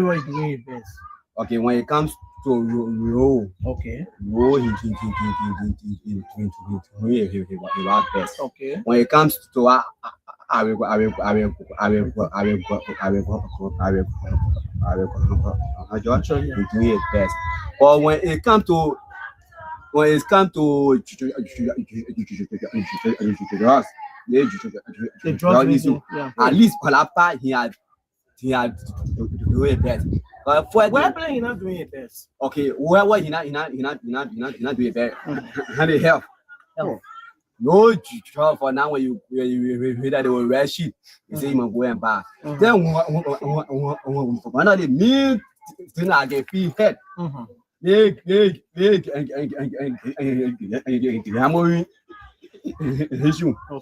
what he's doing his best. Okay, when it comes to row, Okay. row, he best. Okay. When it comes to I will do it best. But when it comes to at least after he had do it best. Where playing he not doing it best? Okay, where he not do it best. How they help? No job for now when you read that they will rush shit. You say you go and back. Then one of the main thing I get free head. Okay.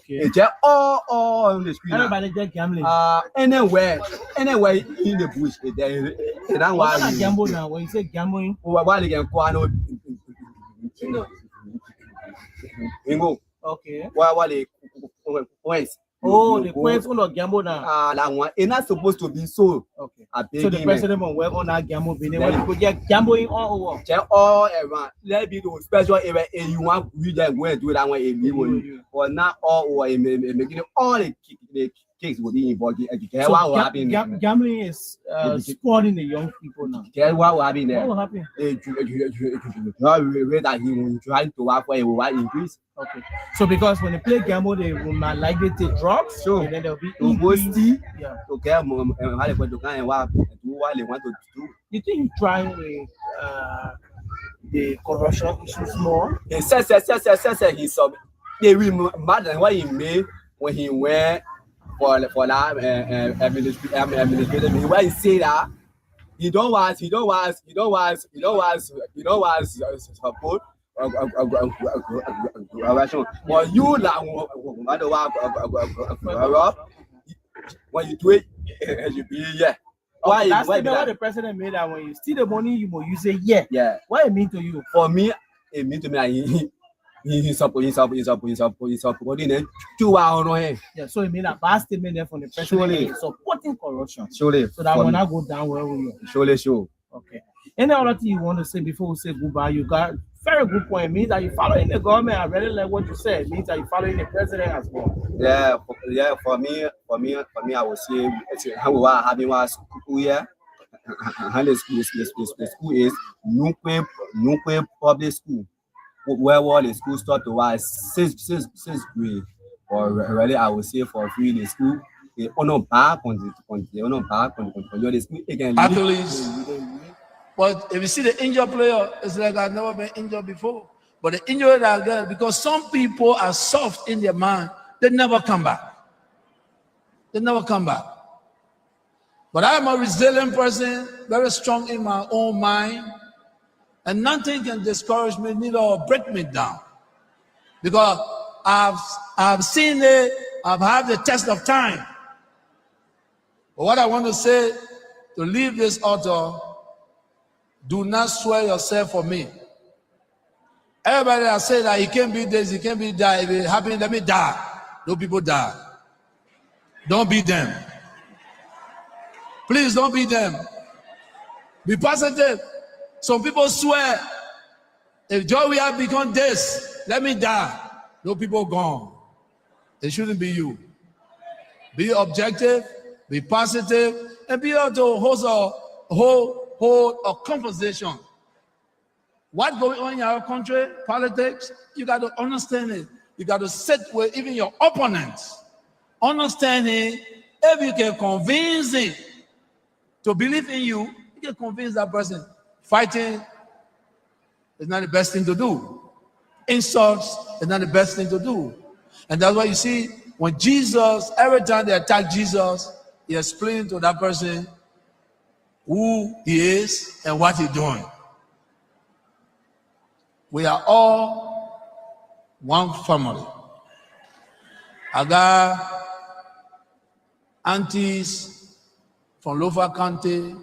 It's just all on the screen. Everybody just gambling. Anywhere in the bush. What's that gamble now? When you say gambling, why they can go okay. Why they points? Oh, the points on the gamble now. That one. It's not supposed to be so. Okay. So the president will work on that gamble. People just gambling all over. Just all around. Let be the special area. You want we just go and do that one. But not all over. Making all the cakes will be involved. So gambling is supporting the young people now. What will happen there? What will happen? That he will try to work for a increase. Okay. So because when they play gamble, they will not likely take drugs. Sure. And then they'll be yeah. Okay. How they want to kind of what they want to do. You think you try with the corruption issues more? He says he saw they remember what he made when he went for that administrative. When he say that he don't want support. But you when you do it, you be yeah. Why the president made that when you steal the money, you say yeah. What it mean to you? For me, it mean to me he's supporting 2 hours. Yeah, so it mean a bad statement there from the president supporting corruption. Surely. So that when I go down, where will you? Surely, sure. Okay. Any other thing you want to say before we say goodbye? You got very good point. It means that you following the government. I really like what you said. It means that you following the president as well. Yeah. For me, I would say how we are having our school here. And the school is Nukwe public school. Where all the school start to was sixth grade, or really I would say for free the school. They honor back on the school again. Athletes. But if you see the injured player, it's like I've never been injured before. But the injured are there because some people are soft in their mind. They never come back. But I am a resilient person, very strong in my own mind. And nothing can discourage me, neither break me down. Because I've seen it, I've had the test of time. But what I want to say, to leave this altar, do not swear yourself for me. Everybody that say that he can't be this, he can't be that, if it happens, let me die. No people die. Don't be them. Please don't be them. Be positive. Some people swear, if Joey have become this, let me die. No people gone. It shouldn't be you. Be objective, be positive, and be able to hold a conversation. What's going on in our country, politics, you got to understand it. You got to sit with even your opponents. Understand it. If you can convince him to believe in you, you can convince that person. Fighting is not the best thing to do. Insults is not the best thing to do. And that's why you see, when Jesus, every time they attack Jesus, he explained to that person who he is and what he's doing. We are all one family. I got aunties from Lofa County.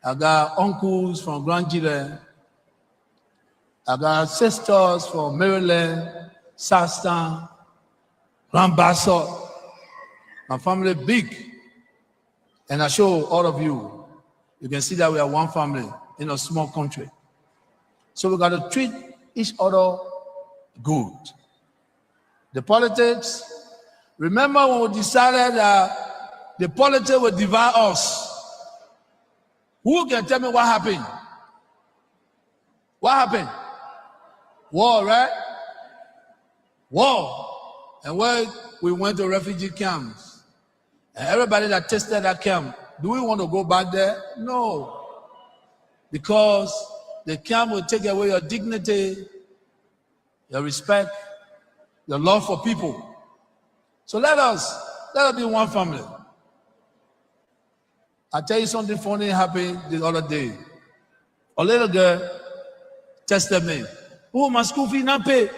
I got uncles from Grand Gile. I got sisters from Maryland, Southtown, Grand Bassett. My family big. And I show all of you. you can see that we are one family in a small country. So we got to treat each other good. The politics, remember when we decided that the politics would divide us? Who can tell me what happened? What happened? War, right? War. And when we went to refugee camps, and everybody that tested that camp, do we want to go back there? No. Because the camp will take away your dignity, your respect, your love for people. So let us be one family. I'll tell you something funny happened the other day. A little girl tested me. Oh, my school fee not paid.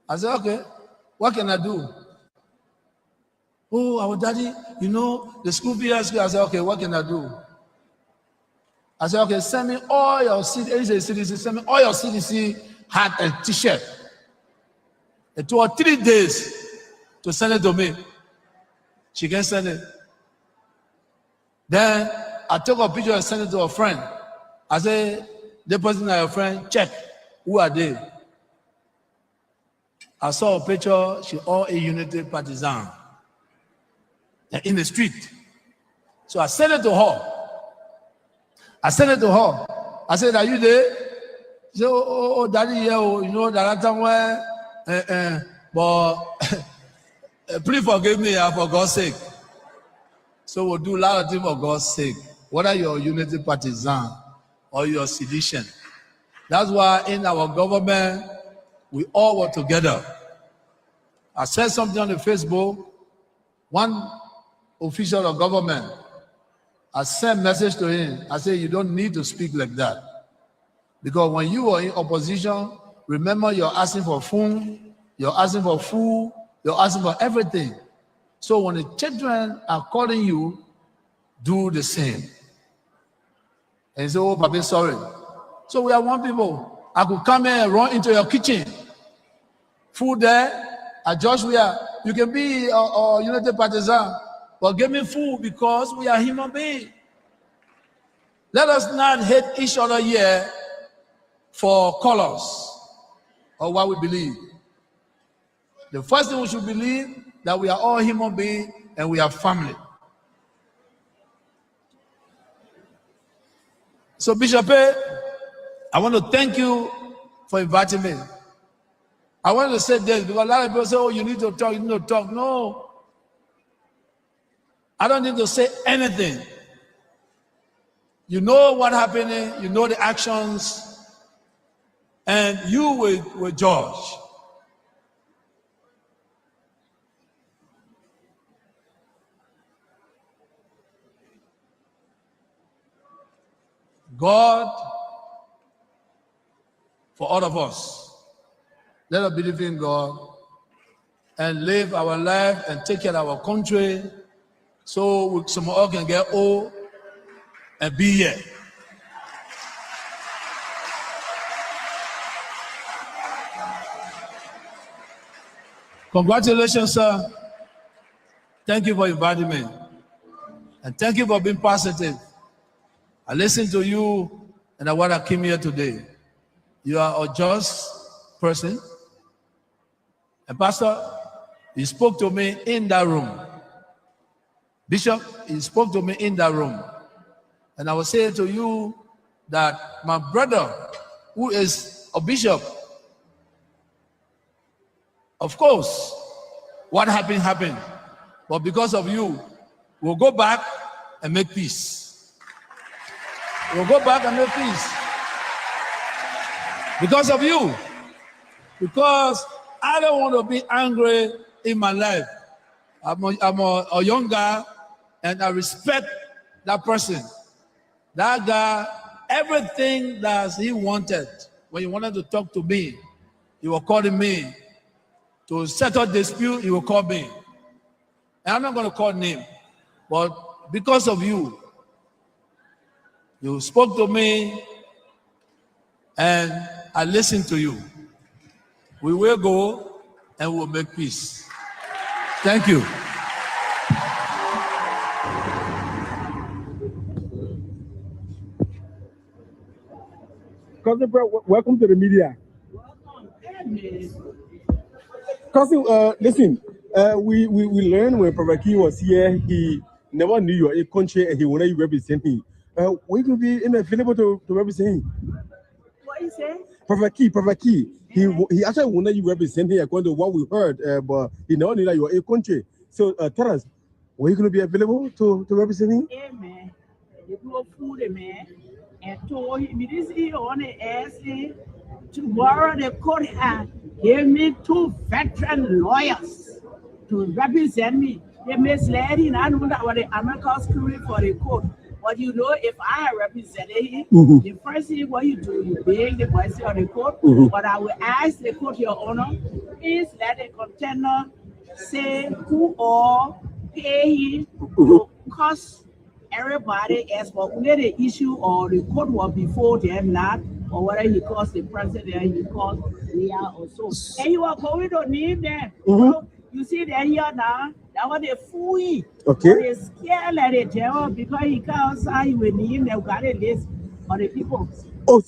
I said, okay, what can I do? Oh, our daddy, you know, the school fee has. I said, okay, what can I do? I said, okay, send me all your CDC, send me all your CDC hat and t-shirt. It took 3 days to send it to me. She can send it. Then I took a picture and sent it to a friend. I said, the person that your friend, check. Who are they? I saw a picture, she all a Unity partisan in the street. So I sent it to her. I said, are you there? She said, oh daddy, yeah, you know, that time where, but please forgive me for God's sake. So we'll do a lot of things for God's sake. Whether you're a Unity partisan or you're a sedition. That's why in our government, we all work together. I said something on the Facebook. One official of government, I sent a message to him. I said, you don't need to speak like that. Because when you are in opposition, remember you're asking for food, you're asking for food, you're asking for everything. So when the children are calling you, do the same. And he said, oh, Papa, sorry. So we are one people. I could come here and run into your kitchen. Food there, at Joshua, you can be a Unity partisan, but give me food because we are human beings. Let us not hate each other here for colors or what we believe. The first thing we should believe that we are all human beings and we are family. So Bishop, I want to thank you for inviting me. I want to say this because a lot of people say, oh, you need to talk, you need to talk. No. I don't need to say anything. You know what happened, you know the actions, and you will judge. God, for all of us, let us believe in God and live our life and take care of our country so some of us can get old and be here. Congratulations, sir. Thank you for inviting me. And thank you for being positive. I listened to you and I want to came here today. You are a just person. And Pastor, he spoke to me in that room. Bishop, he spoke to me in that room. And I was saying to you that my brother, who is a bishop, of course, what happened, happened. But because of you, we'll go back and make peace. We'll go back and make peace. Because of you. Because I don't want to be angry in my life. I'm a young guy, and I respect that person. That guy, everything that he wanted, when he wanted to talk to me, he was calling me. To settle dispute, he will call me. And I'm not going to call name, but because of you, you spoke to me, and I listened to you. We will go and we'll make peace. Thank you. Cousin bro, welcome to the media. Cousin, listen, we learned when Prophet Kear was here, he never knew your country and he wanted you represent him. We could be available to represent him. What you say? Prophet Kear, he actually wanted you represent him according to what we heard, but he never knew that you are a country. So tell us, were you going to be available to represent him? Amen. You go food, man. And told him, this is on the ass. Tomorrow the court had gave me 2 veteran lawyers to represent me. They misled him. I know that what the American screwing for the court. But you know, if I represented him, the first thing what you do, you bring the voice on the court. But I will ask the court, Your Honor, please let the contender say who all pay him to cost everybody else, but whether the issue or the court was before them not, or whether he caused the president, he caused Weah or so. And you are going to need them. So you see that here now, that was the fool. Okay. They scared like the devil because he can't outside with him, they've got a list of the people. Oh,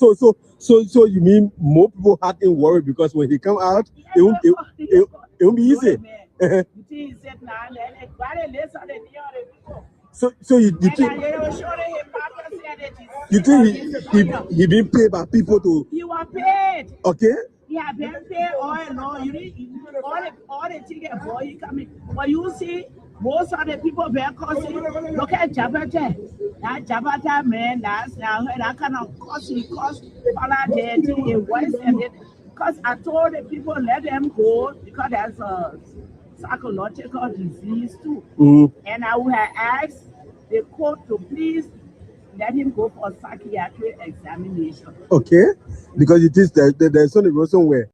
so you mean more people had him worried because when he come out, it won't be easy. You see, he said, nah, they got a list of the people. So you think he been paid by people to? You are paid. Okay. He have been paid all along. All the ticket boy you coming. But you see, most of the people there causing. Look at Jabata. That Jabata man, that's now that kind of cost because I told the people let them go because there's a psychological disease too. And I would have asked the court to please let him go for psychiatric examination. Okay, because it is there's only go somewhere.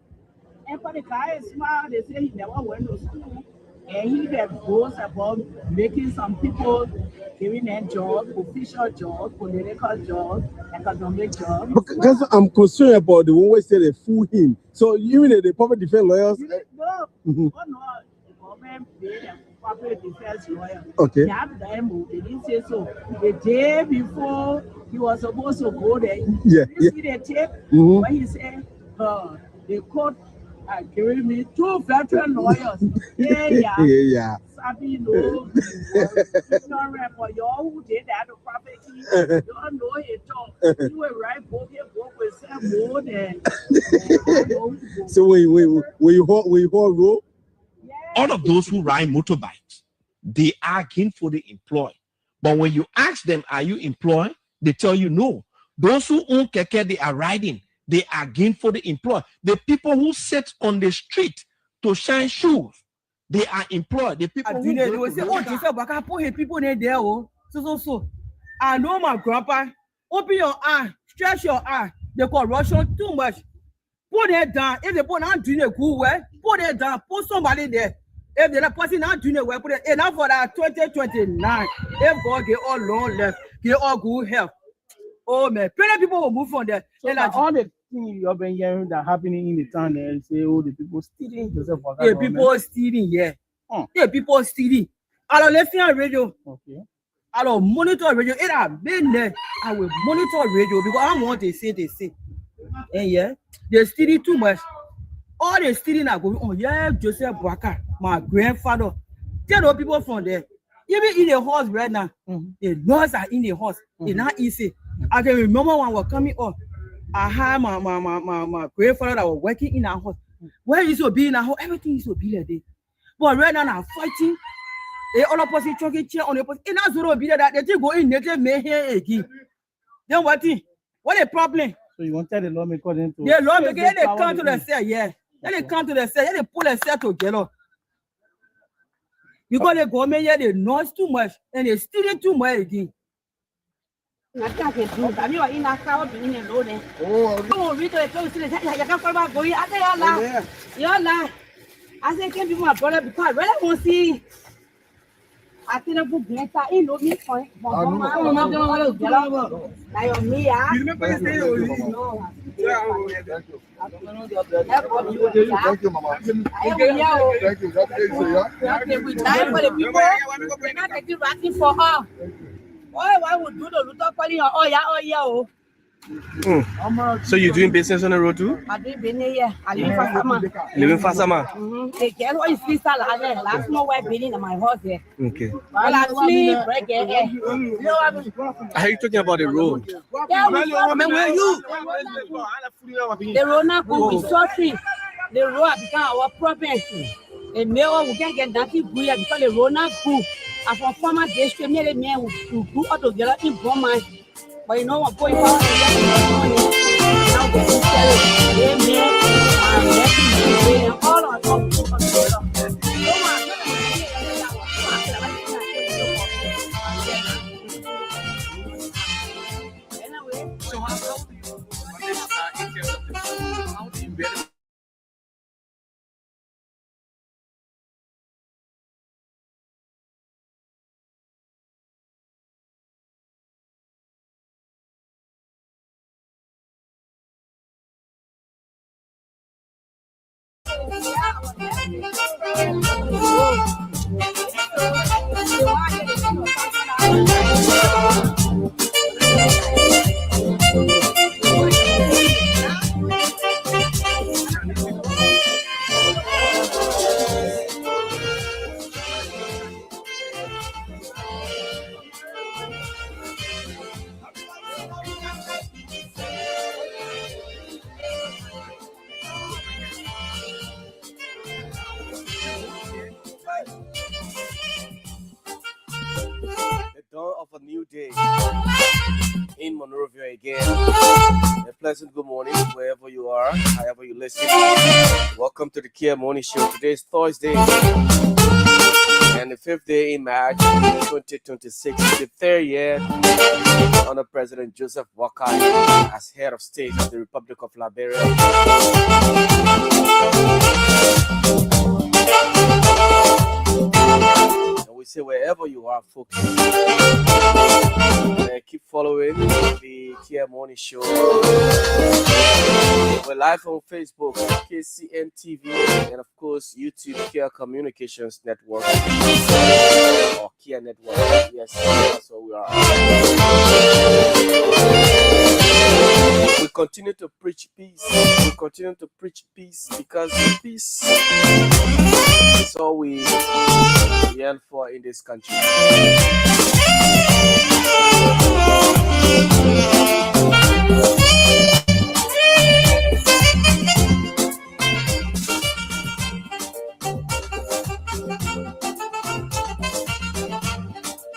And for the guy is smart, they say he never went to school, and he goes about making some people giving them jobs, official jobs, political jobs, economic jobs. Because I'm concerned about the one who say they fool him. So even the public defense lawyers. No, the government paid a public defense lawyer. Okay. They didn't say so. The day before he was supposed to go there, you see the tape where he said, the court giving me 2 veteran lawyers. Yeah. Sabi no, ignorant for you who did that to Prophet Kear. You don't know it all. You were right, book with some more than. So when you hold rope. All of those who ride motorbikes, they are gainfully employed. But when you ask them, are you employed? They tell you no. Those who own keke, they are riding. They are gainfully employed. The people who sit on the street to shine shoes, they are employed. The people who they say, oh, Joseph, I can't put people in there. So. I know my grandpa. Open your eye, stretch your eye. They corruption too much. Put it down. If they put not doing a good way, put it down. Put somebody there. If they're not person not doing it well, put it enough for that 2029. If God get all long left, get all good health. Oh man, plenty people will move from there. So like all the things you have been hearing that happening in the town there, say, oh, the people stealing Joseph. Yeah, people stealing, yeah. Yeah, people stealing. I don't listen on radio. Okay. I don't monitor radio. It have been there. I will monitor radio because I want to say they say. And yeah, they're stealing too much. All the stealing are going on. Yeah, Joseph Boaka, my grandfather. Tell those people from there. Even in the horse right now, the noise are in the horse. It's not easy. I can remember when we were coming up, I had my grandfather that was working in our house. Where used to be in our house, everything used to be like that. But right now, I'm fighting. They all opposite choking chair on the opposite. And that's what be that they go in native mayhem again. Then what thing? What the problem? So you want to tell the lawmaker then to the lawmaker, they come to the cell, yeah. Then they come to the cell, they pull the cell together. Because the government here, they noise too much and they stealing too much again. I can't do that. You are in a crowd being alone. Oh, we don't go to the I can't follow going. I say, you're lying. I say, can't be my brother because I really want to see. I think I put better in no me point. I'm not going to get over. Now me, ah. You remember the day? No. Thank you, Mama. Thank you. Okay, we die for the people. We're not taking racking for her. Why would do the Luther calling her? Oh yeah. So you're doing business on the road too? I did been here. I live in Fasama. Live in Fasama? The girl who is sister last month we're building my house there. Okay. Well, actually, break it. How are you talking about the road? Yeah, where you? The road now could be so free. The road has become our problem. The mayor we can't get nothing good because the road now good. And from farmer district, me the man who do all together in Burma. But you know what going on? Now getting selling. They make and letting all on top together. So how do you really a new day in Monrovia again. A pleasant good morning wherever you are, however you listen. Welcome to the Kear Morning Show. Today is Thursday and the 5th day in March 2026, the 3rd year under President Joseph Walker as head of state of the Republic of Liberia. We say wherever you are, folks, keep following the Kear Morning Show. We're live on Facebook, KCNTV, and of course YouTube, Kear Communications Network or Kear Network. Yes, that's what we are. We continue to preach peace. We continue to preach peace because peace is all we yearn for in this country.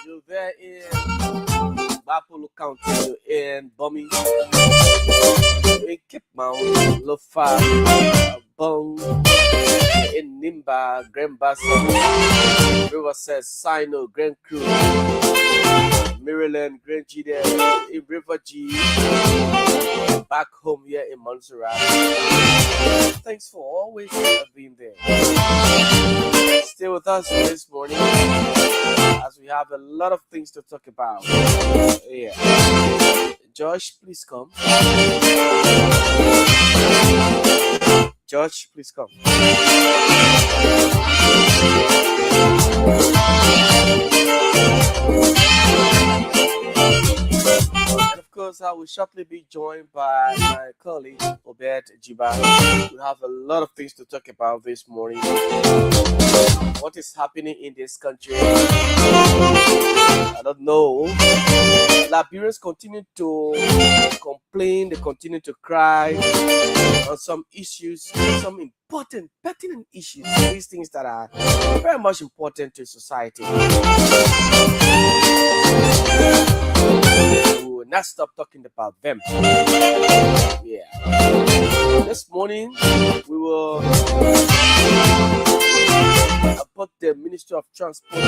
You're there in Bapolo County, you're in Bummy, you're in Cape Mount, Lofa, Bong, in Nimba, Grand Bassam, Riverside, Sino, Grand Crew, Maryland, Grand G there, in River G, back home here in Montserrat. Thanks for always being there. Stay with us this morning as we have a lot of things to talk about. Yeah. Josh, please come. Josh, please come. And of course, I will shortly be joined by my colleague, Obed Gibah. We have a lot of things to talk about this morning. What is happening in this country? I don't know. Liberians continue to complain, they continue to cry on some issues, some important, pertinent issues, these things that are very much important to society. We will not stop talking about them. Yeah. This morning, we will put the Ministry of Transport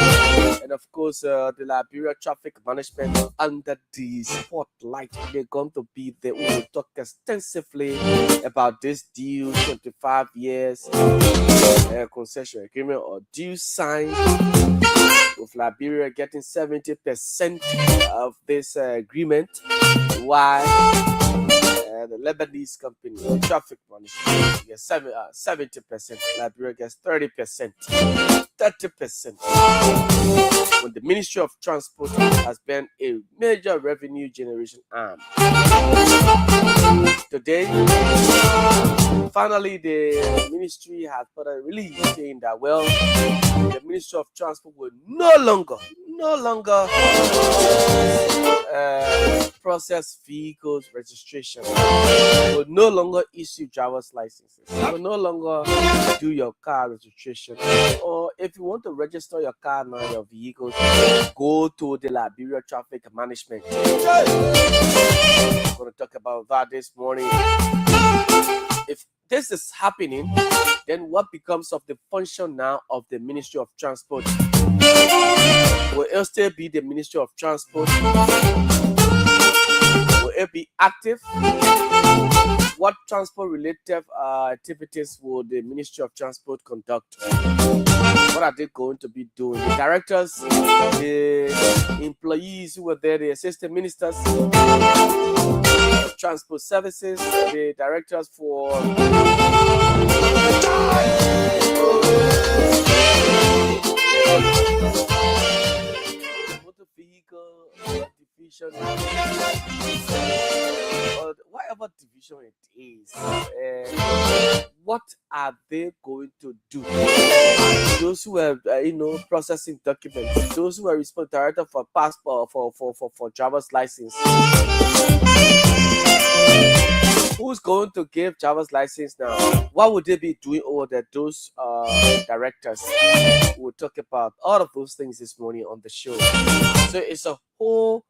and of course the Liberia Traffic Management under the spotlight. They're going to be there. We will talk extensively about this deal, 25 years concession agreement or deal signed with Liberia getting 70% of this agreement. Why? the Lebanese company, the traffic management, gets 70%. Liberia gets 30%. 30%. When the Ministry of Transport has been a major revenue generation arm. Today, finally, the ministry has put a release saying that, well, the Ministry of Transport will no longer process vehicles registration. Will no longer issue driver's licenses. Will no longer do your car registration. Or if you want to register your car now, your vehicles, go to the Liberia Traffic Management. I'm going to talk about that this morning. If this is happening, then what becomes of the function now of the Ministry of Transport? Will it still be the Ministry of Transport? Will it be active? What transport-related activities will the Ministry of Transport conduct? What are they going to be doing? The directors, the employees who were there, the assistant ministers of transport services, the directors for motor vehicle division, or whatever division it is. What are they going to do? Those who are, processing documents, those who are responsible director for passport, for driver's license. Who's going to give driver's license now? What would they be doing over there? Those directors. We'll talk about all of those things this morning on the show. So it's a whole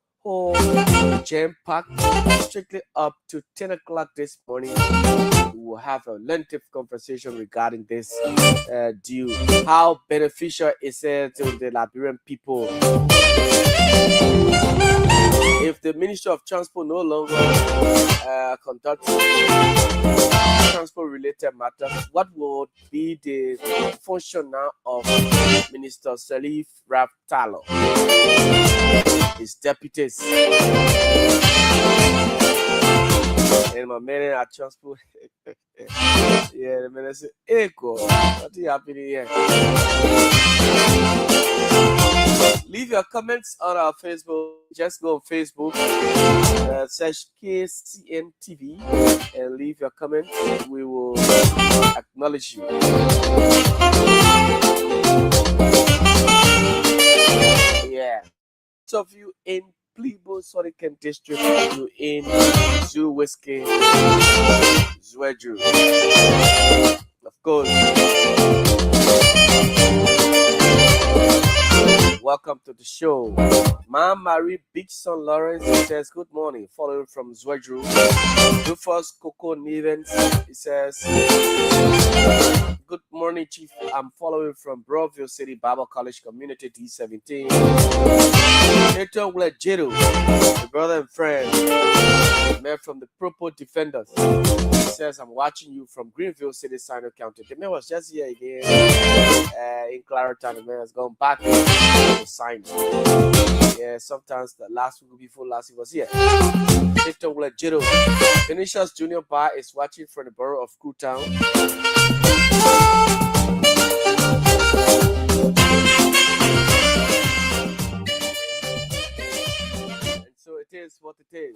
jam-packed, strictly up to 10 o'clock this morning. We will have a lengthy conversation regarding this deal. How beneficial is it to the Liberian people? If the Ministry of Transport no longer conducts transport-related matters, what would be the function now of Minister Salif Raptalo, his deputies? And my man at transport, yeah, the man said, "Echo, what is happening here?" Leave your comments on our Facebook. Just go on Facebook, search KCNTV, and leave your comments. We will acknowledge you. Yeah. So of you in Plebo Sorican District, you in Zoo Whiskey, Zwedru. Of course. Welcome to the show. Ma'am Marie Big Son Lawrence says, good morning, following from Zwedru. Rufus Coco Nevens, he says, good morning, Chief. I'm following from Broadview City Bible College Community D17. Nathan Weah, the brother and friend, man from the Propo Defenders. He says, I'm watching you from Greenville City, Sino County. The man was just here again in Clarendon. The man has gone back to sign. Yeah, sometimes the last week before last he was here. Nathan Weah, Venetia's Junior Bar is watching from the borough of Kutown. And so it is what it is.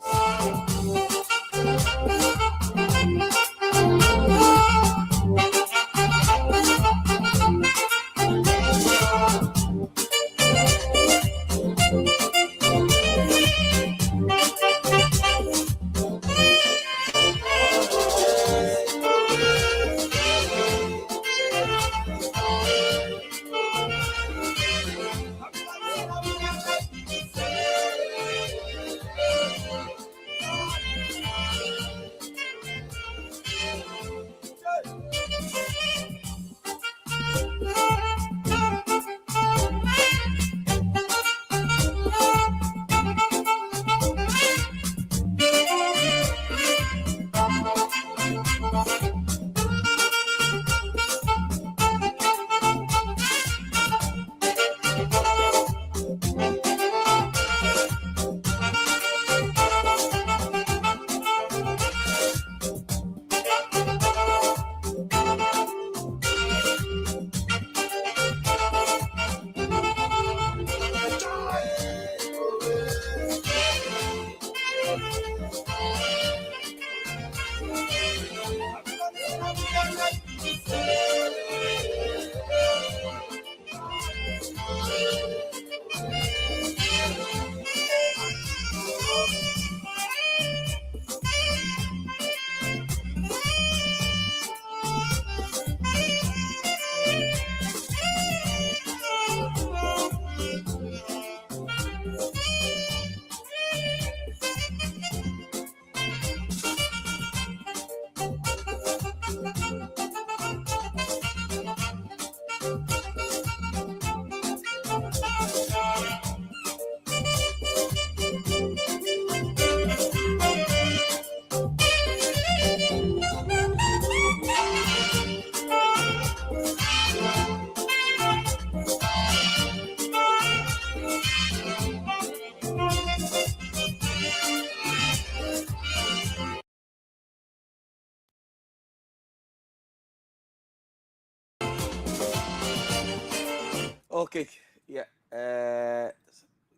Okay, yeah.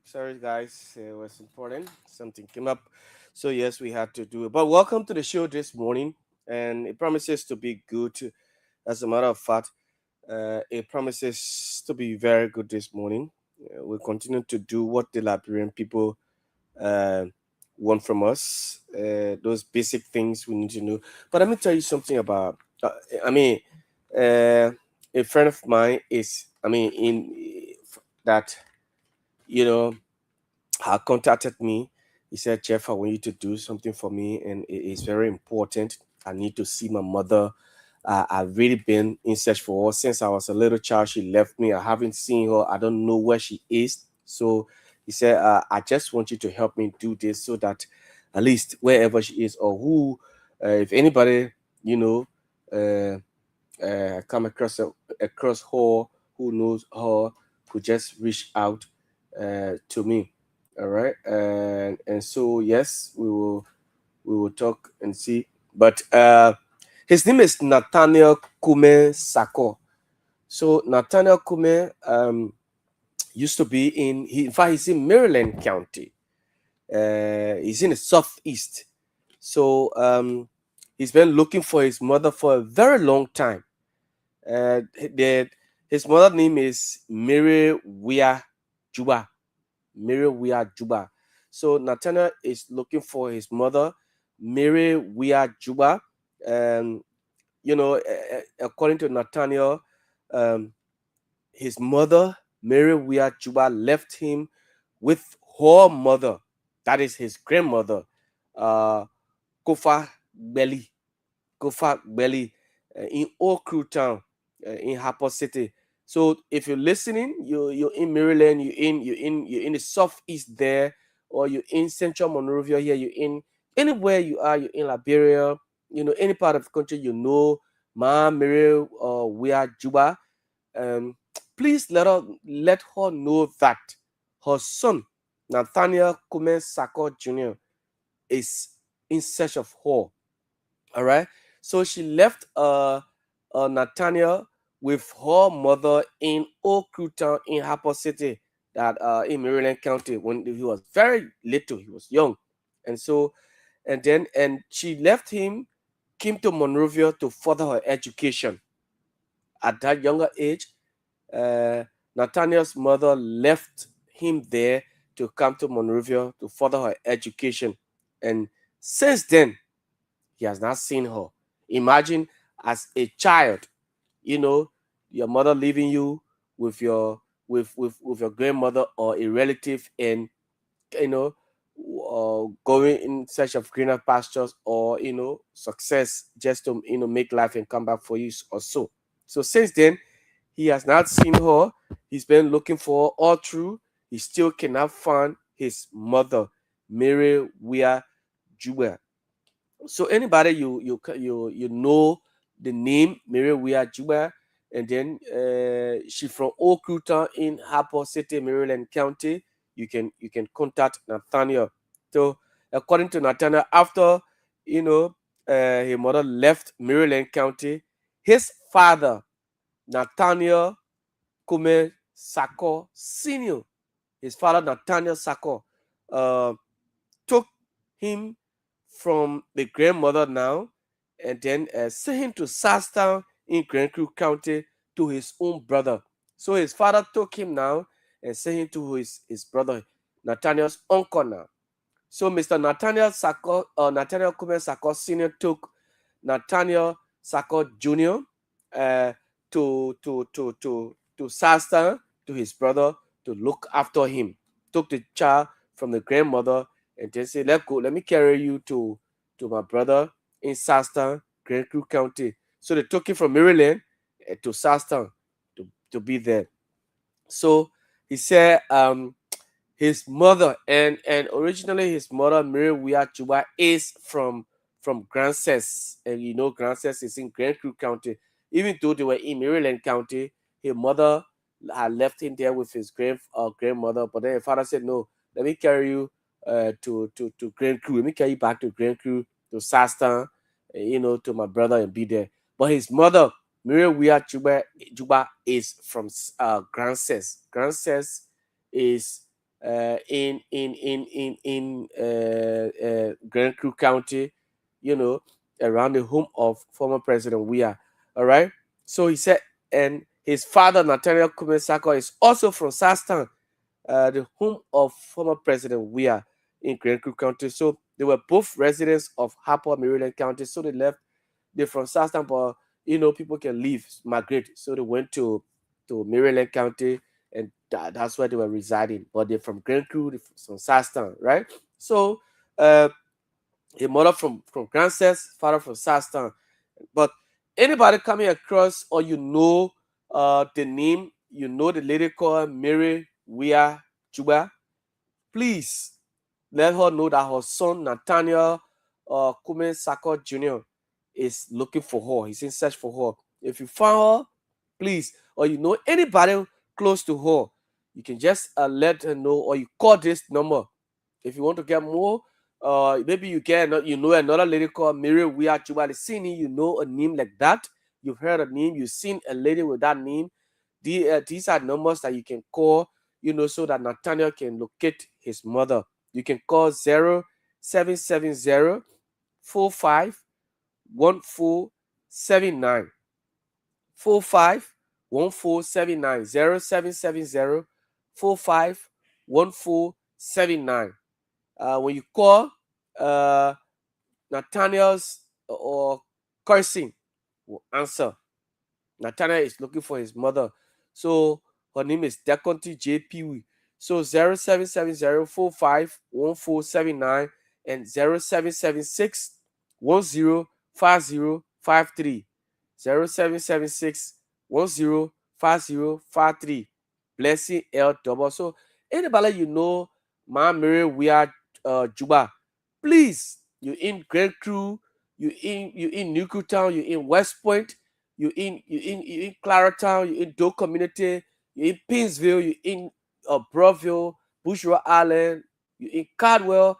Sorry, guys, it was important. Something came up, so yes, we had to do it. But welcome to the show this morning, and it promises to be good. As a matter of fact, it promises to be very good this morning. We'll continue to do what the Liberian people uh, want from us. Those basic things we need to know. But let me tell you something about. I mean, a friend of mine is. I mean, in that, you know, contacted me. He said, "Jeff, I want you to do something for me, and it is very important. I need to see my mother. I've really been in search for her since I was a little child. She left me. I haven't seen her. I don't know where she is. So he said, I just want you to help me do this so that at least wherever she is or who, if anybody, you know, come across across her who knows her, could just reach out to me. All right, and so yes, we will talk and see. But his name is Nathaniel Kume Sako. So Nathaniel Kume used to be in fact, he's in Maryland County. He's in the southeast. So he's been looking for his mother for a very long time. His mother's name is Mary Weah Gibah. Mary Weah Gibah. So Nathaniel is looking for his mother, Mary Weah Gibah. You know, according to Nathaniel, his mother, Mary Weah Gibah, left him with her mother, that is his grandmother, Kofa Belly, in Oak Crew Town, in Harper City. So if you're listening, you're in Maryland, you're in the southeast there, or you're in Central Monrovia here, you're in anywhere you are, you're in Liberia, you know, any part of the country, you know, Ma Mary Weah Gibah. Please let her know that her son, Nathaniel Kume Sako Jr., is in search of her. All right. So she left Nathaniel with her mother in Oak Crew Town in Harper City, that in Maryland County, when he was very little, he was young. And so, and she left him, came to Monrovia to further her education. At that younger age, Nathaniel's mother left him there to come to Monrovia to further her education. And since then, he has not seen her. Imagine, as a child, you know, your mother leaving you with your grandmother or a relative, and you know, going in search of greener pastures, or you know, success, just to make life and come back for you or so. So since then, he has not seen her. He's been looking for her all through. He still cannot find his mother, Mary Weah Gibah. So anybody you know the name Mary Weah Gibah, and then she from Oak Crew Town in Harper City, Maryland County, you can contact Nathaniel. So according to Nathaniel, after his mother left Maryland County, his father, Nathaniel Kume Sako Senior, his father Nathaniel Sako, took him from the grandmother now, and then sent him to Sastown in Grand Creek County to his own brother. So his father took him now and sent him to his brother, Nathaniel's uncle now. So Mr. Nathaniel Kumen Sako Sr. took Nathaniel Sako Jr. To Sastown to his brother to look after him. Took the child from the grandmother and then said, let me carry you to my brother in Sastown, Grand Creek County. So they took him from Maryland to Sastown to be there. So he said his mother and originally his mother, Mary Weah Gibah, is from Grandcess, and you know Grandcess is in Grand Creek County. Even though they were in Maryland County, his mother had left him there with his grandmother, but then his father said, no, let me carry you to Grand Creek. Let me carry you back to Grand Creek, to Sastown, to my brother and be there. But his mother, Mary Weah Gibah, is from Grandcess. Grandcess is in Grand Creek County, around the home of former President Weah. All right. So he said, and his father, Nathaniel Kumen Sako, is also from Sastown, the home of former President Weah in Grand Creek County. So they were both residents of Harper, Maryland County. So they're from Sastown, but people can leave, migrate. So they went to Maryland County, and that's where they were residing. But they're from Grand Creek, from Sastown, right? So a mother from Grandcess, father from Sastown. But anybody coming across, or the name, the lady called Mary Weah Gibah, please let her know that her son Nathaniel Kumen Sako Jr. is looking for her. He's in search for her. If you find her, please, or anybody close to her, you can just let her know, or you call this number. If you want to get more, maybe you another lady called Mary Weah Gibah. A name like that. You've heard a name. You've seen a lady with that name. These are numbers that you can call, so that Nathaniel can locate his mother. You can call 0770 45 1479. 45 1479. 0770 45 1479. When you call, Nathaniel's or Carson will answer. Nathaniel is looking for his mother. So her name is Deconti J.P. So 0770 45 1479 and 0776 105053. 0776 105053. Blessing L double. So anybody my Mary Weah Gibah, please, you in Grand Creek, you in Newtown, you in West Point, you in Claratown, you in Doe Community, you in Pinsville, you in Broadville, Bushra Island, you in Cardwell,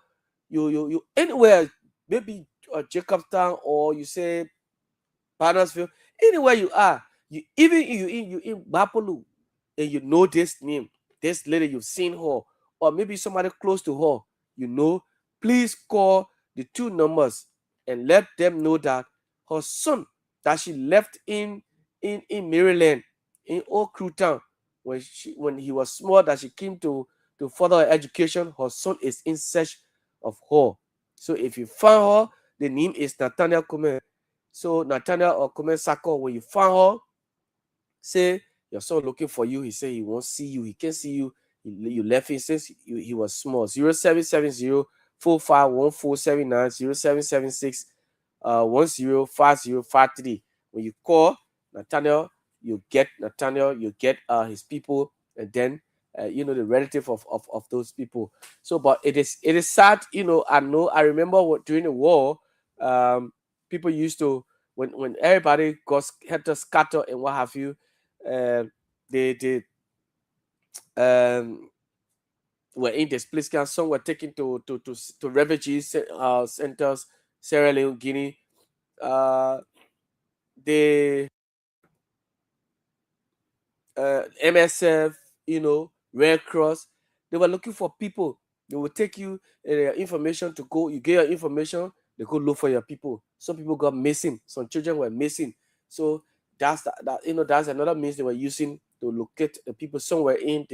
you anywhere, maybe Jacobstown, or you say Bannersville, anywhere you are, you in Bapolu, and this name, this lady, you've seen her, or maybe somebody close to her, please call the two numbers and let them know that her son that she left in Maryland, in Old Crew Town, when he was small, that she came to further her education, her son is in search of her. So if you find her, the name is Nathaniel Kumen. So Nathaniel or Kumen Sako, when you find her, say your son looking for you. He said he won't see you. He can't see you. You left him since he was small. 0770 45 1479. 0776 105053. When you call Nathaniel, you get his people, and then the relative of those people. So, but it is sad. I remember during the war, people used to, when everybody had to scatter and what have you, they were in displaced camps. Some were taken to refugee centers, Sierra Leone, Guinea. The MSF, Red Cross, they were looking for people. They will take you information to go. You get your information. They go look for your people. Some people got missing. Some children were missing. So that's that's another means they were using to locate the people. Some were in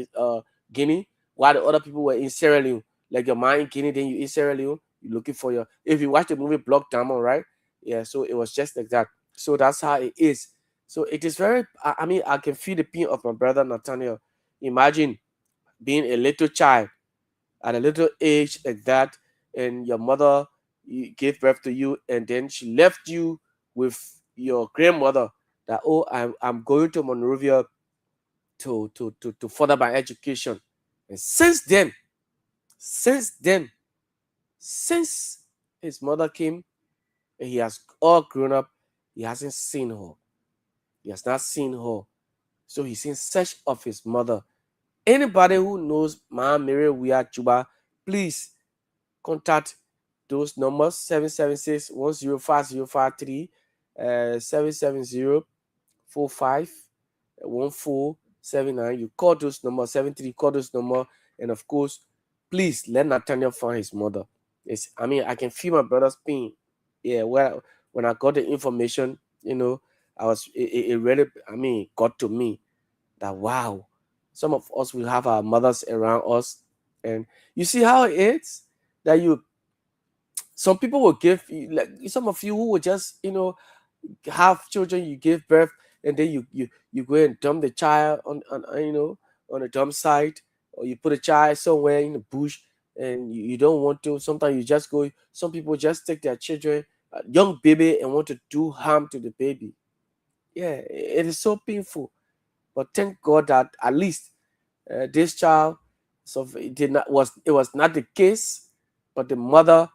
Guinea, while the other people were in Sierra Leone. Like your man in Guinea, then you in Sierra Leone, you're looking for your. If you watch the movie Block Diamond, right? Yeah, so it was just like that. So that's how it is. So it is very. I mean, I can feel the pain of my brother Nathaniel. Imagine being a little child at a little age like that, and your mother gave birth to you, and then she left you with your grandmother. That I'm going to Monrovia to further my education. And since his mother came and he has all grown up, he hasn't seen her. He has not seen her. So he's in search of his mother. Anybody who knows Mama Mary Weah Gibah, please contact those numbers 776-105-053, 770-45-1479. You call those numbers, 73, call those numbers, and of course, please let Nathaniel find his mother. I can feel my brother's pain. Yeah, when I got the information, it really, got to me that wow, some of us will have our mothers around us, and you see how it is that some people will give you, like some of you who will just have children, you give birth, and then you go and dump the child on a dump site, or you put a child somewhere in the bush, and you don't want to. Sometimes you just go. Some people just take their children, young baby, and want to do harm to the baby. Yeah, it is so painful. But thank God that at least this child, so it was not the case, but the mother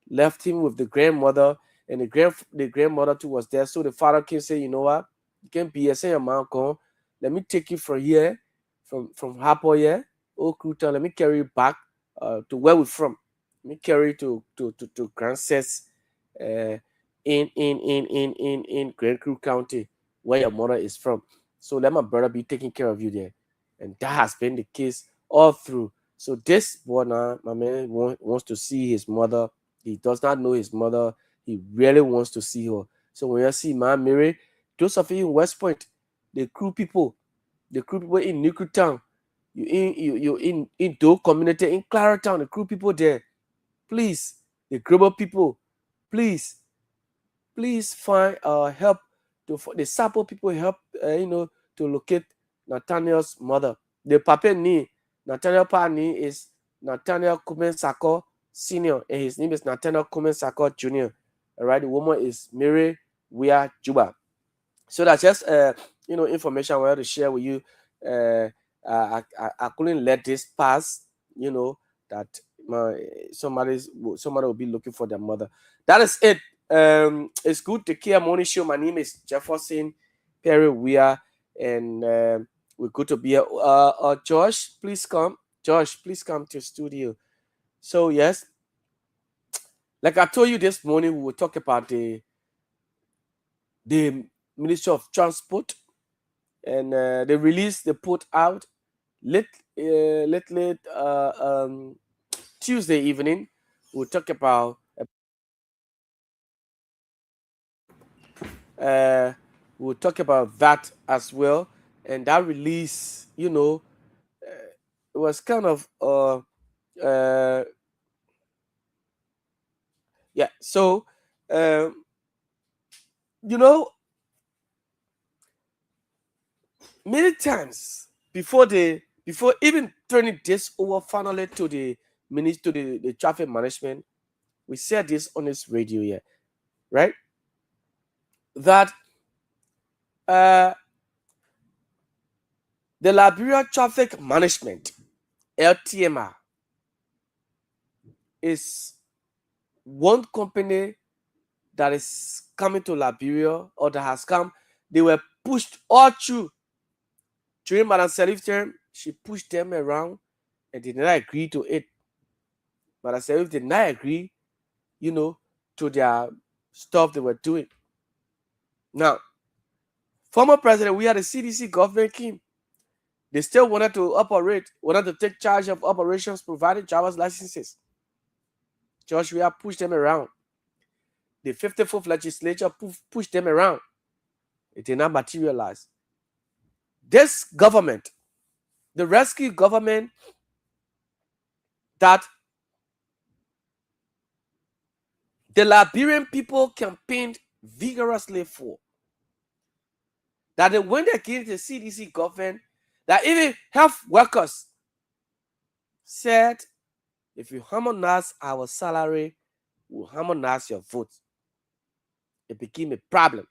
left him with the grandmother, and the grandmother too was there. So the father can say, you know what, you can be here, say your mom come, let me take you from here, from Hapo here, Kruta, let me carry you back to where we're from. Let me carry you to Grand Cess, in Grand Crew County, where your mother is from. So let my brother be taking care of you there. And that has been the case all through. So this boy now, my man wants to see his mother. He does not know his mother. He really wants to see her. So when you see Mama Mary, those of you in West Point, the crew people in Nuclear Town, you in Doe community, in Clara Town, the crew people there, please, the global people, please find help the Sapo people help to locate Nathaniel's mother. The papa ni Nathaniel pa ni is Nathaniel Kumen Sako Senior, and his name is Nathaniel Kumen Sako Junior. All right, the woman is Mary Weah Gibah. So that's just information I wanted to share with you. I couldn't let this pass. That somebody will be looking for their mother. That is it. It's good to Kear Morning Show. My name is Jefferson Weah, and we're good to be here. Josh, please come. Josh, please come to the studio. So yes, like I told you this morning, we will talk about the Ministry of Transport and the release they put out late Tuesday evening. We'll talk about that as well. And that release, it was kind of yeah. So many times before even turning this over finally to the minister, to the traffic management, we said this on this radio here, right? That the Liberia Traffic Management, LTMI, is one company that is coming to Liberia, or that has come. They were pushed all through. During Madam Salif's term, she pushed them around and did not agree to it. Madam Salif did not agree, to their stuff they were doing. Now, former president, we had a CDC government came. They still wanted to take charge of operations, provided driver's licenses. Josh, we have pushed them around. the 54th legislature pushed them around. It did not materialize. This government, the rescue government that the Liberian people campaigned vigorously for, that they went against the CDC government, that even health workers said, if you harmonize our salary, we'll harmonize your vote. It became a problem.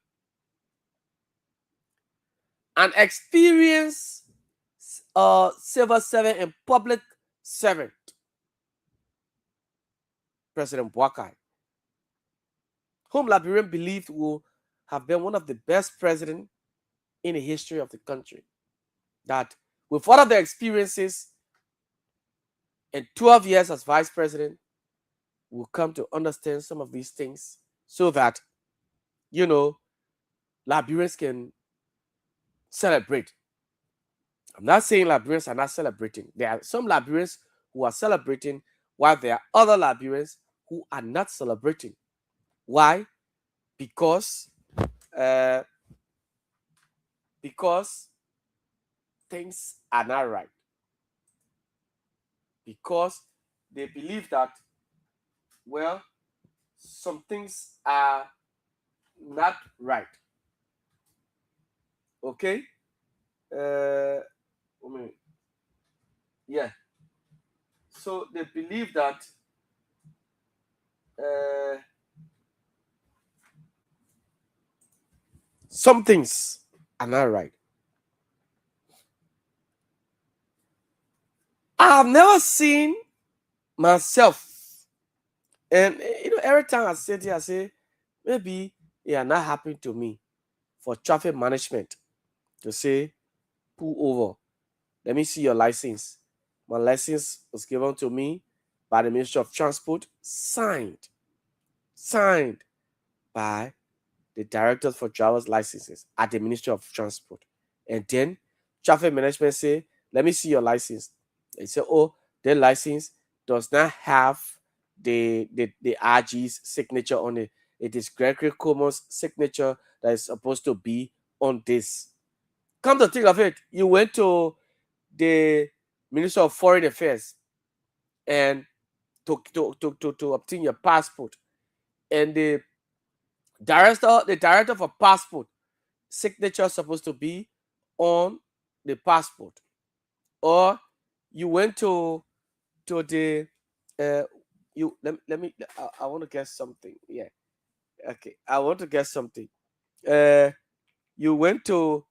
An experienced civil servant and public servant, President Boakai, whom Liberian believed will have been one of the best presidents in the history of the country, that with all of the experiences and 12 years as vice president, will come to understand some of these things so that, Liberians can celebrate. I'm not saying Liberians are not celebrating. There are some Liberians who are celebrating, while there are other Liberians who are not celebrating. Why? Because things are not right. Because they believe that, well, some things are not right. Okay? Yeah. So they believe that some things are not right. I have never seen myself, and every time I sit here, I say, maybe it are not happening to me, for traffic management to say, pull over. Let me see your license. My license was given to me by the Ministry of Transport, signed by the directors for driver's licenses at the Ministry of Transport. And then traffic management say, let me see your license. They say, oh, their license does not have the RG's signature on it. It is Gregory Como's signature that is supposed to be on this. Come to think of it, you went to the Ministry of Foreign Affairs and to obtain your passport, and the director for passport signature is supposed to be on the passport. Or you went to the I want to get something. Yeah. Okay. I want to get something. You went to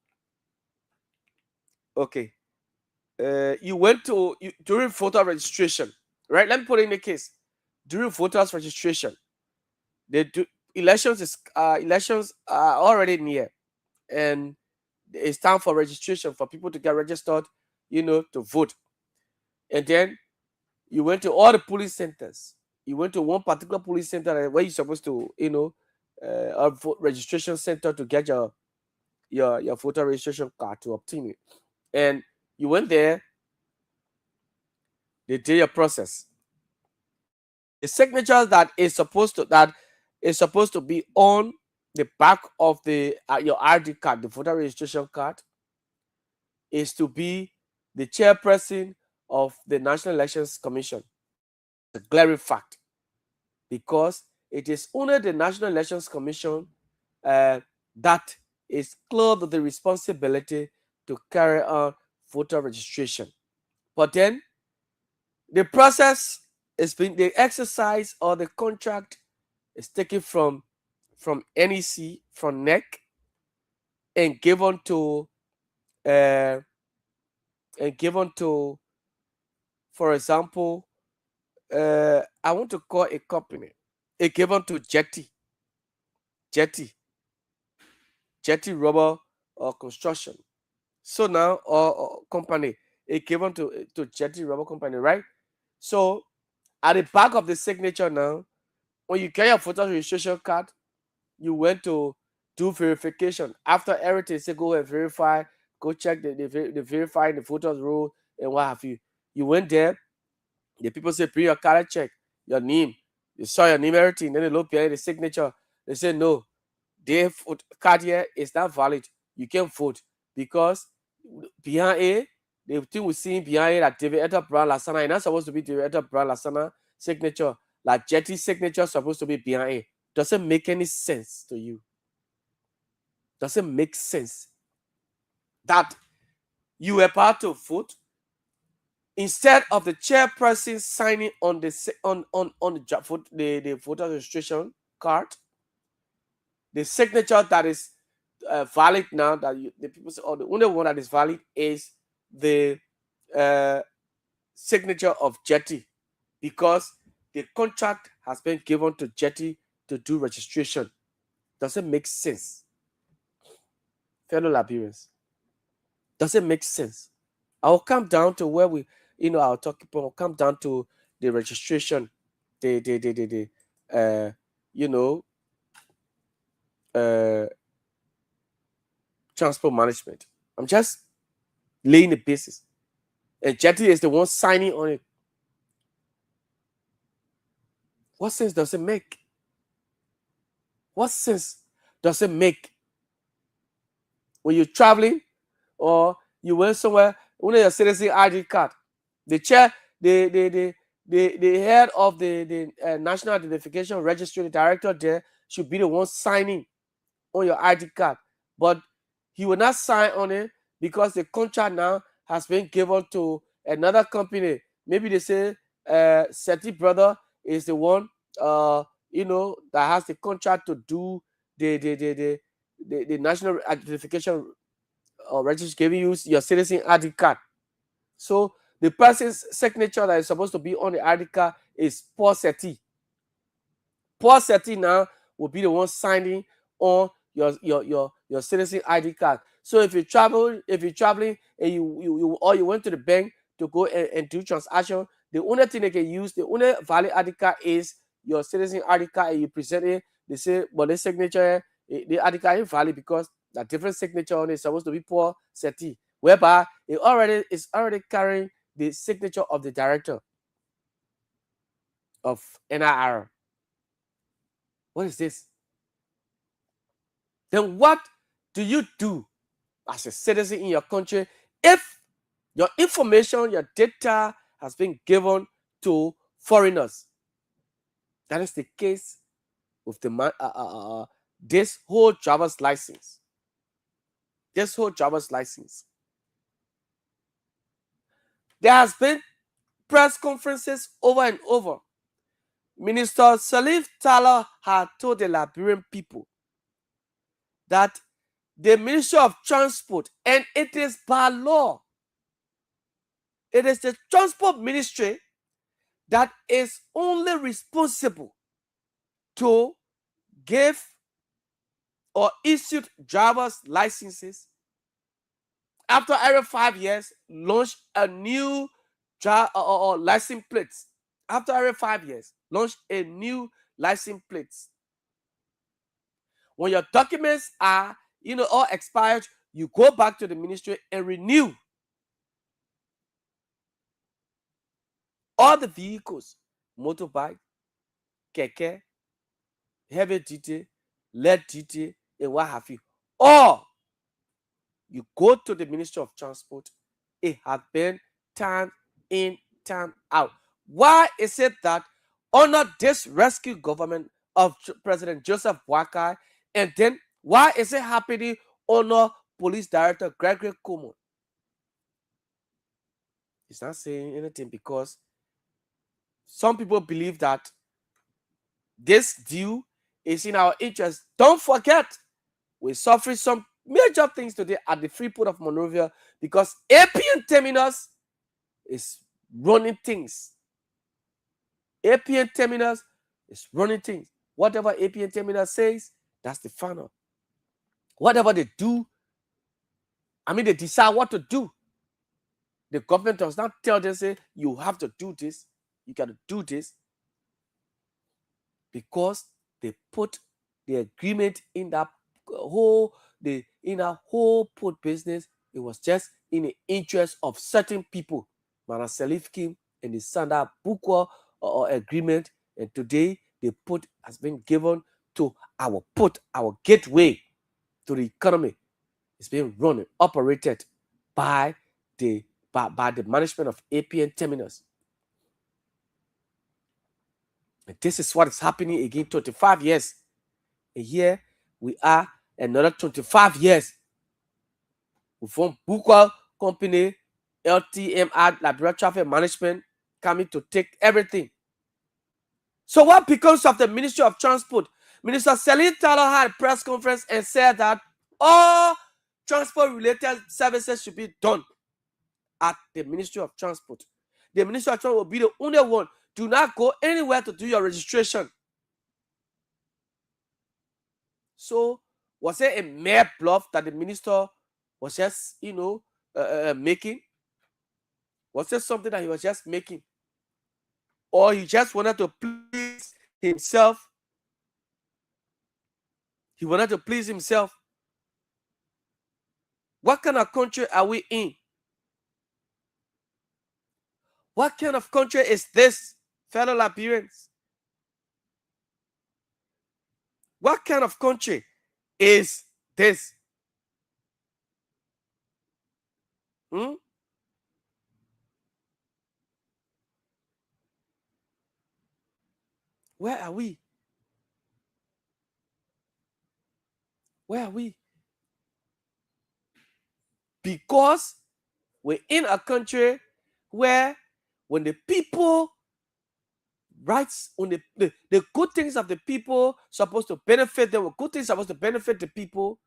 during voter registration, right? Let me put it in the case. During voters registration, elections are already near, and it's time for registration for people to get registered, to vote. And then you went to all the police centers. You went to one particular police center where you're supposed to, a registration center to get your voter registration card to obtain it. And you went there, they did your process. The signatures that is supposed to be on the back of the your ID card, the voter registration card, is to be the chairperson of the National Elections Commission. It's a glaring fact, because it is only the National Elections Commission that is clothed with the responsibility to carry on voter registration. But then the process is being, the exercise or the contract is taken from NEC, from NEC, and given to for example, I want to call a company, it given to Jetty Rubber or Construction. So now, or company, it given to Jetty Rubber Company, right? So at the back of the signature now, when you get your voter registration card, you went to do verification. After everything, say go and verify, go check the verify the voters roll and what have you. You went there, the people say bring your card check, your name. You saw your name, everything. Then they look behind the signature. They say no, their vote card here is not valid. You can't vote because behind it, the thing we see behind it that David Etta Brown Lasana is not supposed to be David Etta Brown Lasana signature. Like Jetty's signature supposed to be behind it. Doesn't make any sense to you. Doesn't make sense that you were part to vote instead of the chairperson signing on the voter registration card, the signature that is valid now, that the people say, oh, the only one that is valid is the signature of Jetty, because the contract has been given to Jetty to do registration. Doesn't make sense, fellow Liberians. Doesn't make sense. I will come down to where we, I'll talk about. I'll come down to the registration, transport management. I'm just laying the basis, and Jetty is the one signing on it. What sense does it make? What sense does it make when you're traveling or you went somewhere, only your citizen ID card, the head of the National Identification Registry, the director there, should be the one signing on your ID card, but he will not sign on it because the contract now has been given to another company. Maybe they say Seti brother is the one that has the contract to do the National Identification Registry, giving you your citizen ID card. So the person's signature that is supposed to be on the ID card is Paul Seti. Paul Seti now will be the one signing on your citizen ID card. So if you're traveling and you went to the bank to go and do transaction, the only thing they can use, the only valid ID card is your citizen ID card, and you present it. They say, but the signature, the ID card is valid because the different signature on it is supposed to be Paul Seti, whereby it is already carrying the signature of the director of NIR. What is this? Then what do you do as a citizen in your country if your information, your data has been given to foreigners? That is the case with the this whole driver's license. This whole driver's license. There has been press conferences over and over. Minister Salif Tala had told the Liberian people that the Ministry of Transport, and it is by law, it is the Transport Ministry that is only responsible to give or issue driver's licenses. After every 5 years, launch a new license plates. After every 5 years, launch a new license plates. When your documents are, all expired, you go back to the ministry and renew all the vehicles, motorbike, keke, heavy duty, light duty, and what have you. Or you go to the Ministry of Transport. It has been time in, time out. Why is it that under this rescue government of President Joseph Boakai, and then why is it happening under Police Director Gregory Kumo? He's not saying anything because some people believe that this deal is in our interest. Don't forget, we're suffering some major things today at the free port of Monrovia because APN Terminus is running things. APN Terminus is running things. Whatever APN Terminus says, that's the final. Whatever they do, they decide what to do. The government does not tell them, say, you have to do this, you got to do this, because they put the agreement in that whole port business. It was just in the interest of certain people. Mana Salif Kim and the Sanda Bukwa agreement, and today the port has been given to our port, our gateway to the economy, is being run and operated by the management of APN terminals. And this is what is happening again 25 years. And here we are, another 25 years. We form Bukwal Company, LTMI, Liberia Traffic Management, coming to take everything. So what becomes of the Ministry of Transport? Minister Celine Taylor had a press conference and said that all transport-related services should be done at the Ministry of Transport. The Ministry of Transport will be the only one. Do not go anywhere to do your registration. So was it a mere bluff that the minister was just, making? Was it something that he was just making? Or he just wanted to please himself? He wanted to please himself. What kind of country are we in? What kind of country is this, fellow Liberians? What kind of country is this? Where are we? Where are we? Because we're in a country where when the people rights, on the good things of the people supposed to benefit them, good things supposed to benefit the people,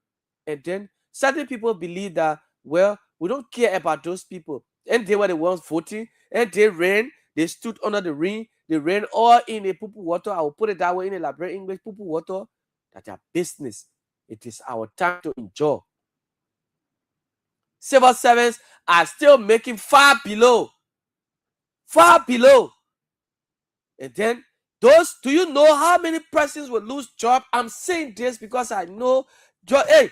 and then certain people believe that, well, we don't care about those people, and they were the ones voting, and they stood under the ring, they ran all in a poo-poo water. I will put it that way in a Liberian English, poo-poo water. That's their business. It is our time to enjoy. Civil servants are still making far below. And then those, do you know how many persons will lose job? I'm saying this because I know, hey,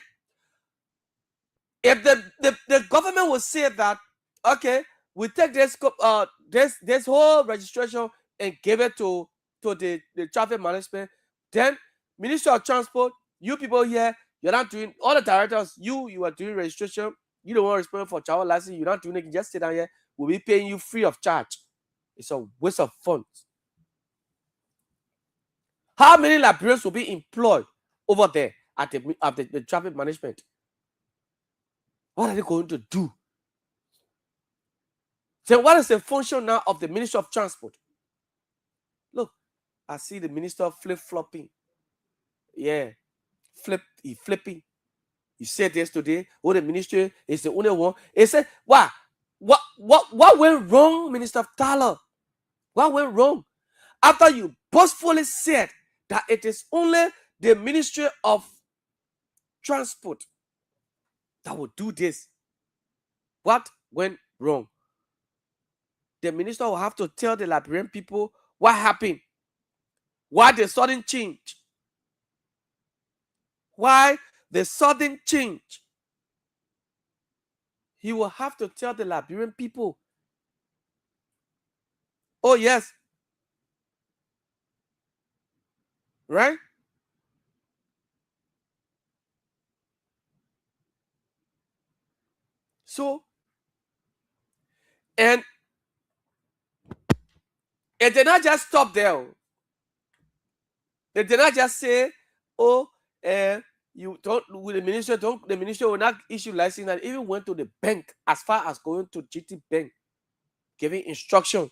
if the government will say that, okay, we take this whole registration and give it to the traffic management, then Ministry of Transport, you people here, you're not doing, all the directors, you are doing registration, you don't want to respond for travel license, you're not doing it, you just sit down here, we'll be paying you free of charge. It's a waste of funds. How many Liberians will be employed over there at the traffic management? What are they going to do? So what is the function now of the Ministry of Transport? Look, I see the minister flip-flopping. Yeah, flipping. You said this today, oh, the ministry is the only one. He said, what went wrong, Minister Tyler? What went wrong? After you boastfully said that it is only the Ministry of Transport that will do this, what went wrong? The minister will have to tell the Liberian people what happened, why the sudden change. Why the sudden change? He will have to tell the Liberian people. Oh, yes. Right? So, and it did not just stop there. They did not just say, oh, you don't, with the ministry will not issue license, and even went to the bank, as far as going to GT Bank, giving instruction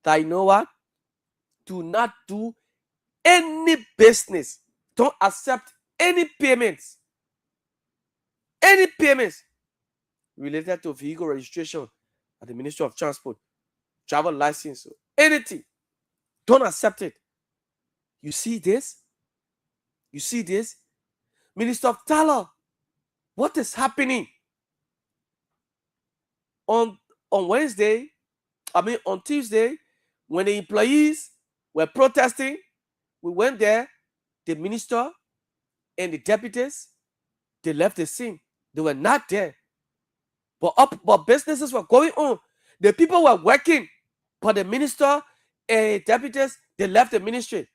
that, you know what, do not do any business, don't accept any payments related to vehicle registration at the Ministry of Transport, travel license, anything, don't accept it. You see this? Minister of Tyler, what is happening? On Wednesday, on Tuesday, when the employees were protesting, we went there, the minister and the deputies, they left the scene. They were not there. But businesses were going on. The people were working, but the minister and deputies, they left the ministry.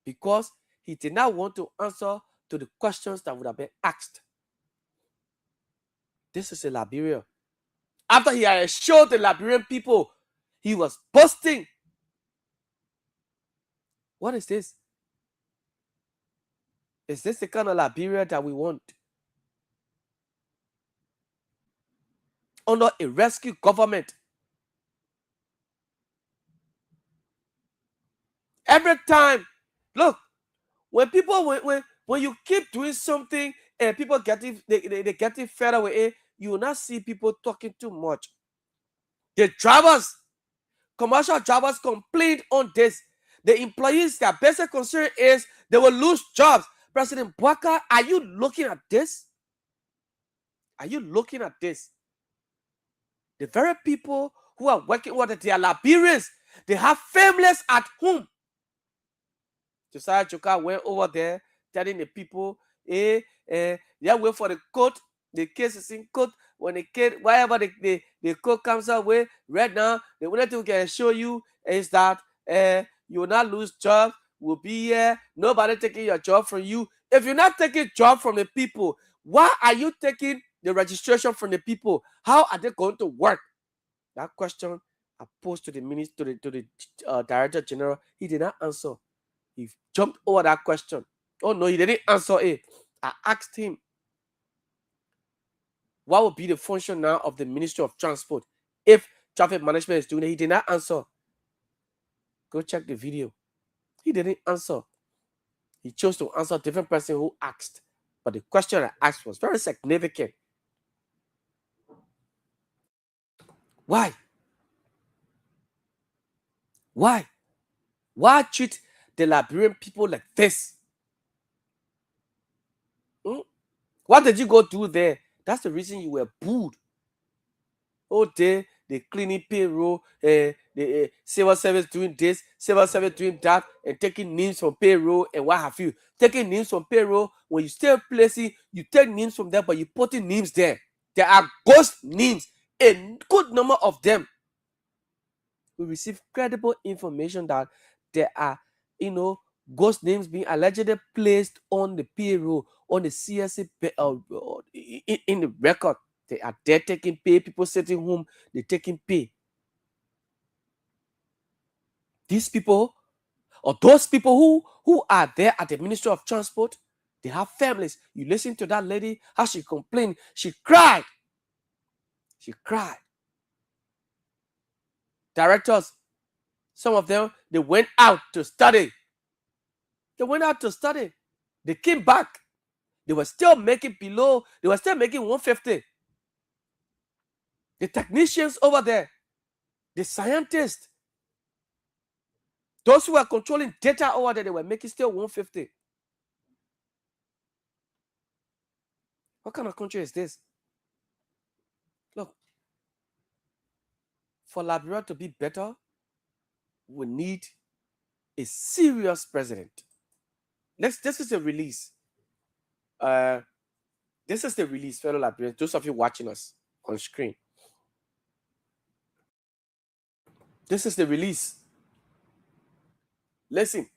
because he did not want to answer to the questions that would have been asked. This is in Liberia. After he had assured the Liberian people, he was boasting. What is this? Is this the kind of Liberia that we want? Under a rescue government. Every time, look, when you keep doing something and people they getting fed up with it, you will not see people talking too much. The drivers, commercial drivers complained on this. The employees, their basic concern is they will lose jobs. President Bwaka, are you looking at this? Are you looking at this? The very people who are working with it, they are Liberians. They have families at home. Josiah Joker went over there telling the people, they wait for the court. The case is in court. When the case, whatever the court comes out with, right now, the only thing we can show you is that you will not lose jobs. Will be here. Nobody taking your job from you. If you're not taking job from the people, why are you taking the registration from the people? How are they going to work? That question I posed to the minister, to the Director General. He did not answer. He jumped over that question. Oh no, he didn't answer it. I asked him, what would be the function now of the Ministry of Transport if traffic management is doing it? He did not answer. Go check the video. He didn't answer. He chose to answer a different person who asked. But the question I asked was very significant. Why? Why? Why treat the Liberian people like this? What did you go do there? That's the reason you were booed. Oh, they cleaning payroll, the civil service doing this, civil service doing that, and taking names from payroll and what have you. Taking names from payroll, when you stay placing, you take names from there, but you put in names there. There are ghost names, a good number of them. We receive credible information that there are, ghost names being allegedly placed on the payroll, on the CSC in the record. They are there taking pay. People sitting home, they're taking pay. These people, or those people who are there at the Ministry of Transport, they have families. You listen to that lady, how she complained. She cried. She cried. Directors, some of them, they went out to study. They went out to study. They came back. They were still making below. They were still making 150. The technicians over there, the scientists, those who were controlling data over there, they were making still 150. What kind of country is this? Look, for Liberia to be better, we need a serious president. This is the release. This is the release, fellow Liberians, those of you watching us on screen. This is the release. Listen,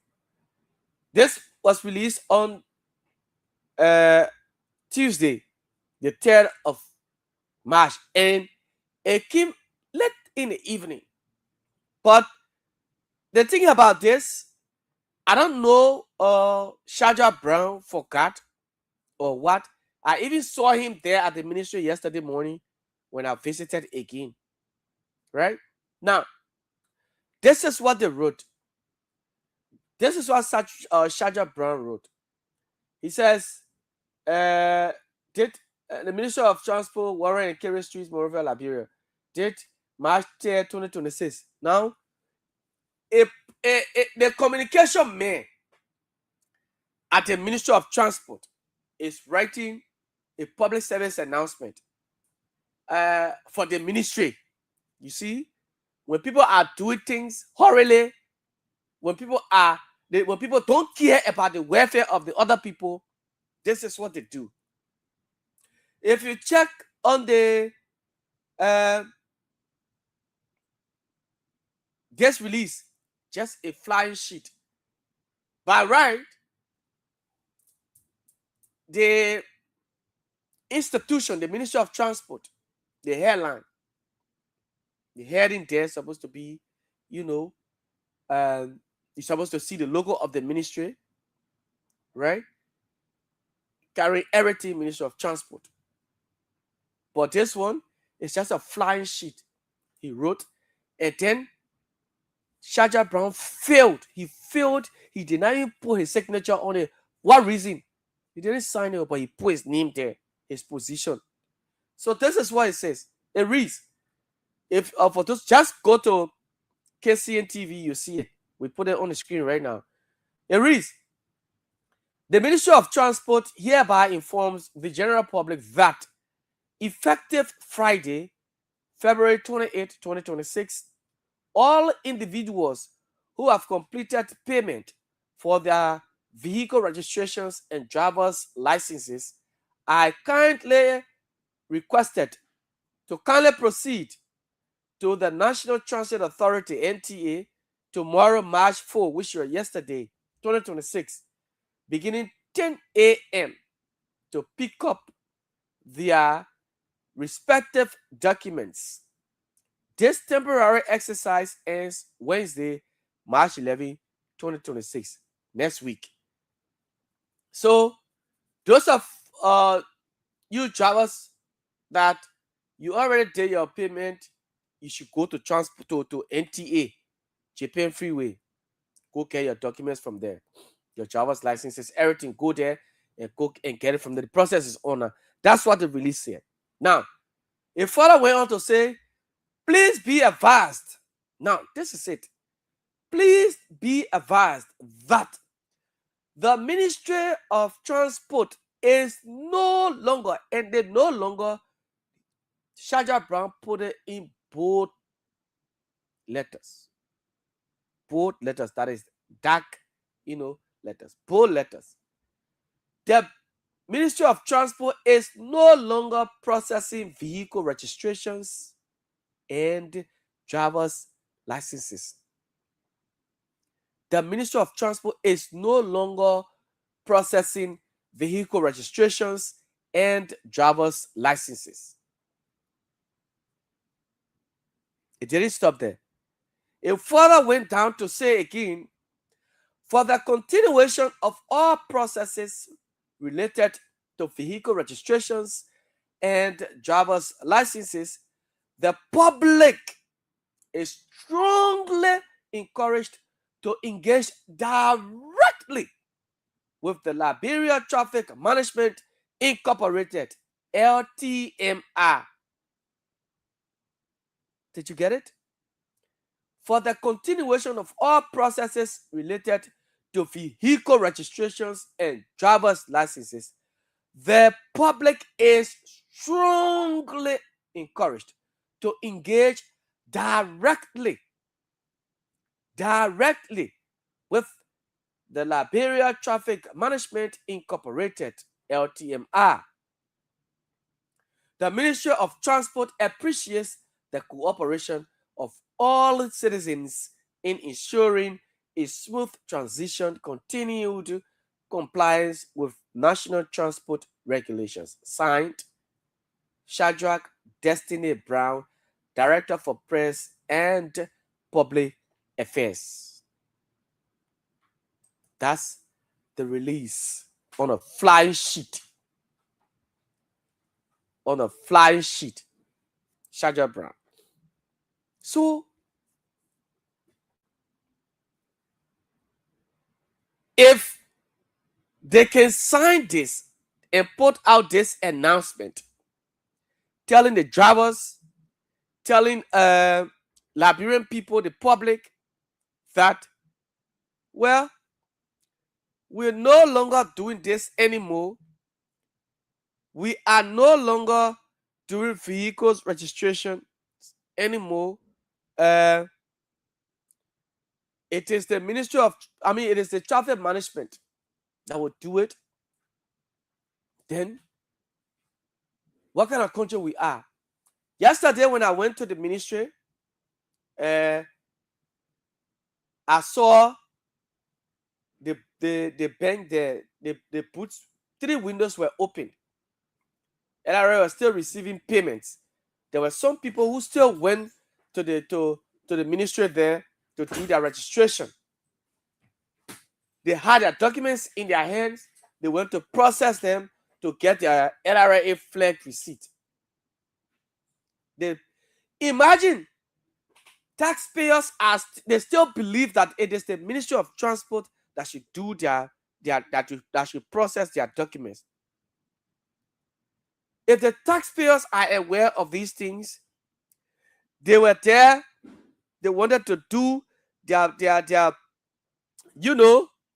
this was released on Tuesday, the 3rd of March, and it came late in the evening. But the thing about this, I don't know, Shaja Brown forgot or what. I even saw him there at the ministry yesterday morning when I visited again. Right? Now, this is what they wrote. This is what Shaja Brown wrote. He says, did the Ministry of Transport, Warren and Kerry Streets, Monrovia, Liberia, did March 10, 2026. Now, the communication man at the Ministry of Transport is writing a public service announcement for the ministry. You see, when people are doing things hurriedly, when people don't care about the welfare of the other people, this is what they do. If you check on the this release, just a flying sheet. By right, the institution, the Ministry of Transport, the airline, the heading there is supposed to be, you're supposed to see the logo of the ministry, right? Carry everything, Ministry of Transport. But this one is just a flying sheet he wrote, and then Shaja Brown failed. He failed. He did not even put his signature on it. What reason? He didn't sign it, but he put his name there, his position. So this is what it says. It reads, if for those, just go to KCNTV, you see it. We put it on the screen right now. It reads, the Ministry of Transport hereby informs the general public that effective Friday, February 28, 2026, all individuals who have completed payment for their vehicle registrations and driver's licenses are kindly requested to kindly proceed to the National Transit Authority, NTA, tomorrow, March 4, which was yesterday, 2026, beginning 10 a.m. to pick up their respective documents. This temporary exercise ends Wednesday, March 11, 2026, next week. So, those of you drivers that you already did your payment, you should go to transport to NTA, Japan Freeway. Go get your documents from there, your driver's licenses, everything. Go there and go and get it from there. The process is on. That's what the release said. Now, a further went on to say, please be advised. Now, this is it. Please be advised that the Ministry of Transport is no longer, and they no longer, Shaja Brown put it in bold letters. Bold letters, that is dark, letters. Bold letters. The Ministry of Transport is no longer processing vehicle registrations and driver's licenses. The Ministry of Transport is no longer processing vehicle registrations and driver's licenses. It didn't stop there. It further went down to say again, for the continuation of all processes related to vehicle registrations and driver's licenses, the public is strongly encouraged to engage directly with the Liberia Traffic Management Incorporated, LTMI. Did you get it? For the continuation of all processes related to vehicle registrations and driver's licenses, the public is strongly encouraged to engage directly with the Liberia Traffic Management Incorporated, LTMI. The Ministry of Transport appreciates the cooperation of all citizens in ensuring a smooth transition, continued compliance with national transport regulations. Signed, Shadrach Destiny Brown, Director for Press and Public Affairs. That's the release on a flying sheet. On a flying sheet. Shadrach Brown. So, if they can sign this and put out this announcement telling the drivers, telling Liberian people, the public, that, well, we're no longer doing this anymore. We are no longer doing vehicles registration anymore. It is the it is the traffic management that will do it. Then, what kind of country we are? Yesterday, when I went to the ministry, I saw the bank there, they put 3 windows were open. LRA was still receiving payments. There were some people who still went to the ministry there to do their registration. They had their documents in their hands. They went to process them to get their LRA flag receipt. Imagine taxpayers they still believe that it is the Ministry of Transport that should do that should process their documents. If the taxpayers are aware of these things, they were there, they wanted to do their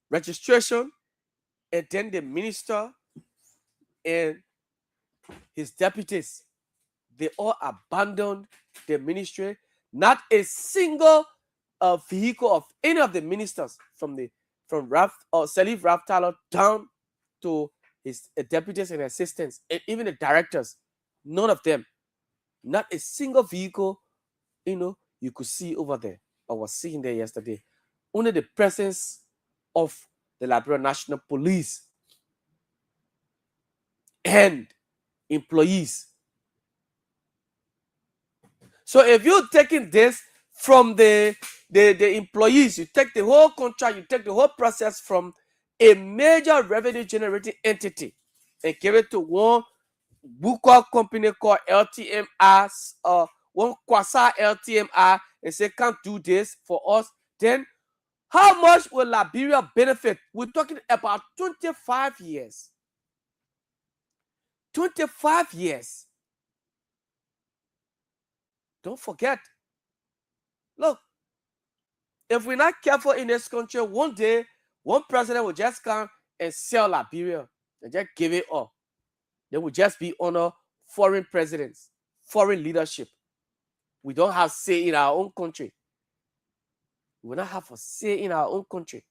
registration, and then the minister and his deputies, they all abandoned the ministry. Not a single vehicle of any of the ministers from Salif Raftalo down to his deputies and assistants, and even the directors, none of them, not a single vehicle, you could see over there. I was seeing there yesterday. Only the presence of the Liberia National Police and employees. So if you're taking this from the employees, you take the whole contract, you take the whole process from a major revenue generating entity and give it to one Buka company called LTMI, one Kwasa LTMI, and say, can't do this for us, then how much will Liberia benefit? We're talking about 25 years. 25 years. Don't forget. Look, if we're not careful in this country, one day, one president will just come and sell Liberia and just give it up. They will just be under foreign presidents, foreign leadership. We don't have say in our own country. We will not have a say in our own country.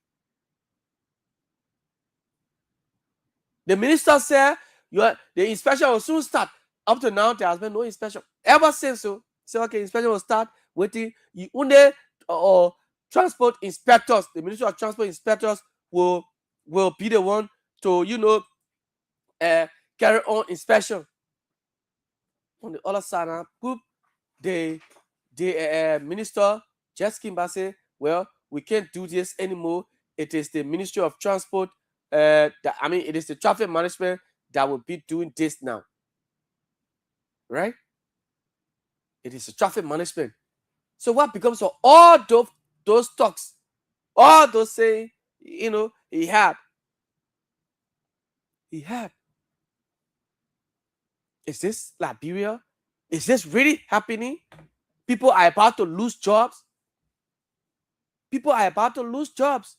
The minister said the inspection will soon start. Up to now, there has been no inspection. Ever since so, say okay, inspection will start. Waiting. You only transport inspectors, the Ministry of Transport inspectors will be the one to carry on inspection. On the other side, the minister just came back and say, well, we can't do this anymore. It is the Ministry of Transport, it is the traffic management that will be doing this now. Right? It is the traffic management. So what becomes of all those talks, all those saying, he had. Is this Liberia? Is this really happening? People are about to lose jobs. People are about to lose jobs.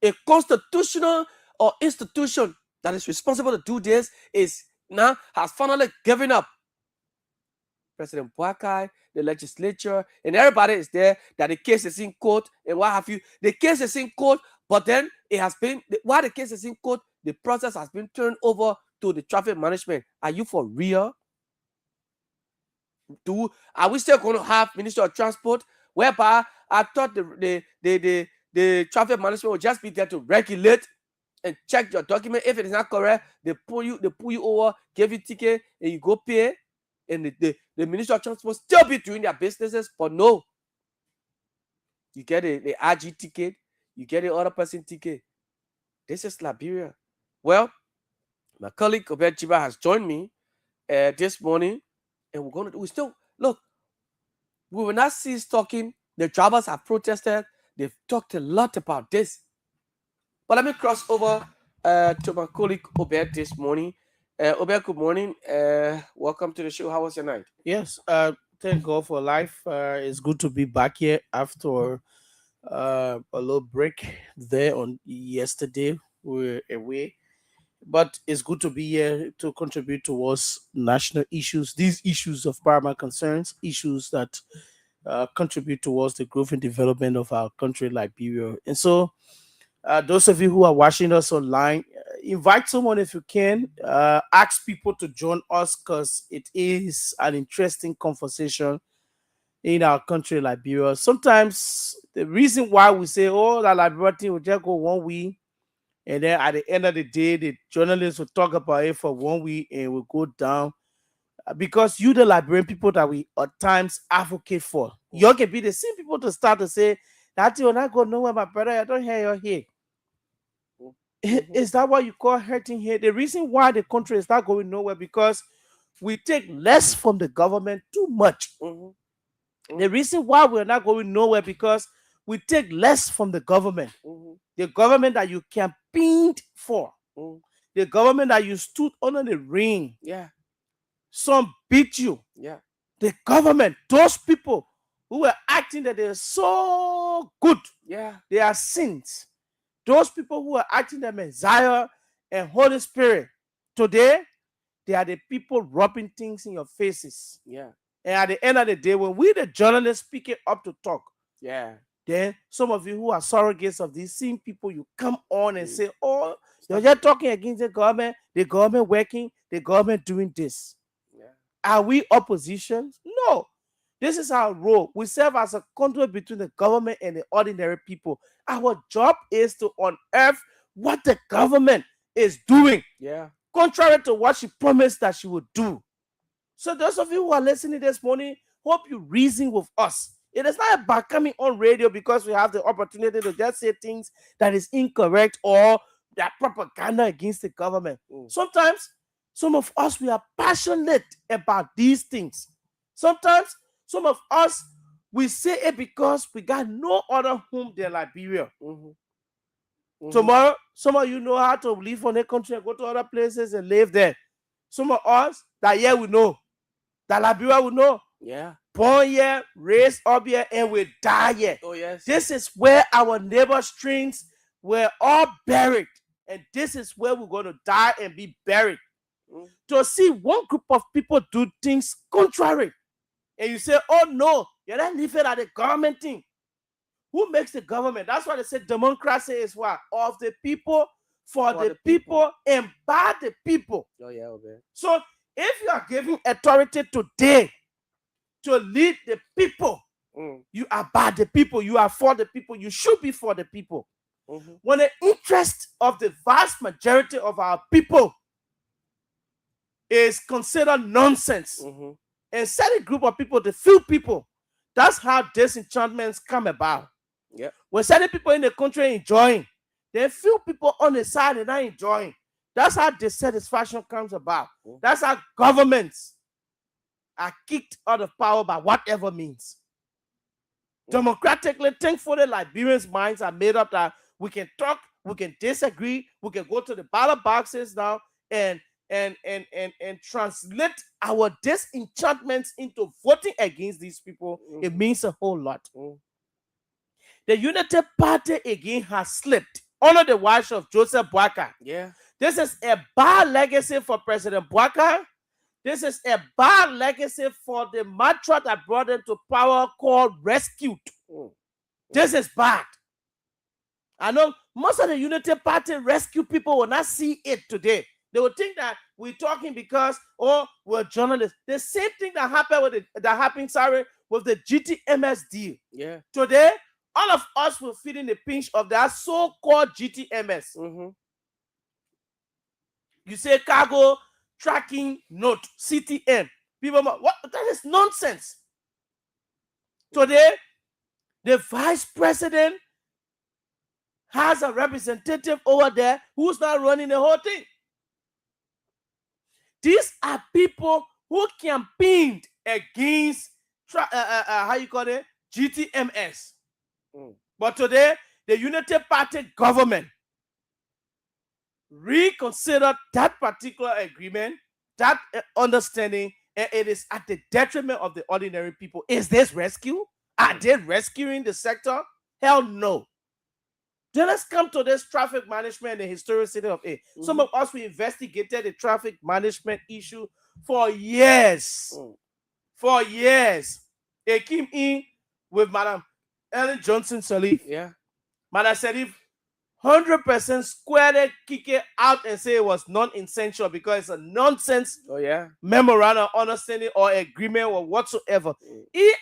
A constitutional or institution that is responsible to do this has finally given up. President Boakai, the legislature, and everybody is there that the case is in court and what have you. The case is in court, but then it has been, while the case is in court, the process has been turned over to the traffic management. Are you for real? Are we still going to have Minister of Transport, whereby I thought the traffic management will just be there to regulate and check your document. If it is not correct, they pull you over, give you ticket, and you go pay. And the Minister of Transport still be doing their businesses, but no. You get the RG ticket, you get the other person ticket. This is Liberia. Well, my colleague Obed Gibah has joined me this morning, and we will not cease talking. The drivers have protested. They've talked a lot about this. But let me cross over to my colleague Obed this morning. Obed, good morning. Welcome to the show. How was your night? Yes, thank God for life. It's good to be back here after a little break there on yesterday. We were away. But it's good to be here to contribute towards national issues, these issues of paramount concerns, issues that contribute towards the growth and development of our country, Liberia. And so, those of you who are watching us online, invite someone if you can. Ask people to join us because it is an interesting conversation. in our country, Liberia. Sometimes the reason why we say, oh, that Liberia thing will just go 1 week, and then at the end of the day, the journalists will talk about it for 1 week and will go down. Because you, the Liberian people that we at times advocate for, you can be the same people to start to say, that you're not going nowhere, my brother, I don't hear your head. Is that what you call hurting here? The reason why the country is not going nowhere because we take less from the government too much. The reason why we're not going nowhere because we take less from the government. The government that you campaigned for. The government that you stood under the ring. Yeah. Some beat you. Yeah. The government, those people who were acting that they're so good. Yeah. They are saints. Those people who are acting the Messiah and Holy Spirit. Today, they are the people rubbing things in your faces. Yeah. And at the end of the day, when we, the journalists, pick it up to talk, yeah, then some of you who are surrogates of these same people, you come on and say, oh, you're just talking against the government working, the government doing this. Yeah. Are we opposition? No. This is our role. We serve as a conduit between the government and the ordinary people. Our job is to unearth what the government is doing. Yeah. Contrary to what she promised that she would do. So those of you who are listening this morning, hope you reason with us. It is not about coming on radio because we have the opportunity to just say things that is incorrect or that propaganda against the government. Sometimes, some of us, we are passionate about these things. Sometimes, some of us, we say it because we got no other home than Liberia. Tomorrow, some of you know how to leave from the country and go to other places and live there. Some of us, that year we know. That Liberia we know. Yeah. Born here, raised up here, and we die here. Oh, yes. This is where our neighbor streams were all buried. And this is where we're going to die and be buried. To see one group of people do things contrary. And you say, oh no, you're not living at the government thing. Who makes the government? That's why they say democracy is what? Of the people, for the people, and by the people. Oh, yeah, okay. So if you are giving authority today to lead the people, you are by the people, you are for the people, you should be for the people. When the interest of the vast majority of our people is considered nonsense, and set a group of people, the few people, that's how disenchantments come about. Yep. When certain people in the country enjoying, then few people on the side are not enjoying. That's how dissatisfaction comes about. That's how governments are kicked out of power by whatever means. Democratically, thankfully, Liberians' minds are made up that we can talk, we can disagree, we can go to the ballot boxes now and translate our disenchantments into voting against these people. It means a whole lot. The United Party again has slipped under the watch of Joseph Boakai. Yeah. This is a bad legacy for President Boakai. This is a bad legacy for the mantra that brought them to power called rescued. This is bad. I know most of the United Party rescue people will not see it today. They will think that we're talking because, oh, we're journalists. The same thing that happened with the GTMS deal. Yeah. Today, all of us will feel in the pinch of that so-called GTMS. You say cargo tracking note, CTM. People, what? That is nonsense. Today, the vice president has a representative over there who's not running the whole thing. These are people who campaigned against GTMS. But today, the United Party government reconsidered that particular agreement, that understanding, and it is at the detriment of the ordinary people. Is this rescue? Are they rescuing the sector? Hell no. Then let's come to this traffic management in the historicity of it. Some of us, we investigated the traffic management issue for years. For years. They came in with Madam Ellen Johnson Sirleaf. Yeah. Madam Sirleaf 100% squarely kick it out and say it was non-essential because it's a nonsense memorandum, understanding, or agreement or whatsoever.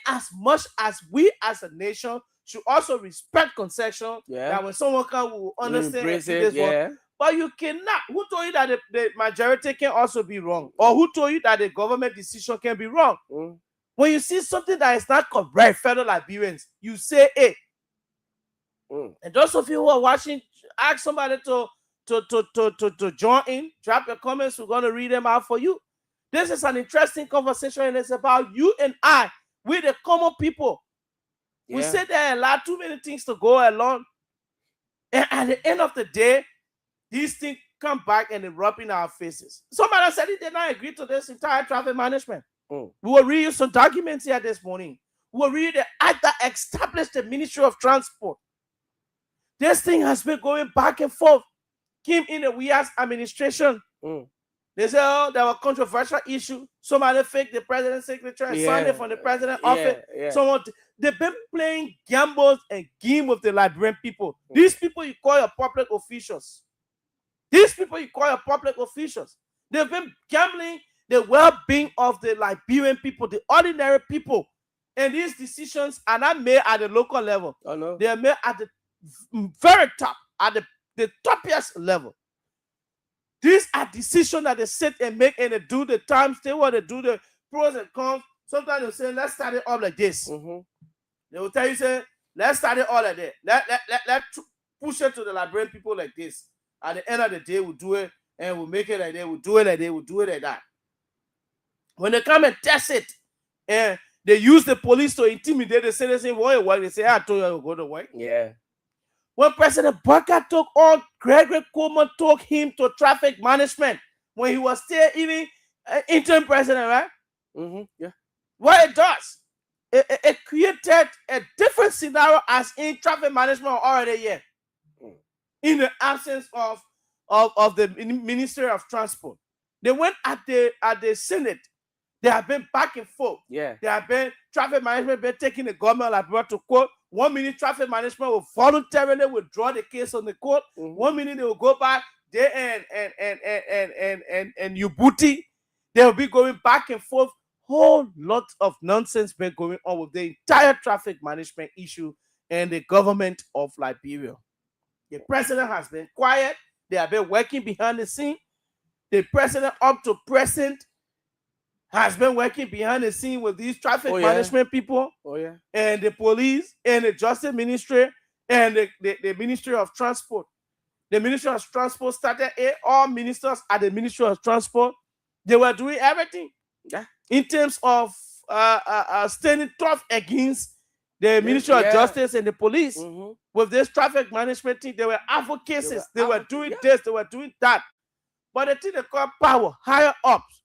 As much as we as a nation should also respect concession, that when someone comes, we will understand this one. But you cannot. Who told you that the majority can also be wrong? Or who told you that the government decision can be wrong? When you see something that is not correct, fellow Liberians, you say, hey. And those of you who are watching, ask somebody to join in, drop your comments. We're going to read them out for you. This is an interesting conversation, and it's about you and I, we the common people. We say there are a lot too many things to go along. And at the end of the day, these things come back and they rub in our faces. Somebody said he did not agree to this entire traffic management. We will read you some documents here this morning. We will read the act that established the Ministry of Transport. This thing has been going back and forth. Came in the Weah's administration. They said, oh, there were controversial issues. Somebody faked the president's secretary and signed it from the president's office. They've been playing gambles and game with the Liberian people. These people you call your public officials. These people you call your public officials. They've been gambling the well-being of the Liberian people, the ordinary people. And these decisions are not made at the local level. They are made at the very top, at the toppiest level. These are decisions that they sit and make, and they do the times table, they do the pros and cons. Sometimes they say, let's start it up like this. They will tell you, say, let's start it all like that. Let's push it to the Liberian people like this. At the end of the day, we'll do it, and we'll make it like that. We'll do it like that. We'll do it like that. When they come and test it, and they use the police to intimidate the citizens, they say, I told you I will go to work. When President Barker took on, Gregory Coleman took him to traffic management when he was still even interim president, right? What it does, it created a different scenario as in traffic management already here. In the absence of the Ministry of Transport. They went at the Senate. They have been back and forth. They have been traffic management been taking the government of Liberia to court. 1 minute traffic management will voluntarily withdraw the case on the court. 1 minute they will go back there and Ubuti. They will be going back and forth. Whole lot of nonsense been going on with the entire traffic management issue and the government of Liberia. The president has been quiet. They have been working behind the scene. The president up to present has been working behind the scene with these traffic management people, and the police, and the Justice Ministry, and the Ministry of Transport. The Ministry of Transport started all ministers at the Ministry of Transport. They were doing everything in terms of standing tough against the Ministry of Justice and the police. With this traffic management thing, they were advocates. They were doing this, they were doing that. But the thing they call power, higher ups,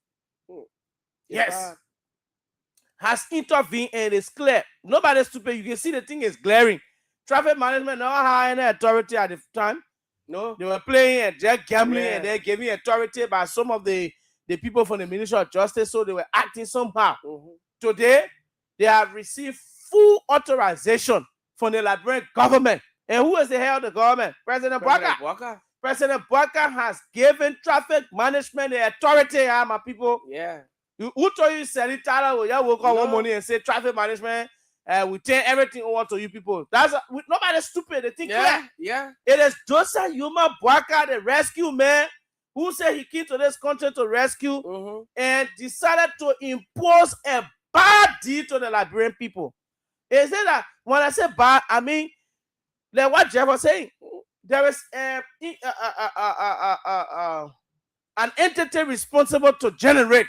has intervened, and it's clear. Nobody's stupid. You can see the thing is glaring. Traffic management not high any authority at the time. No, they were playing and just gambling, and they're giving authority by some of the people from the Ministry of Justice, so they were acting somehow. Today, they have received full authorization from the Liberian government. And who is the head of the government? President Barker. President Barker has given traffic management the authority, my people. Who told you Sally Tyler will woke up one morning and say traffic management we turn everything over to you people? Nobody's stupid. They think it is Joseph Yuma Barker, the rescue man, who said he came to this country to rescue and decided to impose a bad deal to the Liberian people. Is it that when I say bad, I mean like what Jeff was saying? There is an entity responsible to generate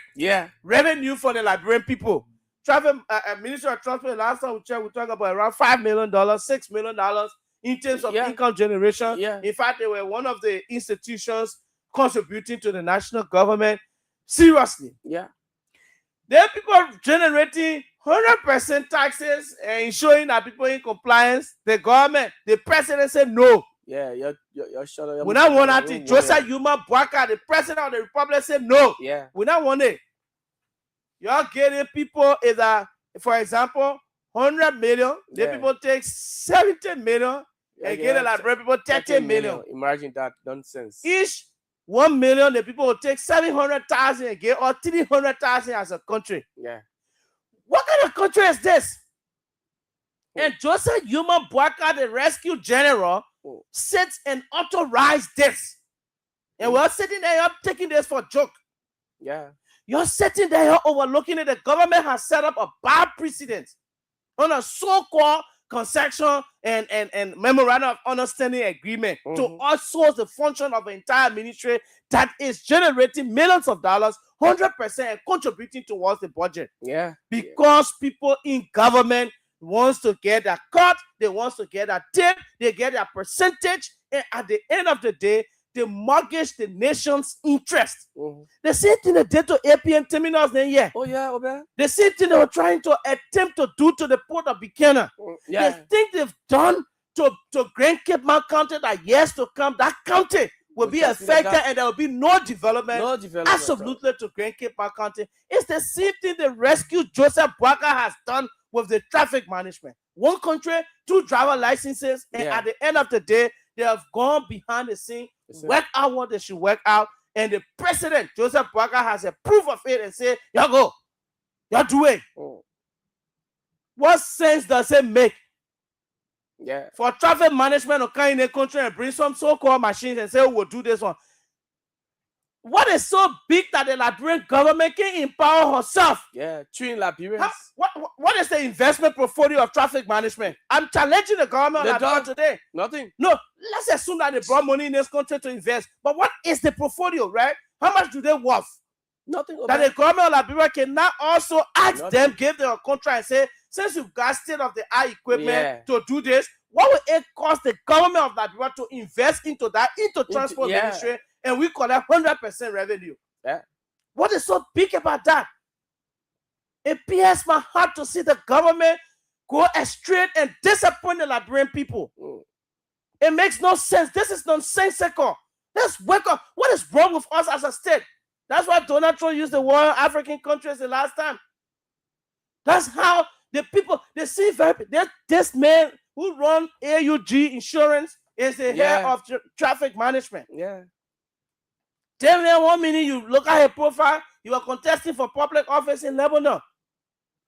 revenue for the Liberian people. Traffic Ministry of Transport, last time we checked, we talked about around $5 million, $6 million in terms of income generation. In fact, they were one of the institutions contributing to the national government. Seriously. There are people generating 100% taxes and showing that people in compliance. The government, the president said no. We not want that. Joseph Yuma Barker, the president of the republic, said no. We not want it. You're getting people either, for example, 100 million. The people take 70 million and give the Liberian people 30 million. Imagine that nonsense. Each 1 million, the people will take 700,000 again or 300,000 as a country. Yeah. What kind of country is this? And Joseph Yuma Boaka, the rescue general, sits and authorized this. And we're sitting there, you're taking this for a joke. Yeah. You're sitting there, you're overlooking it. The government has set up a bad precedent on a so-called concession and memorandum of understanding agreement to outsource the function of the entire ministry that is generating millions of dollars, 100% and contributing towards the budget. Yeah. Because people in government wants to get a cut, they wants to get a tip, they get a percentage, and at the end of the day, they mortgage the nation's interest. The same thing they did to APM terminals then, yeah. Oh, yeah, okay. The same thing they were trying to attempt to do to the port of Buchanan. Yeah. They think they've done to Grand Cape Mount County that years to come, that county will be affected and there will be no development. No development. Absolutely to Grand Cape Mount County. It's the same thing the rescue Joseph Boaka has done with the traffic management. One country, 2 driver licenses, and at the end of the day, they have gone behind the scene, work out what they should work out, and the president, Joseph Boaka, has a proof of it and say, y'all go, y'all do it. What sense does it make for traffic management to come in a country and bring some so-called machines and say, oh, we'll do this one? What is so big that the Liberian government can empower herself? Yeah, twin Liberians. What is the investment portfolio of traffic management? I'm challenging the government of Liberia today. Nothing. No, let's assume that they brought money in this country to invest. But what is the portfolio, right? How much do they worth? Nothing. That the government of Liberia can now also ask them, give them a contract and say, since you've got state-of-the-art equipment to do this, what will it cost the government of Liberia to invest into that, into transport ministry, and we collect 100% revenue? Yeah. What is so big about that? It pierces my heart to see the government go astray and disappoint the Liberian people. It makes no sense. This is nonsensical. Let's wake up. What is wrong with us as a state? That's why Donald Trump used the word African countries the last time. That's how the people, they see this man who runs AUG Insurance is the head of traffic management. Yeah. Tell me 1 minute you look at her profile, you are contesting for public office in Lebanon.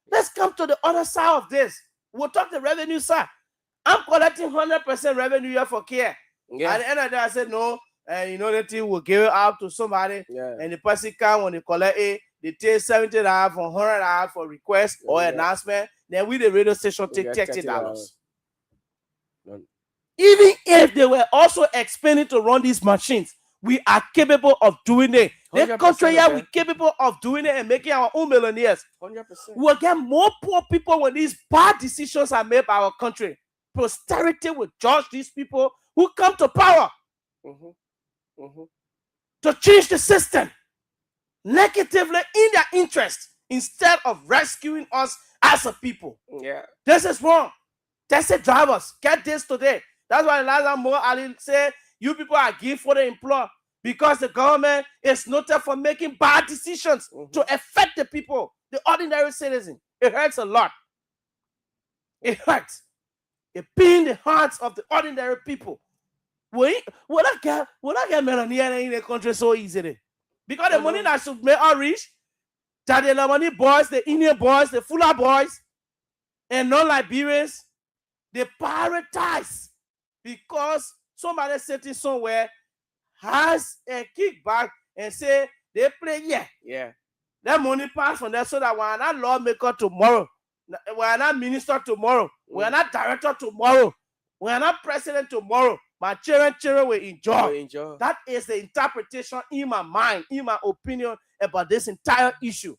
Let's come to the other side of this. We'll talk the revenue side. I'm collecting 100% revenue here for Kear. At the end of the day, I said no, and you know the team will give it out to somebody, and the person can, when they collect it, they take $70 for $100 for request or announcement. Then we, the radio station, take $30. Even if they were also expanding to run these machines, we are capable of doing it. The country here, we're capable of doing it and making our own millionaires. 100%. We'll get more poor people when these bad decisions are made by our country. Posterity will judge these people who come to power to change the system negatively in their interest instead of rescuing us as a people. Yeah. This is wrong. Taxi drivers, get this today. That's why last time Mo Ali said, you people are given for the employer because the government is noted for making bad decisions to affect the people, the ordinary citizen. It hurts a lot. It hurts. It pains the hearts of the ordinary people. Will I get millionaire in the country so easily? Because the money that should make us rich, that the Lamani boys, the Indian boys, the Fula boys, and non-Liberians, they prioritize because somebody sitting somewhere has a kickback and say they play that money pass from there so that we're not lawmaker tomorrow, we're not minister tomorrow, we're not director tomorrow, we're not president tomorrow. My children will enjoy. That is the interpretation in my mind, in my opinion about this entire issue.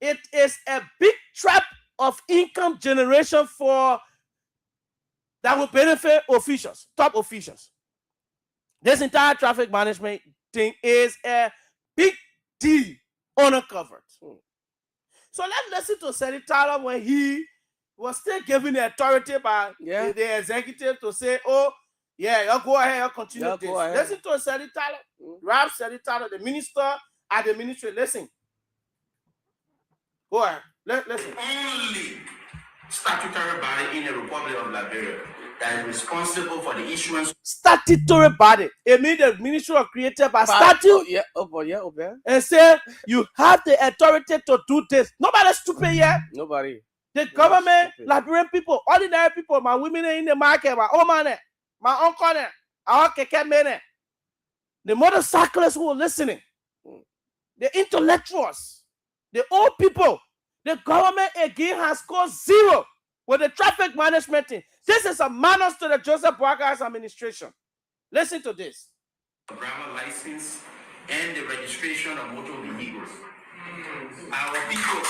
It is a big trap of income generation for that will benefit officials, top officials. This entire traffic management thing is a big deal uncovered. So let's listen to Senator Tyler when he was still given the authority by the executive to say, oh, you go ahead, you continue this. Listen to Senator Tyler, Rap Senator Tyler, the minister at the ministry. Listen. Go ahead. Listen. Only statutory body in the Republic of Liberia that is responsible for the issuance. Statutory body. It means the ministry was created by statute. And say you have the authority to do this. Nobody's stupid here. Nobody. The government, Liberian people, ordinary people, my women in the market, my old man, my uncle, our keke men, the motorcyclists who are listening, the intellectuals, the old people, the government again has scored 0 with the traffic management thing. This is a menace to the Joseph Boakar's administration. Listen to this. Driver license and the registration of motor vehicles. Our people.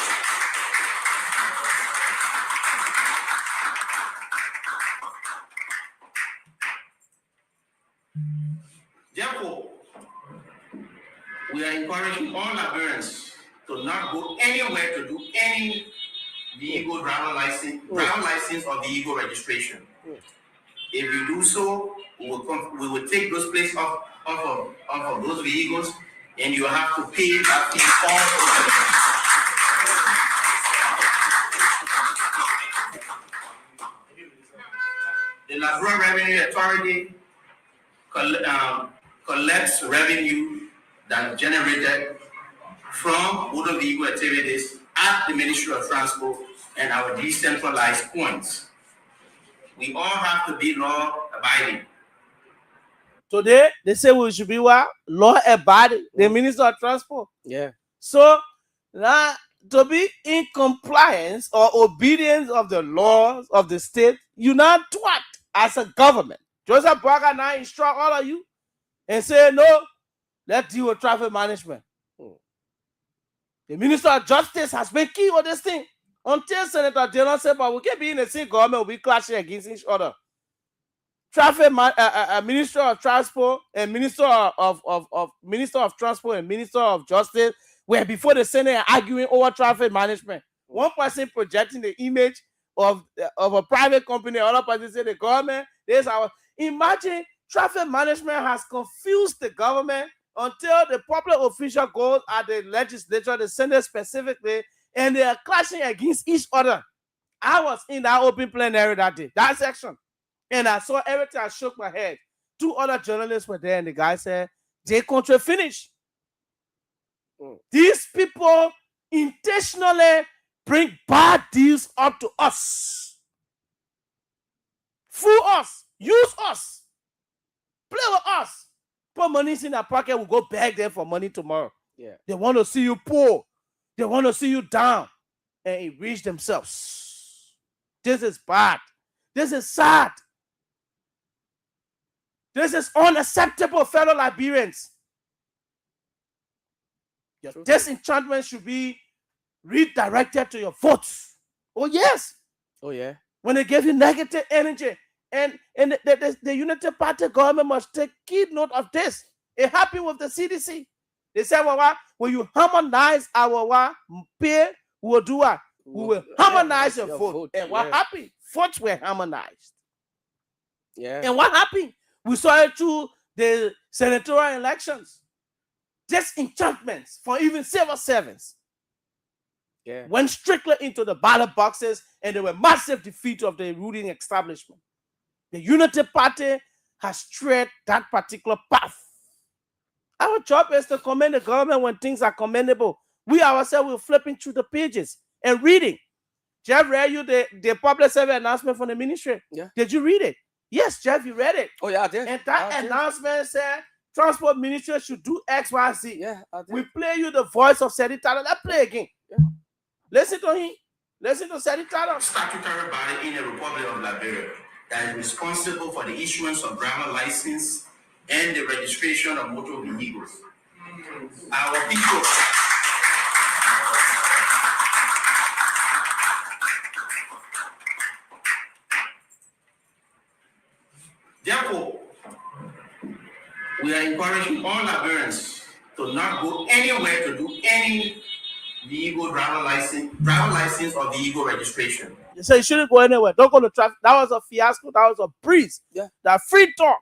Therefore, we are encouraging all Liberians to not go anywhere to do any vehicle driver license or vehicle registration. If you do so, we will take those places off of those vehicles, and you have to pay that fee all. The Liberia Revenue Authority collects revenue that is generated from motor vehicle activities at the Ministry of Transport and our decentralized points. We all have to be law-abiding. Today, they say we should be what? Law-abiding. The Minister of Transport. Yeah. So, now, to be in compliance or obedience of the laws of the state, you now twat as a government. Joseph Boakar now instruct all of you and say, no, let's deal with traffic management. The Minister of Justice has been key on this thing. Until Senator Dillon said, but we can't be in the same government, we'll be clashing against each other. Minister of Transport and Minister of Transport and Minister of Justice were before the Senate arguing over traffic management. One person projecting the image of a private company, other person say the government. Imagine traffic management has confused the government until the public official goes at the legislature, the Senate specifically, and they are clashing against each other. I was in that open plenary that day, that section, and I saw everything. I shook my head. 2 other journalists were there, and the guy said, "They country finish." These people intentionally bring bad deals up to us, fool us, use us, play with us, put money in our pocket. We'll go beg them for money tomorrow. Yeah. They want to see you poor. They want to see you down and enrich themselves. This is bad. This is sad. This is unacceptable, fellow Liberians. Your disenchantment should be redirected to your votes. Oh, yes. Oh, yeah. When they give you negative energy, and the Unity Party government must take key note of this. It happened with the CDC. They said, well, when you harmonize our pay, we will do what? We will harmonize your vote. And what happened? Votes were harmonized. Yeah. And what happened? We saw it through the senatorial elections. Disenchantments for even civil servants. Yeah. Went strictly into the ballot boxes, and there were massive defeat of the ruling establishment. The Unity Party has tread that particular path. Our job is to commend the government when things are commendable. We ourselves will flipping through the pages and reading. Jeff read you the public service announcement from the ministry. Yeah. Did you read it? Yes, Jeff, you read it. Oh, yeah, I did. And that announcement said Transport Ministry should do X, Y, Z. Yeah, I did. We play you the voice of Seti Tata. Let's play again. Yeah. Listen to him. Listen to Seti Tata. Statutory body in the Republic of Liberia that is responsible for the issuance of driver license and the registration of motor vehicles. Our people. Therefore, we are encouraging all Liberians to not go anywhere to do any vehicle driver license or vehicle registration. You say you shouldn't go anywhere. Don't go to traffic. That was a fiasco. That was a breeze. Yeah. That free talk.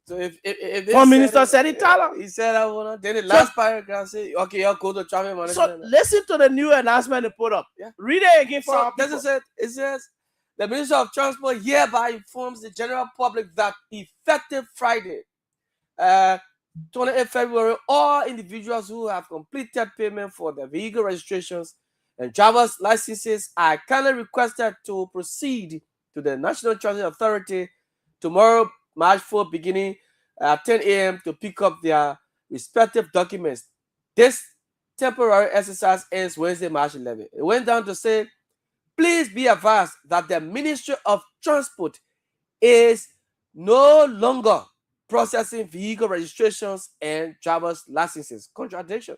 So if Prime Minister said it, he said I wanna. Then the last paragraph say, okay, I'll go to traffic management. So listen to the new announcement they put up. Yeah. Read it again for our people. It says The Ministry of Transport hereby informs the general public that effective Friday, 28 February, all individuals who have completed payment for their vehicle registrations and driver's licenses are kindly requested to proceed to the National Transit Authority tomorrow, March 4th, beginning at 10 a.m. to pick up their respective documents. This temporary exercise ends Wednesday, March 11th. It went down to say, please be advised that the Ministry of Transport is no longer processing vehicle registrations and driver's licenses. Contradiction.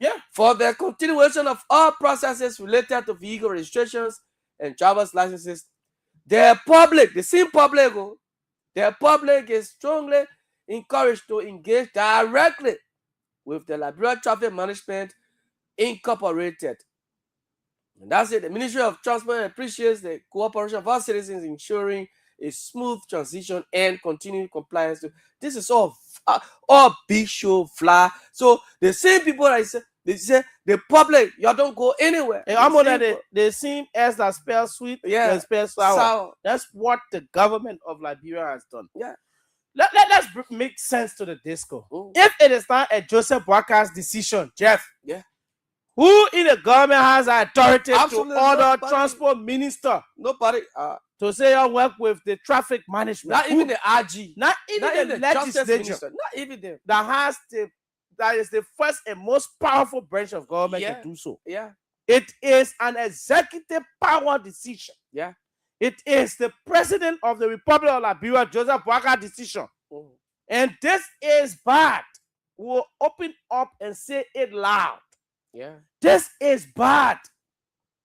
Yeah. For the continuation of all processes related to vehicle registrations and driver's licenses, the public, the same public, the public is strongly encouraged to engage directly with the Liberia Traffic Management Incorporated. And that's it. The Ministry of Transport appreciates the cooperation of our citizens, ensuring a smooth transition and continued compliance. This is all big show fly. So the same people that they say the public, y'all don't go anywhere. And I'm on the same S that spells sweet, that spells sour. That's what the government of Liberia has done. Yeah. Let's make sense to the disco. If it is not a Joseph Boakar's decision, Jeff, who in the government has authority to order transport minister? Nobody. To say I work with the traffic management. Not even the RG. Not even the legislature. Not even them. That is the first and most powerful branch of government to do so. Yeah. It is an executive power decision. Yeah. It is the president of the Republic of Liberia, Joseph Boakar decision. And this is bad. We'll open up and say it loud. Yeah. This is bad.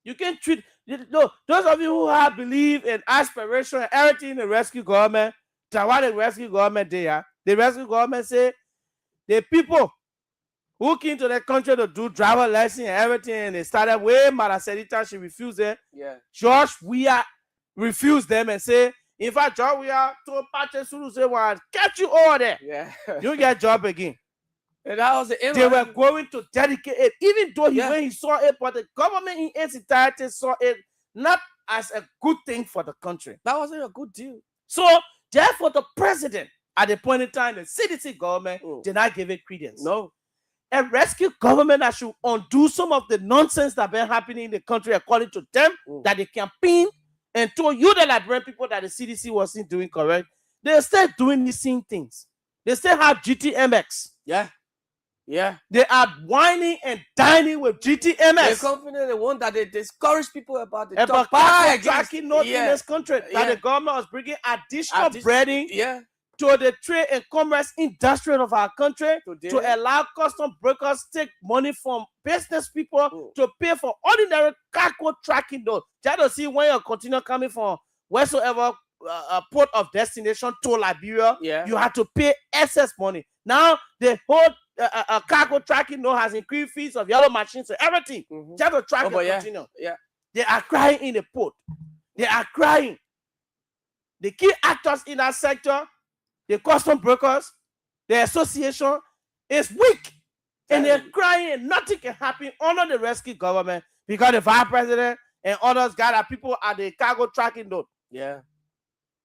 You can treat those of you who have believe in aspiration and everything in the rescue government, that what the rescue government did, the rescue government say the people who came to the country to do driver license and everything, and they started way Maracelita, she refused it. Yeah. George Weah refused them and say, in fact, George Weah told Patrick Sulu say, well, get you over there. Yeah. You get job again. And that was the end. They were going to dedicate it, even though when he saw it, but the government in its entirety saw it not as a good thing for the country. That wasn't a good deal. So, therefore, the president, at the point in time, the CDC government did not give it credence. No. A rescue government that should undo some of the nonsense that been happening in the country, according to them, that they campaign and told you, the Liberian people, that the CDC wasn't doing correct. They're still doing the same things. They still have GTMX. Yeah. Yeah. They are whining and dining with GTMS. The company, the one that they discourage people about the tracking note in this country. That the government was bringing additional breading to the trade and commerce industry of our country to allow custom brokers take money from business people to pay for ordinary cargo tracking note. Just to see when you continue coming from wheresoever port of destination to Liberia, you have to pay excess money. Now the whole cargo tracking note has increased fees of yellow machines and everything. Just to track and continue. Yeah. They are crying in the port. They are crying. The key actors in that sector, the custom brokers, the association, is weak. And they're crying and nothing can happen under the rescue government because the vice president and others got people at the cargo tracking note. Yeah.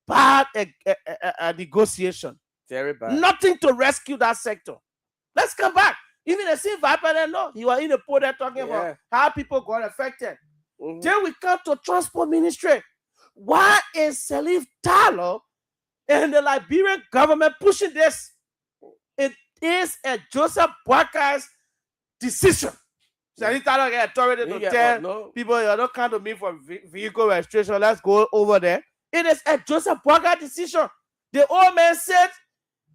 Bad negotiation. Very bad. Nothing to rescue that sector. Let's come back. Even the same vice president, no, he was in the port there talking about how people got affected. Then we come to transport ministry. Why is Salif Talo and the Liberian government pushing this? It is a Joseph Boakar's decision. Salif Talo get authority to tell people, you don't come to me for vehicle registration. Let's go over there. It is a Joseph Boakar's decision. The old man said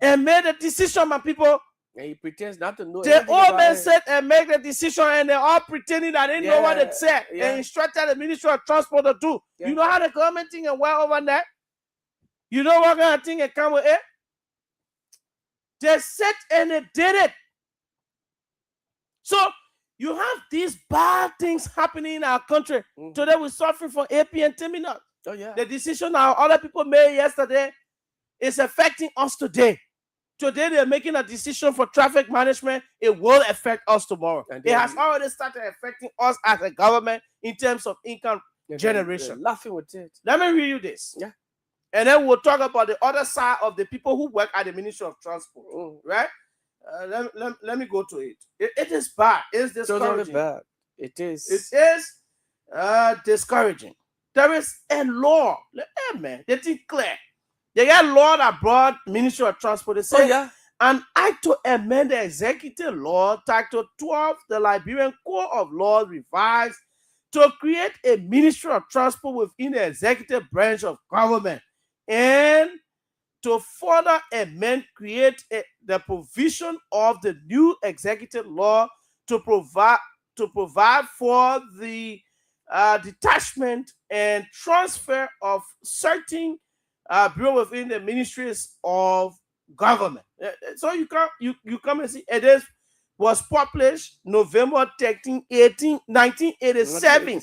and made a decision, my people. And he pretends not to know. The old man said and make the decision, and they're all pretending that they know what it said and instructed the Ministry of Transport to do. You know how the government thing and well over that? You know what kind of thing it come with it? They said and they did it. So you have these bad things happening in our country. Today we're suffering from APN terminal. Oh yeah. The decision our other people made yesterday is affecting us today. Today they're making a decision for traffic management. It will affect us tomorrow. It has already started affecting us as a government in terms of income generation. Laughing with it. Let me read you this. Yeah. And then we'll talk about the other side of the people who work at the Ministry of Transport. Right? Let me go to it. It is bad. It's discouraging. Totally bad. It is. It is discouraging. There is a law. Hey, man, they think clear. They got law that brought Ministry of Transport. They say, an act to amend the executive law, Title 12, the Liberian Code of Law revised to create a Ministry of Transport within the executive branch of government, and to further amend, create the provision of the new executive law to provide for the detachment and transfer of certain bureau within the ministries of government. So you come and see it was published November 13, 1987.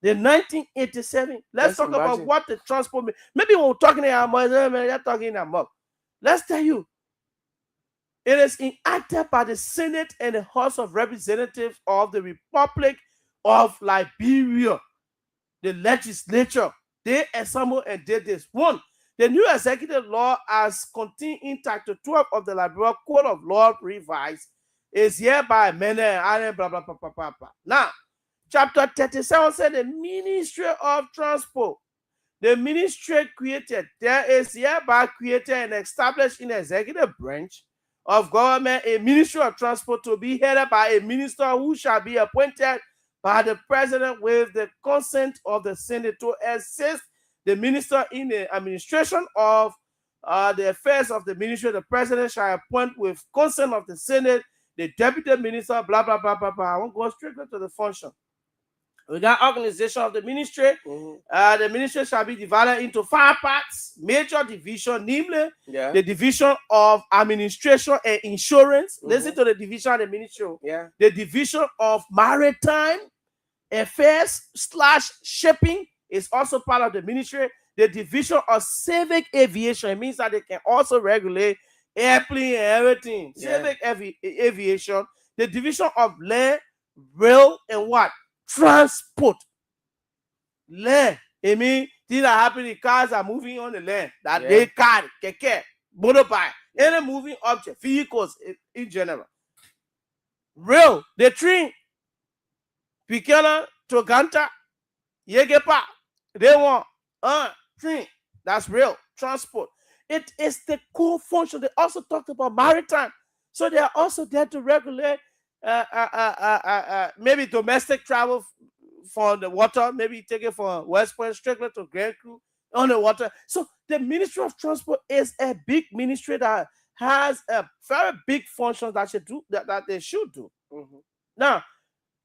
The 1987. Let's talk about what the transport. Maybe when we're talking about, they're talking about. Let's tell you. It is enacted by the Senate and the House of Representatives of the Republic of Liberia. The legislature, they assembled and did this. One, the new executive law, as contained in Title 12 of the Liberia Code of Law revised, is hereby amended and blah, blah, blah, blah, blah, blah. Now, Chapter 37 said the Ministry of Transport. The ministry created, there is hereby created and established in the executive branch of government a Ministry of Transport to be headed by a minister who shall be appointed by the president with the consent of the Senate to assist the minister in the administration of the affairs of the ministry. The president shall appoint with consent of the Senate the deputy minister, blah, blah, blah, blah, blah. I won't go strictly to the function. We got organization of the ministry. The ministry shall be divided into 5 parts. Major division, namely the division of administration and insurance. Listen to the division of the ministry. The division of maritime affairs / shipping is also part of the ministry. The division of civic aviation, it means that they can also regulate airplane and everything. Civic aviation. The division of land, rail, and what? Transport. Land. It means things that happen in cars are moving on the land. That they carry, keke, motorbike, any moving object, vehicles in general. Rail, the train. Pikela, Toganta, Yegepa, they want train. That's rail, transport. It is the core function. They also talked about maritime. So they are also there to regulate maybe domestic travel for the water, maybe take it from West Point strictly to Grand Crew on the water. So the Ministry of Transport is a big ministry that has a very big function that they should do. Now,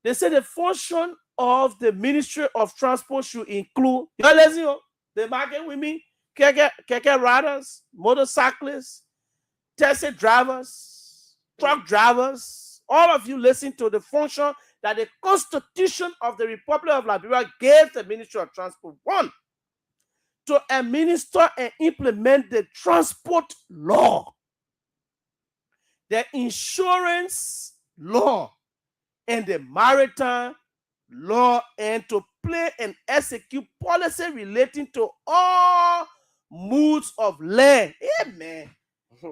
they say the function of the Ministry of Transport should include, the market with me, keke riders, motorcyclists, taxi drivers, truck drivers. All of you listen to the function that the Constitution of the Republic of Liberia gave the Ministry of Transport. 1, to administer and implement the transport law, the insurance law, and the maritime law, and to play and execute policy relating to all modes of land. Amen.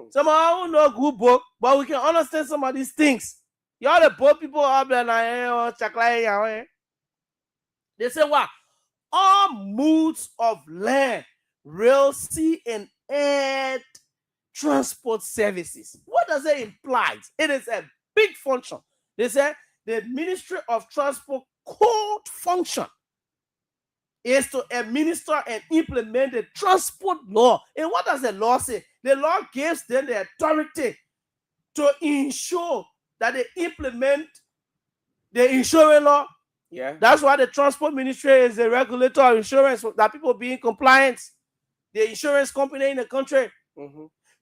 Some of us don't know good book, but we can understand some of these things. Y'all the poor people up there now, they say what? All modes of land, rail, sea, and air transport services. What does it imply? It is a big function. They say the Ministry of Transport core function is to administer and implement the transport law. And what does the law say? The law gives them the authority to ensure that they implement the insurance law. That's why the transport ministry is the regulator of insurance, that people be in compliance. The insurance company in the country.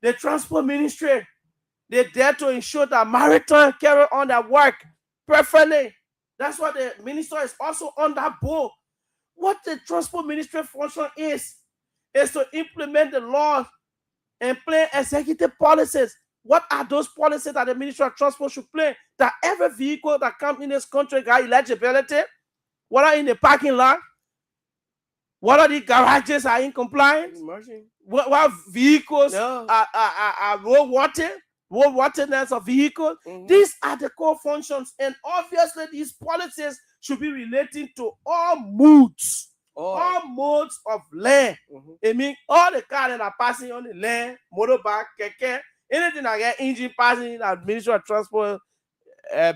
The transport ministry, they're there to ensure that maritime carry on their work perfectly. That's why the minister is also on that board. What the transport ministry function is to implement the law and play executive policies. What are those policies that the Ministry of Transport should play? That every vehicle that comes in this country got eligibility, whether in the parking lot, What are the garages are in compliance? Imagine. What vehicles Yeah. are roadworthiness of vehicles? Mhm. These are the core functions, and obviously these policies should be relating to all modes. All modes of land. Mhm. I mean, all the cars that are passing on the land, motorbike, keke, anything that get engine passing in the Ministry of Transport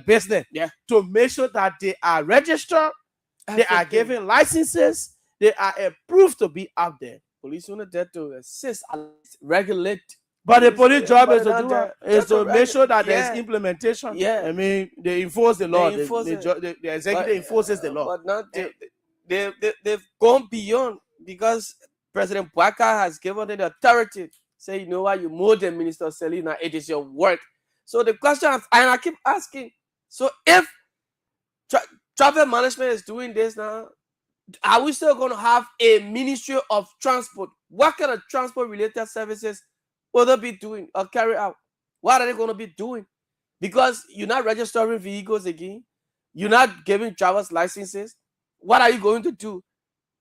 business. Yeah. To make sure that they are registered, they are Everything. given licenses, they are approved to be out there. Police unit there to assist and regulate. But the police job But is to not do there. is Just to to make sure that yeah. there's implementation. Yeah. I mean, they enforce the law. They enforce it. The executive enforces the law. But not they've gone beyond, because President Bwaka has given them the authority. Say, you know what, you more than Minister Selina, it is your work. So the question, and I keep asking, so if traffic management is doing this now, are we still going to have a Ministry of Transport? What kind of transport-related services will they be doing or carry out? What are they going to be doing? Because you're not registering vehicles again. You're not giving driver's licenses. What are you going to do?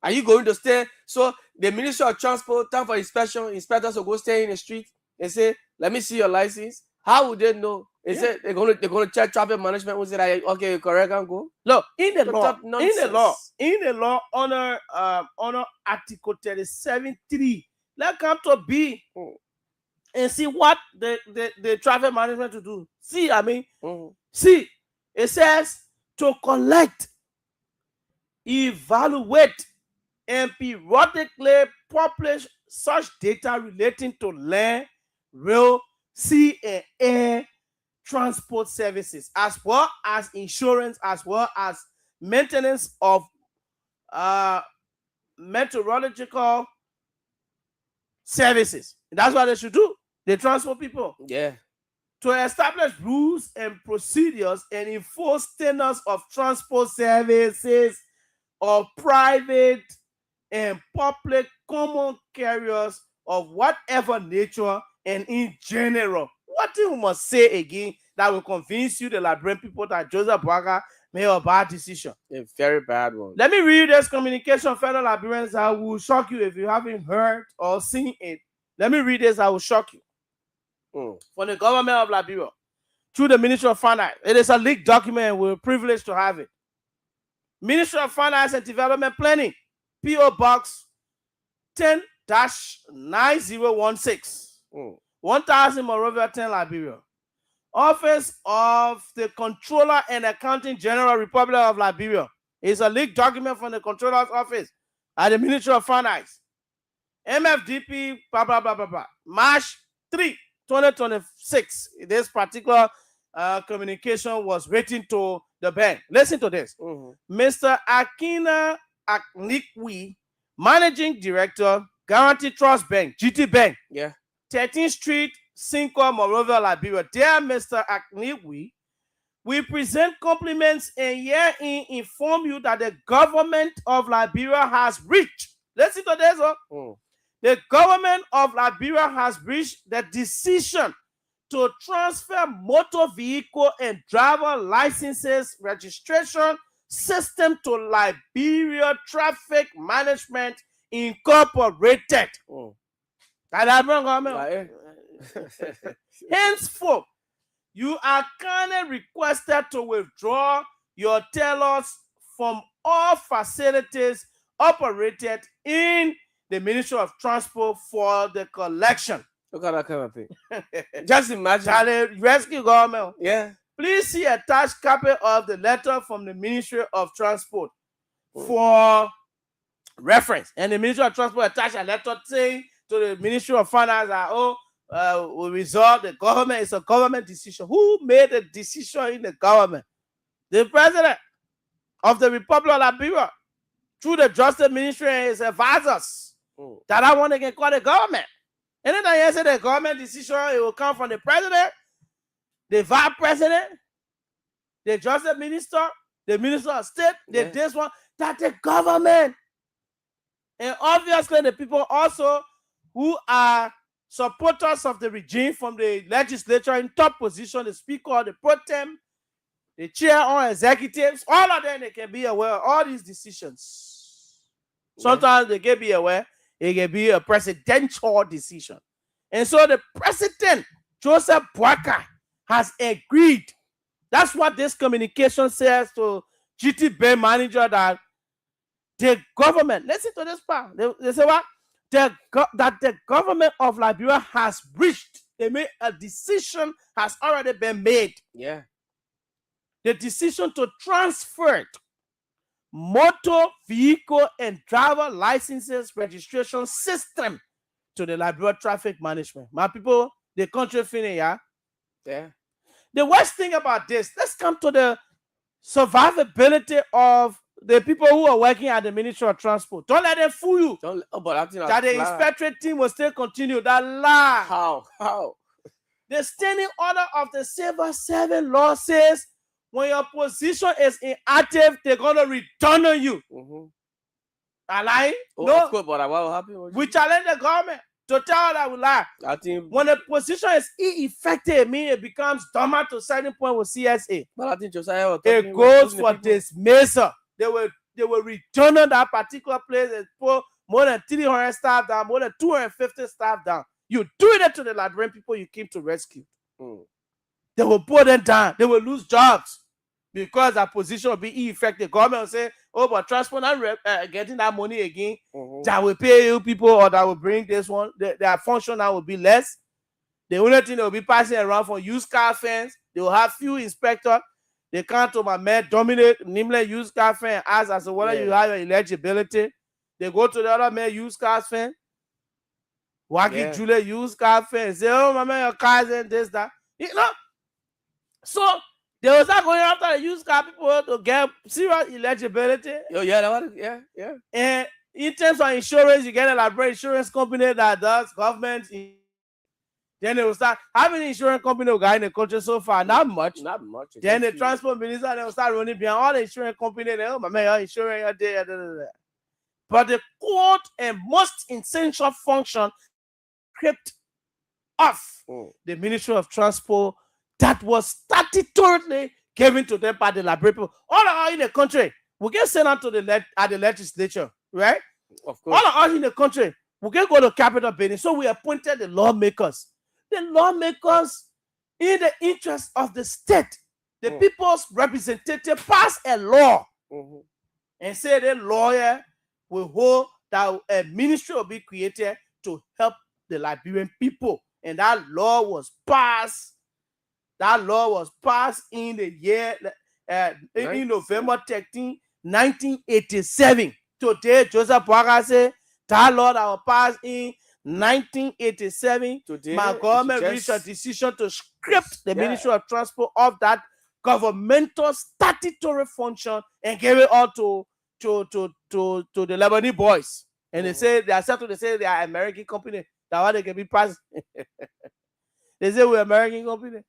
Are you going to stay? So the Ministry of Transport, time for inspection, inspectors will go stay in the street and say, let me see your license. How would they know? Is it they're going to check traffic management? Was it like, okay, you're correct and go? Look, in the law, under Article 37.3, let's come to B and see what the traffic management to do. See, I mean, see, it says to collect, evaluate, and periodically publish such data relating to land, rail, sea, and air transport services, as well as insurance, as well as maintenance of meteorological services. That's what they should do. They transport people. Yeah. To establish rules and procedures and enforce standards of transport services of private and public common carriers of whatever nature and in general. What do you must say again that will convince you, the Liberian people, that Joseph Bwaka made a bad decision? A very bad one. Let me read this communication, fellow Liberians. I will shock you if you haven't heard or seen it. Let me read this. I will shock you. From the government of Liberia through the Ministry of Finance. It is a leaked document, and we're privileged to have it. Ministry of Finance and Development Planning, P.O. Box 10-9016, 1000 Monrovia 10, Liberia. Office of the Controller and Accounting General, Republic of Liberia. It's a leaked document from the Controller's Office at the Ministry of Finance. MFDP, blah, blah, blah, blah, blah. March 3, 2026. This particular communication was written to the bank. Listen to this. Mr. Akina Aknikwi, Managing Director, Guarantee Trust Bank, GT Bank. Yeah. 13th Street, Cinco, Monrovia, Liberia. Dear Mr. Aknikwi, we present compliments and herein inform you that the government of Liberia has reached. Listen to this. The government of Liberia has reached the decision to transfer motor vehicle and driver licenses registration system to Liberia Traffic Management Incorporated. Henceforth, you are kindly requested to withdraw your tellers from all facilities operated in the Ministry of Transport for the collection. Look at that kind of thing. Just imagine. Charlie, rescue government. Yeah. Please see attached copy of the letter from the Ministry of Transport for reference. And the Ministry of Transport attached a letter saying to the Ministry of Finance that, we resolve the government. It's a government decision. Who made the decision in the government? The President of the Republic of Liberia, through the Justice Ministry and his advisors. That I want to call the government. Anytime you say the government decision, it will come from the President, the Vice President, the Justice Minister, the Minister of State, this one, that the government. And obviously the people also who are supporters of the regime from the legislature in top position, the Speaker, the Pro Tem, the Chair or executives, all of them, they can be aware of all these decisions. Sometimes they can be aware, it can be a presidential decision. And so the president, Joseph Boakai, has agreed. That's what this communication says to GT Bank manager, that the government, listen to this part, they say what? That the government of Liberia has reached, they made a decision, has already been made. Yeah. The decision to transfer motor vehicle and driver licenses registration system to the Liberia traffic management. My people, the country feeling, yeah? Yeah. The worst thing about this, let's come to the survivability of the people who are working at the Ministry of Transport. Don't let them fool you. But I think that the inspectorate team will still continue. That lie. How? The standing order of the civil service law says when your position is inactive, they're going to return on you. I lie? No. Of course, but what will happen? We challenge the government to tell that we lie. I think when a position is ineffective, meaning it becomes dormant to a certain point with CSA. But I think Josiah it goes for dismissal. They will return on that particular place and put more than 300 staff down, more than 250 staff down. You do it to the Liberian people you came to rescue. They will put them down. They will lose jobs because that position will be ineffective. Government will say, oh, but transport not getting that money again. That will pay you people, or that will bring this one. Their function now will be less. The only thing they will be passing around for used car fans. They will have few inspectors. They come to my man, dominate, Nimble used car fan, ask as to whether you have your eligibility. They go to the other man, used car fan. Wacky Julia used car fan. Say, oh, my man, your car's in this, that. You know? So they will start going after the used car people to get serious eligibility. Yeah. And in terms of insurance, you get a Liberia insurance company that does government. Then they will start having an insurance company in the country so far. Not much. Then the transport minister, they will start running behind all the insurance companies. Oh, my man, your insurance, your day. But the quote and most essential function kept off the Ministry of Transport that was statutorily given to them by the Liberia people. All of us in the country, we get sent out to the legislature, right? Of course. All of us in the country, we can go to Capitol Building. So we appointed the lawmakers. The lawmakers, in the interest of the state, the people's representative pass a law and say the lawyer will hold that a ministry will be created to help the Liberian people. And that law was passed. That law was passed in the year, in November 13, 1987. Today, Joseph Boakai said that law that was passed in 1987, today, my government reached a decision to strip the Ministry of Transport of that governmental statutory function and gave it all to the Lebanese boys. And they say they accept. They say they are American company. That's why they can be passed. They say we're American company.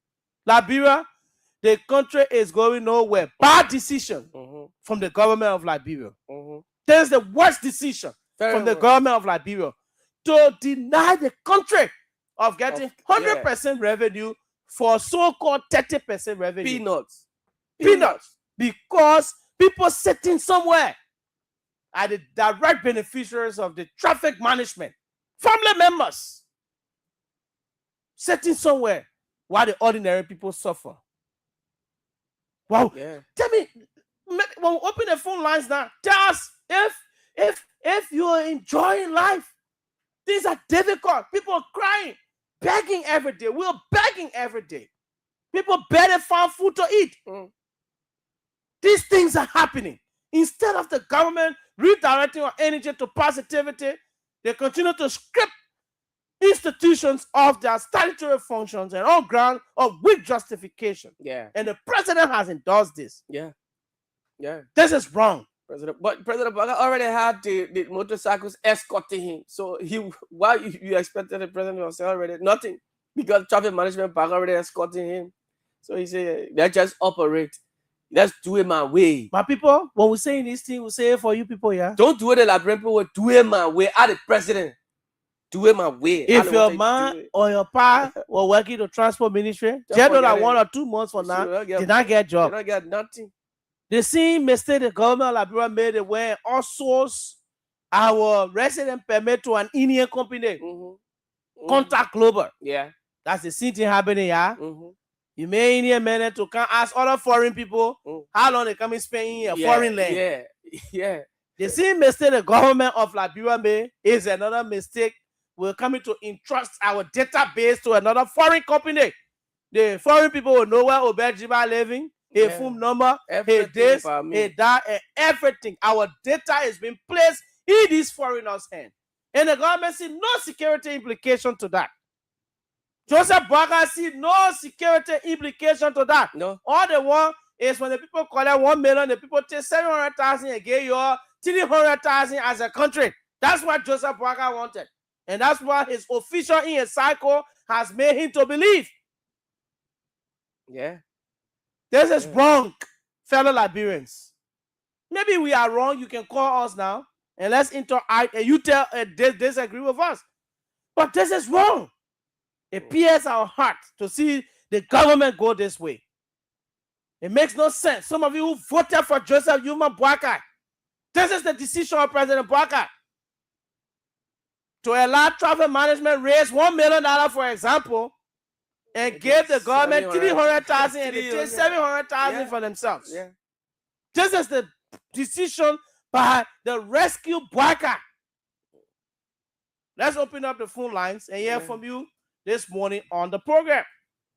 Liberia, the country is going nowhere. Bad decision from the government of Liberia. There's the worst decision from the government of Liberia to deny the country of getting 100% revenue for so-called 30% revenue. Peanuts. Because people sitting somewhere are the direct beneficiaries of the traffic management. Family members sitting somewhere while the ordinary people suffer. Wow. Tell me, when we open the phone lines now, tell us if you're enjoying life. Things are difficult. People are crying, begging every day. We're begging every day. People barely find food to eat. These things are happening. Instead of the government redirecting our energy to positivity, they continue to strip institutions of their statutory functions and on ground of weak justification. And the president has endorsed this. This is wrong. President Boakai already had the motorcycles escorting him. So why you expected the president to say already? Nothing. Because traffic management back already escorting him. So he said, let's just operate. Let's do it my way. My people, when we're saying this thing, we say it for you people, yeah? Don't do it the Liberian people, do it my way. I'm the president. Do it my way. If your man or your pa were working the transport ministry, just know that 1 or 2 months from now, did not get a job. They don't get nothing. The same mistake the government of Liberia made it when all sorts our resident permit to an Indian company, Contact Global. Yeah. That's the same thing happening, yeah. Mm-hmm. You may Indian men to come ask other foreign people how long they come in Spain in a foreign land. Yeah, yeah. The same mistake the government of Liberia made is another mistake. We're coming to entrust our database to another foreign company. The foreign people will know where Obed Gibah living, his phone number, his this, his that, and everything. Our data is being placed in these foreigners' hands. And the government see no security implication to that. Joseph Boakai see no security implication to that. No. All they want is when the people collect 1 million, the people take 700,000 and give you 300,000 as a country. That's what Joseph Boakai wanted. And that's what his official in his cycle has made him to believe. Yeah. This is wrong, fellow Liberians. Maybe we are wrong. You can call us now and let's interact and you tell disagree with us. But this is wrong. It pierces our heart to see the government go this way. It makes no sense. Some of you who voted for Joseph Boakai, this is the decision of President Boakai to allow traffic management raise $1 million, for example, and give the government 300,000 and they take 700,000 for themselves. Yeah. This is the decision by the rescue Boakai. Let's open up the phone lines and hear from you this morning on the program.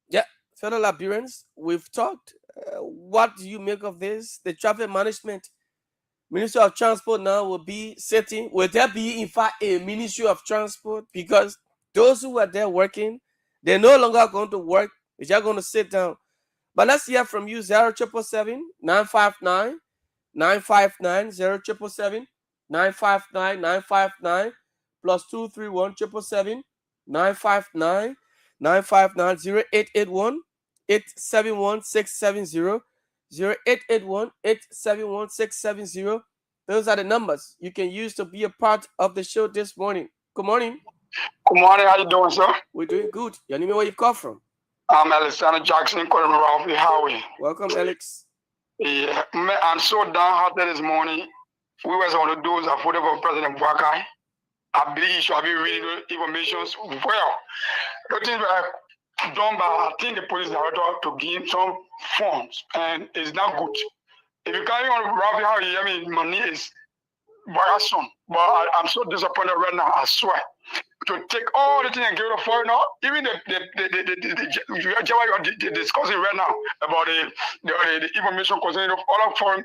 Yeah, fellow Liberians, we've talked. What do you make of this? The traffic management Ministry of Transport now will be sitting. Will there be, in fact, a Ministry of Transport? Because those who are there working, they're no longer going to work. They're just going to sit down. But let's hear from you. 0777 959 959 0777 959 959 plus 231 777 959 959 0881 871 670 0881 871 670. Those are the numbers you can use to be a part of the show this morning. Good morning. Good morning. How you doing, sir? We're doing good. Your name, where you come from? I'm Alexander Jackson, calling from Ralph Highway. Welcome, Alex. Yeah, I'm so downhearted this morning. We were one of those that voted for President Boakai. I believe he should be reading the information well. The things were done by, I think, the police director to give some forms, and it's not good. If you carry on Ralph Highway, I mean, money is very soon. But I'm so disappointed right now, I swear. To take all the things and give it a foreigner, even the discussing right now about the information concerning other foreign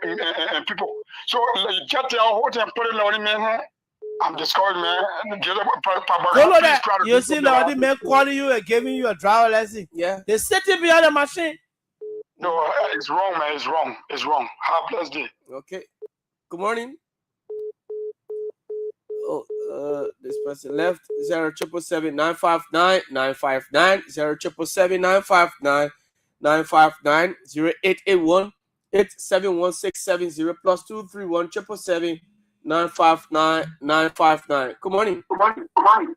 people. So just the whole thing put it on man. I'm discouraged, man. You see the man calling you and giving you a driver lesson. Yeah. They're sitting behind the machine. No, it's wrong, man. It's wrong. It's wrong. Have a blessed day. Okay. Good morning. Oh, this person left. 0777 959 959 0777 959 959 0881 871 670 plus 231 777 959 959. Good morning. Good morning.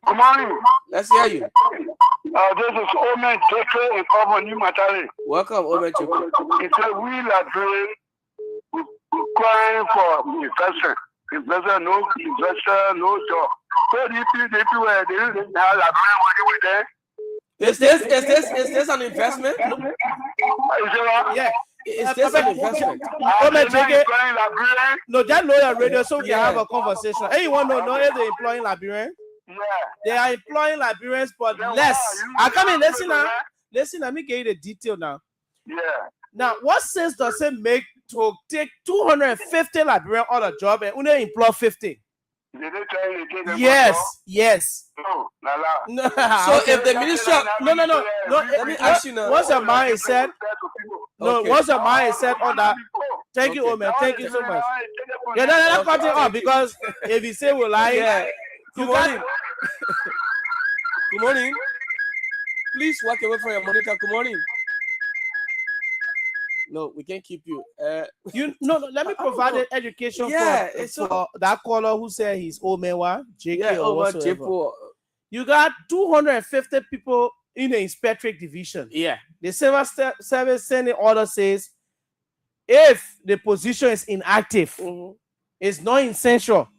Good morning. Let's hear you. This is Omen Jeffrey in Common New Matari. Welcome, Omen Jeffrey. It's a we Liberia crying for investment. Investor, no investor, no job. So the people were they have Liberia working with them. Is this an investment? Yeah. Is this an investment? No, just know your radio so we can have a conversation. Hey, you want to know if they're employing Liberians? Yeah. They are employing Liberians, but less. I come in, listen now. Listen, let me get you the detail now. Yeah. Now, what sense does it make to take 250 Liberians on a job and only employ 50? Yes. No. So if the minister, no. Let me ask you now. What's your mind said? No, what's your mind said on that? Thank you, Omen. Thank you so much. Yeah, no, cut it off because if you say we're lying, Good morning. Good morning. Please walk away from your monitor. Good morning. No, we can't keep you. Let me provide an education for that caller who said he's Omewa, JK or whatsoever. You got 250 people in the inspectorate division. Yeah. The civil service sending order says if the position is inactive, it's not essential,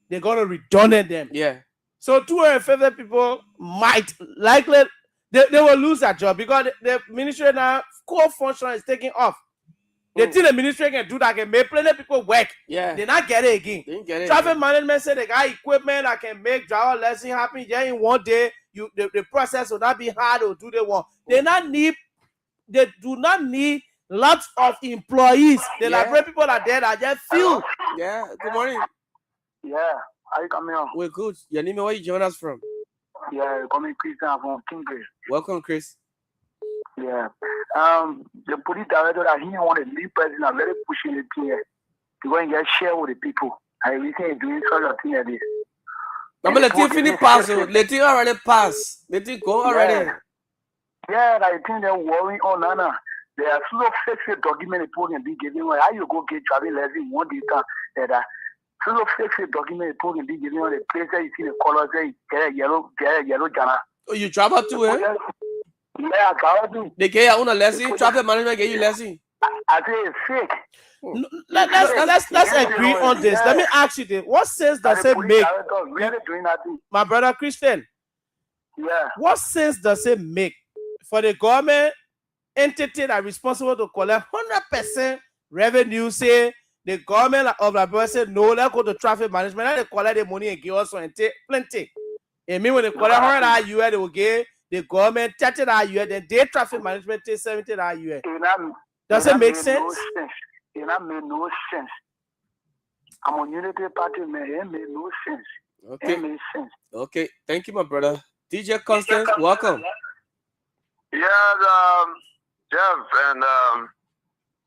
they're going to redundant them. Yeah. So 250 people might likely they will lose their job because the ministry now core function is taking off. They think the ministry can do that, can make plenty of people work. Yeah. They not get it again. They didn't get it. Traffic management said they got equipment that can make driver lesson happen. Yeah, in one day, the process will not be hard or do they want. They do not need lots of employees. The library people are there that just few. Yeah. Good morning. Yeah. How you coming on? We're good. Your name, where you join us from? Yeah, coming Christian from Kingsley. Welcome, Chris. Yeah. The police director that he want to lead person are very pushing the thing here. To go and get share with the people. I really think doing such a thing like this. I'm let you finish pass. Let you already pass. Let you go already. Yeah, I think they're worrying on Nana. They are full of fake document report and be given away. How you go get travel lesson one day that full of fake document report and be given on the place that you see the colors there, yellow, Jana. Oh, you travel too, eh? Yeah, I travel too. They get you a lesson. Traffic management get you lesson. I say it's fake. No, let's agree on this. Let me ask you this: what sense does it make? Really doing that thing. My brother Christian. Yeah. What sense does it make for the government entity that is responsible to collect 100% revenue? Say the government of Liberia said no, let's go to traffic management. Now they collect the money and give us and take plenty. And me when they collect 100 USD, they will give the government 30 USD. Then they traffic management take 70 USD. Does it make sense? It made no sense. I'm on Unity Party, man. It made no sense. Okay. It made sense. Okay. Thank you, my brother. DJ Constance, welcome. Yeah, Jeff and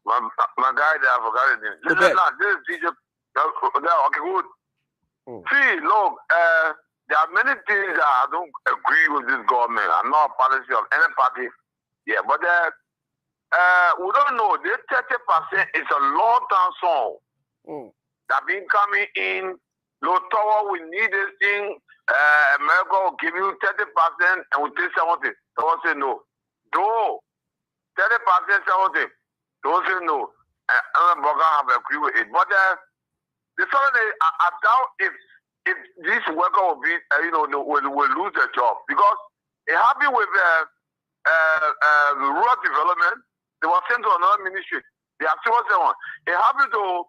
my guy there, I forgot his name. This is DJ. Okay, good. See, look, there are many things that I don't agree with this government. I'm not a policy of any party. Yeah, but we don't know. This 30% is a long-term song that been coming in. Low tower, we need this thing. America will give you 30% and we take 70%. Don't say no. No. 30% 70%. Don't say no. And I'm have agree with it. But the sort of I doubt if this worker will be, will lose their job because it happened with rural development. They were sent to another ministry. They are still one. It happened to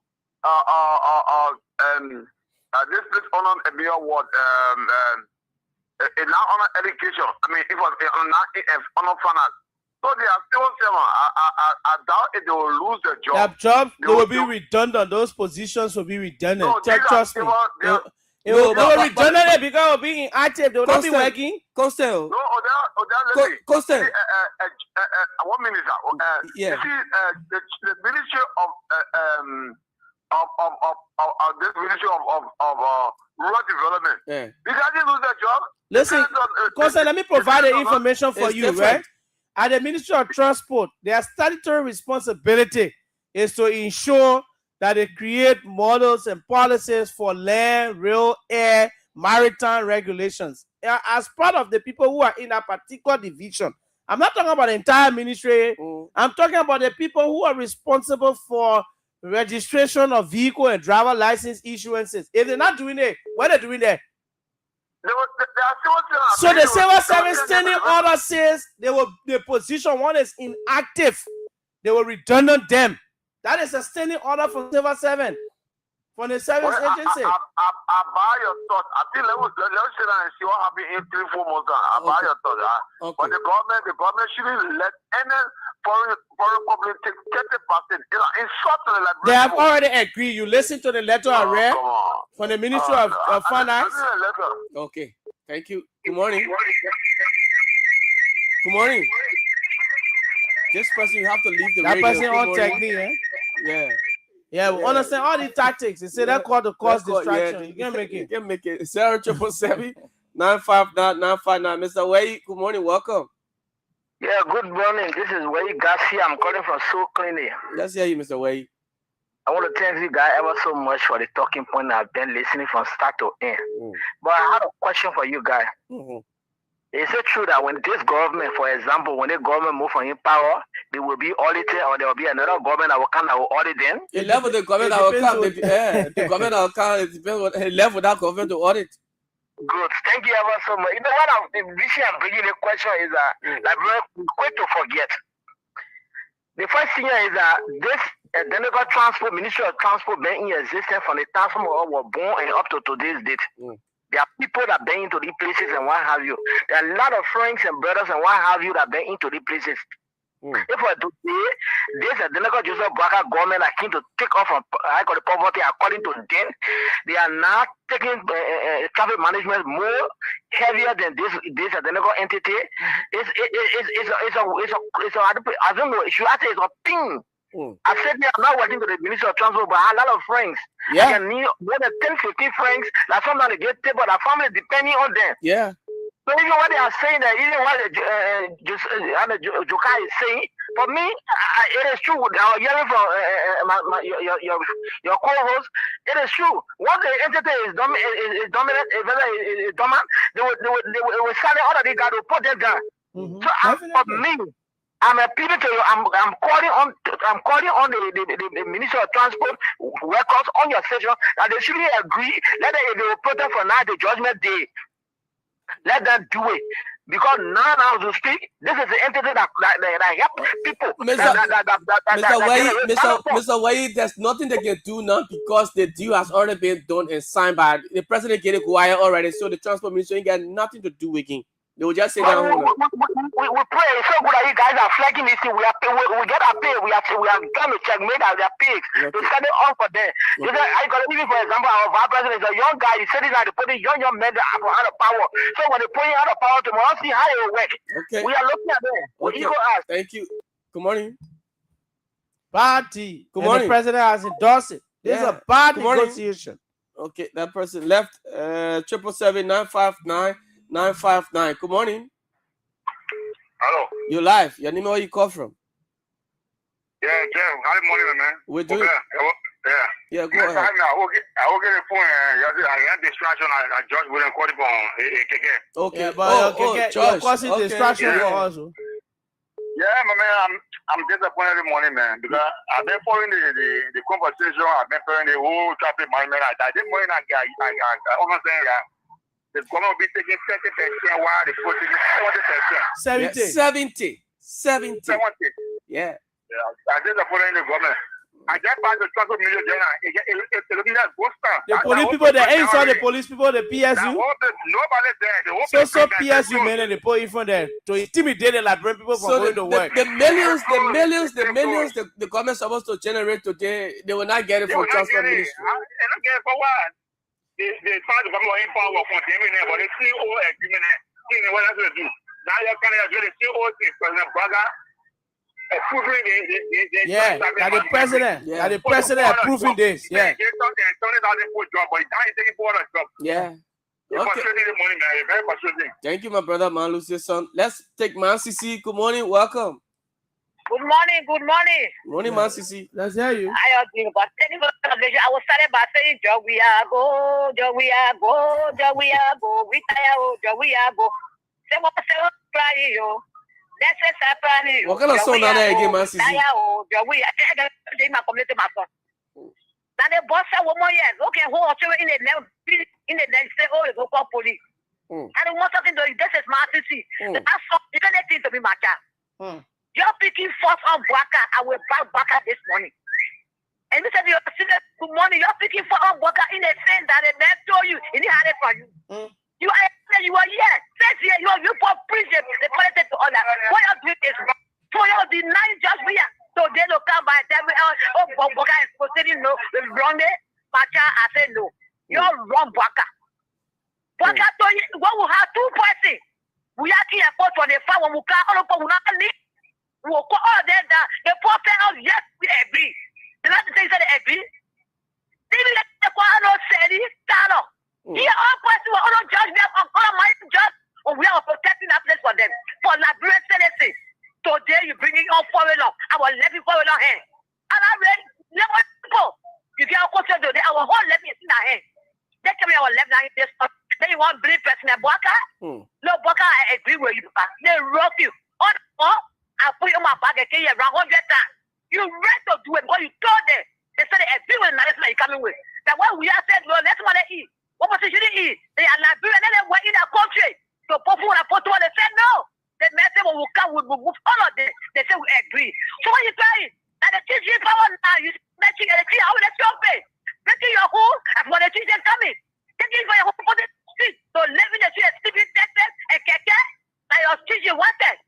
this place on a mere word. Now on education. I mean, it was on finance. So they are still seven. I doubt if they will lose their job. They will be redundant. Those positions will be redundant. No, Trust me. They will be redundant because they will be inactive. They will not be working. Costello. No, Costello. 1 minute. Yeah. You see, the Ministry of this Ministry of Rural Development. Yeah. You guys didn't lose their job. Listen, Costello, let me provide the information for you, right? At the Ministry of Transport, their statutory responsibility is to ensure that they create models and policies for land, rail, air, maritime regulations. As part of the people who are in that particular division, I'm not talking about the entire ministry. I'm talking about the people who are responsible for registration of vehicle and driver license issuances. If they're not doing it, what are they doing there? So the civil service standing order says the position one is inactive. They will redundant them. That is a standing order from civil servant, from the service agency. I buy your thought. I think let's sit down and see what happened in 3-4 months. I buy your thought. Okay. But the government shouldn't let any foreign public take 30%. Insult to the Liberian. They have already agreed. You listen to the letter I read from the Ministry of Finance. Okay. Thank you. Good morning. Good morning. This person, you have to leave the radio. That person on technique, eh? Yeah. Yeah, we understand all the tactics. They say that called the cause distraction. You can make it. You can make it. 0777 959 959. Mr. Weah, good morning. Welcome. Yeah, good morning. This is Weah Garcia. I'm calling from Soul Clinic. Let's hear you, Mr. Weah. I want to thank you guys ever so much for the talking point. I've been listening from start to end. But I had a question for you guys. Is it true that when this government, for example, when the government move from in power, they will be audited, or there will be another government that will come that will audit them? The level the government that will come, the government that will come, it depends on the level that government to audit. Good. Thank you ever so much. You know, one of the reason I'm bringing the question is that like we're quick to forget. The first thing is that this Identical Transport, Ministry of Transport, been in existence from the time some were born and up to today's date. There are people that been into these places and what have you. There are a lot of friends and brothers and what have you that been into these places. If we today, this Identical Joseph Baka government are keen to take off from the poverty, according to them, they are now taking traffic management more heavier than this Identical entity. It's I don't know. Should I say it's a thing? I said I'm not working to the Ministry of Transport, but I have a lot of friends. Yeah. I can need more than 10, 15 friends. Like sometimes they get paid, but their family depending on them. Yeah. So even what they are saying, that even what Joka is saying, for me, it is true. I was hearing from your co-host. It is true. Once the entity is dominant, is dominant, they will sell it. All of these guys will put them down. So for me, I'm appealing to you. I'm calling on the Ministry of Transport workers on your session that they should agree. Let them, if they will protest for now the Judgment Day, let them do it. Because now to speak, this is the entity that help people. Mr. Weah, there's nothing they can do now because the deal has already been done and signed by the president. Get it quiet already, so the transport ministry ain't got nothing to do with it. They will just say that. We pray. It's so good that you guys are flagging this thing. We get our pay. We are trying to checkmate that they are paid. To send it on for them. You know, I got even for example, our vice president is a young guy. He said he's like putting young men out of power. So when they put him out of power tomorrow, see how it will work. Okay. We are looking at them. What you go ask? Thank you. Good morning. Party. Good morning. And the president has endorsed it. This is a bad negotiation. Okay, that person left. 777-959-959. Good morning. Hello. You're live. Your name, where you call from? Yeah, Jeff. Good morning, man. We're doing. Yeah, go ahead. I will get a phone. I had distraction. I just wouldn't call it on. Okay. Yeah, but you're causing distraction for us. Yeah, my man, I'm disappointed this morning, man, because I've been following the conversation. I've been following the whole traffic management. This morning, I almost saying that it's going to be taking 30% while the people taking 70%. 70. Yeah. I disappointed the government. I just passed the transport million there. The police people, the inside the police people, the PSU. Nobody there. So PSU man, they put in front there to intimidate and like bring people from going to work. The millions the government supposed to generate today, they will not get it from transport ministry. They not get it for what? They find the government in power for them in there, but they still owe agreement there. What else to do? Now you're kind of the CEO thing, President Braga. Yeah, that the president approving this. Yeah. Yeah. Okay. Thank you, my brother, Man Lucy's son. Let's take Man CC. Good morning, welcome. Good morning. Morning, Man CC. Let's hear you. I was started by saying, Joe, we are go. We go. Say what crying, yo. What kind of song are they again, Man CC? Now the boss said 1 more year. Okay, who are in the say, oh, it's local police. And the most of them, this is Man CC. That's something to be my child. You're picking force on Baka. I will buy Baka this morning. And we said, good morning. You're picking force on Baka in the sense that the man told you, and he had it for you. You are here. Says here, you for preaching the politics to others. What you're doing is wrong. So you're denying just we are. So they don't come by tell me, oh, Baka is proceeding, no, it's wrong there. Baka, I said no. You're wrong, Baka. Baka told you, what will have 2 persons. We are here for the farm, we can't all of them. We'll call all them down. The poor fellow, yes, we agree. The last thing they agree. They will let the Quano say it, Tano. Here, all persons will all judge them, all my judge, or we are protecting that place for them. For Liberia, say, today you bringing on foreign law. I will let you foreign law here. And I read, never go. You can't go to today, I will hold let me in our hand. They tell me I will left now in this Then you want to believe President Bwaka? No, Bwaka, I agree with you. They rock you. I put you on my bag again around 100 times. You ready to do it because you told them. They said they agree with the medicine you're coming with. That when we are said, well, let's want to eat. What position they eat? They are Liberia and then they were in a country. So, they said no. The medicine will come, will move all of them. They say we agree. So, what you trying? That the teaching power now, you making a teaching, how will they stop it? Making your home, and when the teaching coming, taking for your home for the street. So, living the street, sleeping, tested, and keke, that your teaching wanted.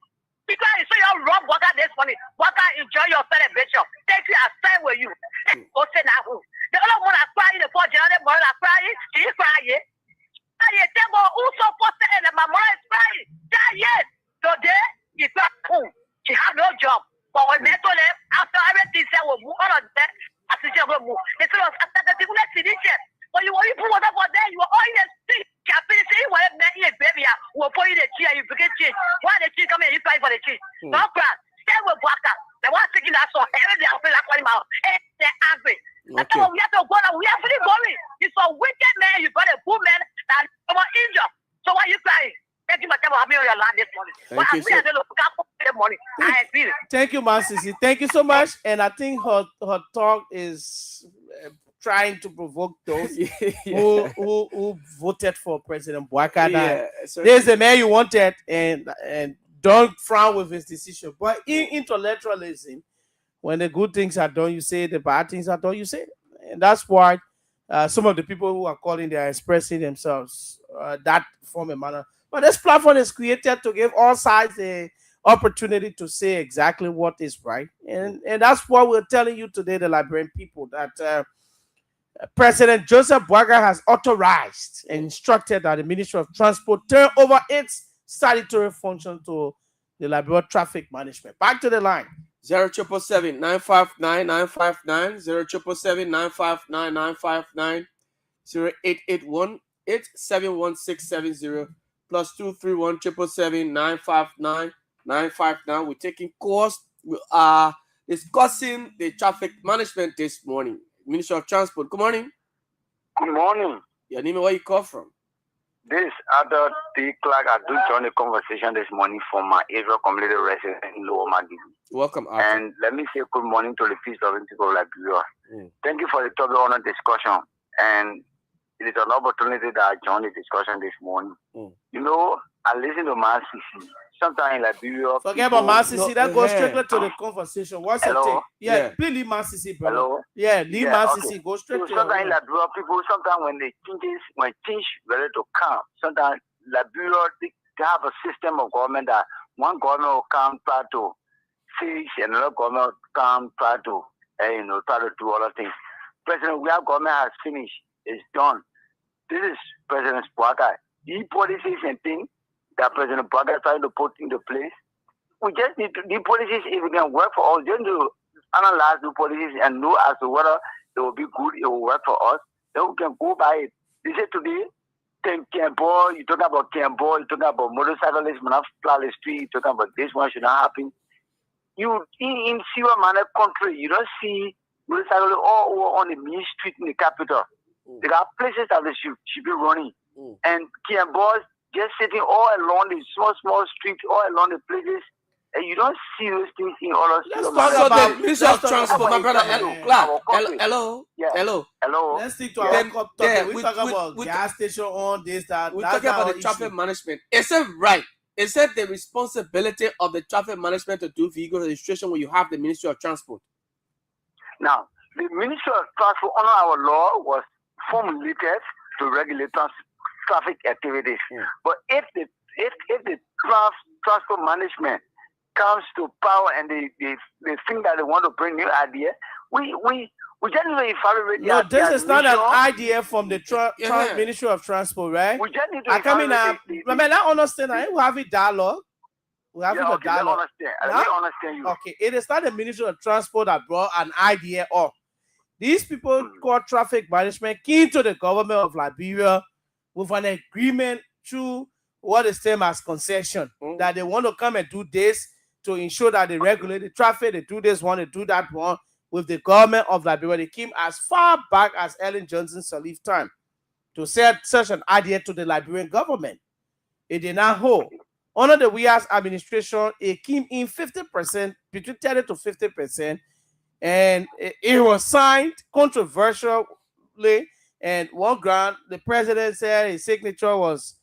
Because you saw your wrong worker this morning. Worker, enjoy your celebration. Take you aside with you. Go say now who. The other one I cry in the 4 January morning, I cry, he cry, yeah. I tell you, who supported and my mother is crying. Yes. Today, you cry home. She have no job. But when they told them, after everything said, we'll move all of that, as she will move. They said, after the people that see this shit. But you put water for them, you were all in the street. Captain say, you want to eat baby, we'll put in the chair, you forget change. Why the cheese come here, you cry for the cheese. No cry. Stay with Bwaka. The one taking that song, every day I feel like calling out. They're angry. That's why we have to go now. We are pretty worried. You're a wicked man, you got a good man that come on injured. So why you crying? Thank you, Matama, having on your land this morning. Thank you, Masisi. Thank you so much. And I think her talk is trying to provoke those who voted for President Bwaka. There's the man you wanted, and don't frown with his decision. But in intellectualism, when the good things are done, you say the bad things are done, you say. And that's why some of the people who are calling, they are expressing themselves that form of manner. But this platform is created to give all sides the opportunity to say exactly what is right. And that's what we're telling you today, the Liberian people, that President Joseph Bwaka has authorized and instructed that the Ministry of Transport turn over its statutory function to the Liberia Traffic Management. Back to the line. 0777 959 959 0777 959 959 0881 871 +231 777 959 959. We're taking calls. We are discussing the traffic management this morning. Minister of Transport. Good morning. Good morning. Your name and where you call from? This Adult T. Clark. I do join the conversation this morning from my area community resident in Lower Madi. Welcome, Arthur. And let me say good morning to the peace-loving people of Liberia. Thank you for the topic on the discussion. And it is an opportunity that I joined the discussion this morning. You know, I listen to my CC. Sometimes in Liberia. Forget about my CC. That goes straight to the conversation. What's your take? Yeah, please leave my CC, brother. Hello? Yeah, leave my CC. Go straight to sometimes in Liberia, people, sometimes when change ready to come, sometimes Liberia, they have a system of government that one government will come try to fix, another government will come try to, try to do other things. President, we have government has finished. It's done. This is President Bwaka. The policies and things that President Bwaka is trying to put into place. We just need to, the policies, if we can work for us, just to analyze the policies and know as to whether it will be good, it will work for us, then we can go by it. They say today, Cambo, you talk about Cambo, you talk about motorcyclists, not fly the street, you talk about this one should not happen. You in Sierra Leone country, you don't see motorcyclists all over on the main street in the capital. There are places that they should be running. And Cambo just sitting all along the small streets, all along the places, and you don't see those things in other cities. Let's talk about the Minister of Transport, my brother. Hello. Let's stick to our topic. We talk about gas station on this, that. We're talking about the traffic management. Is it right? Is it the responsibility of the traffic management to do vehicle registration when you have the Ministry of Transport? Now, the Ministry of Transport under our law was formulated to regulate traffic activities. But if the transport management comes to power and they think that they want to bring new idea, we generally evaluate. No, this is not an idea from the Ministry of Transport, right? We just need to I come in and remember, I understand. We have a dialogue. We have a dialogue. I understand you. Okay, it is not the Ministry of Transport that brought an idea up. These people called traffic management came to the government of Liberia with an agreement through what is termed as concession, that they want to come and do this to ensure that they regulate the traffic, they do this one, they do that one with the government of Liberia. They came as far back as Ellen Johnson Sirleaf time. to sell such an idea to the Liberian government. It did not hold. Under the Weah's administration, it came in 50%, between 30 to 50%, and it was signed controversially. And one ground, the president said his signature was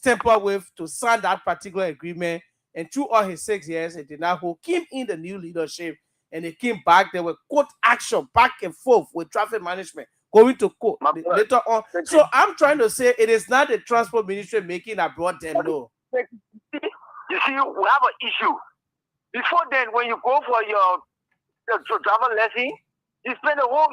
tampered with to sign that particular agreement. And through all his 6 years, it did not hold. Came in the new leadership, and they came back. There were court action back and forth with traffic management going to court later on. So I'm trying to say it is not the transport ministry making that brought them no. You see, we have an issue. Before then, when you go for your travel lesson, you spend a whole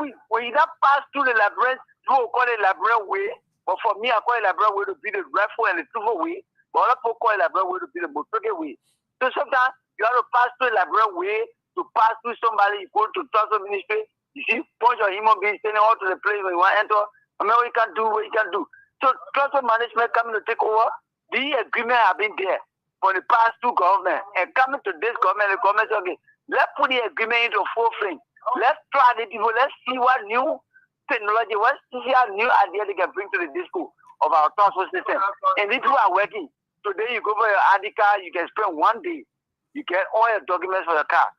week. When you not pass through the labyrinth, you will call it labyrinth way. But for me, I call it labyrinth way to be the rifle and the silver way. But other people call it labyrinth way to be the motorcade way. So sometimes you have to pass through the labyrinth way to pass through somebody. You go to transport ministry. You see, bunch of human beings standing all to the place where you want to enter. I mean, what you can do, what you can do. So transport management coming to take over. The agreement have been there for the past two government, and coming to this government, the government said, okay, let's put the agreement into full frame. Let's try the people. Let's see what new technology, let's see how new idea they can bring to the disco of our transport system. And these people are working. Today you go for your ID card, you can spend 1 day, you get all your documents for the car.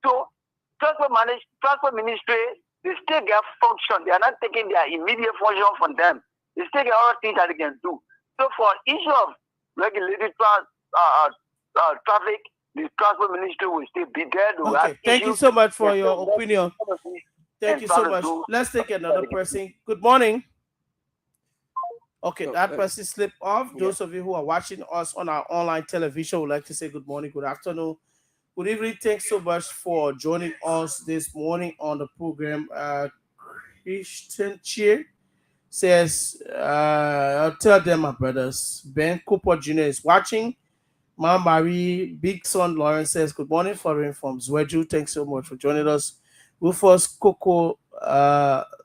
So transport ministry, they still get function. They are not taking their immediate function from them. They still get all the things that they can do. So for issue of regulated traffic, the transport ministry will still be there. Okay. Thank you so much for your opinion. Thank you so much. Let's take another person. Good morning. Okay, that person slipped off. Those of you who are watching us on our online television would like to say good morning, good afternoon, good evening. Thanks so much for joining us this morning on the program. Christian Cheer says, I'll tell them, my brothers. Ben Cooper Jr. is watching. Ma Marie, big son Lawrence says, good morning, following from Zweju. Thanks so much for joining us. Rufus Coco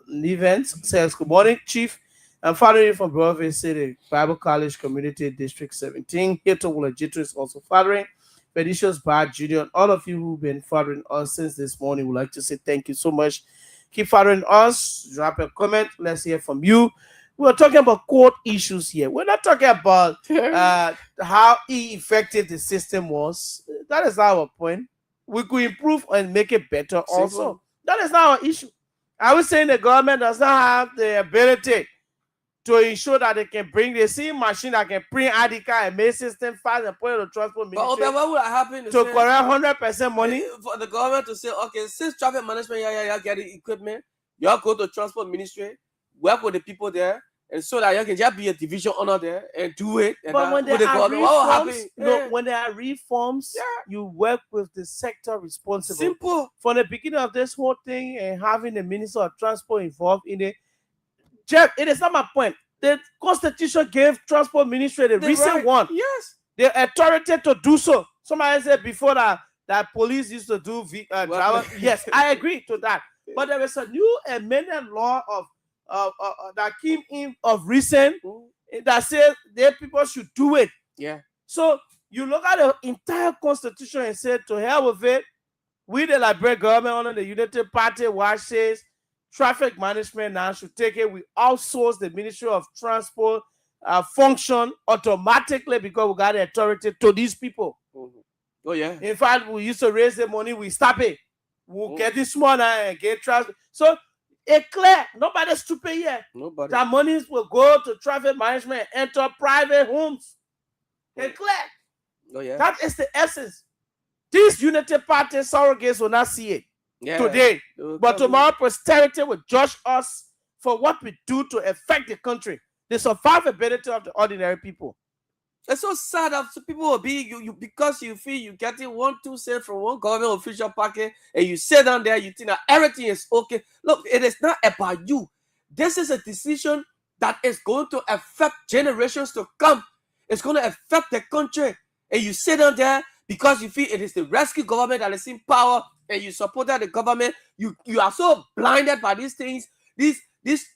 Events says, good morning, Chief. I'm following from Broadway City, Bible College Community District 17. Hilton Wulajitu is also following. Felicia's Bad Junior. All of you who've been following us since this morning would like to say thank you so much. Keep following us. Drop a comment. Let's hear from you. We're talking about court issues here. We're not talking about how effective the system was. That is not our point. We could improve and make it better also. That is not our issue. I was saying the government does not have the ability to ensure that they can bring the same machine that can print ID card and make system fast and put it on transport ministry. But what would happen to collect 100% money? For the government to say, okay, since traffic management, y'all get the equipment, y'all go to transport ministry, work with the people there, and so that you can just be a division under there and do it. And but when there are reforms, when there are reforms, you work with the sector responsible. Simple. From the beginning of this whole thing and having the Minister of Transport involved in it, Jeff, it is not my point. The Constitution gave Transport Ministry the recent one. Yes. The authority to do so. Somebody said before that police used to do driver. Yes, I agree to that. But there is a new amended law of that came in of recent that says that people should do it. Yeah. So you look at the entire Constitution and say, to hell with it. We, the Liberian government, under the Unity Party, what says traffic management now should take it. We outsource the Ministry of Transport function automatically because we got the authority to these people. Oh, yeah. In fact, we used to raise the money, we stop it. We'll get this money and get transport. So it's clear, nobody's stupid here. Nobody. That monies will go to traffic management and enter private homes. It's clear. Oh, yeah. That is the essence. These Unity Party surrogates will not see it today. But tomorrow, posterity will judge us for what we do to affect the country, the survivability of the ordinary people. It's so sad that people will be you because you feel you getting 1-2 cents from one government official packet and you sit down there, you think that everything is okay. Look, it is not about you. This is a decision that is going to affect generations to come. It's going to affect the country. And you sit down there because you feel it is the rescue government that is in power and you supported the government. You are so blinded by these things, these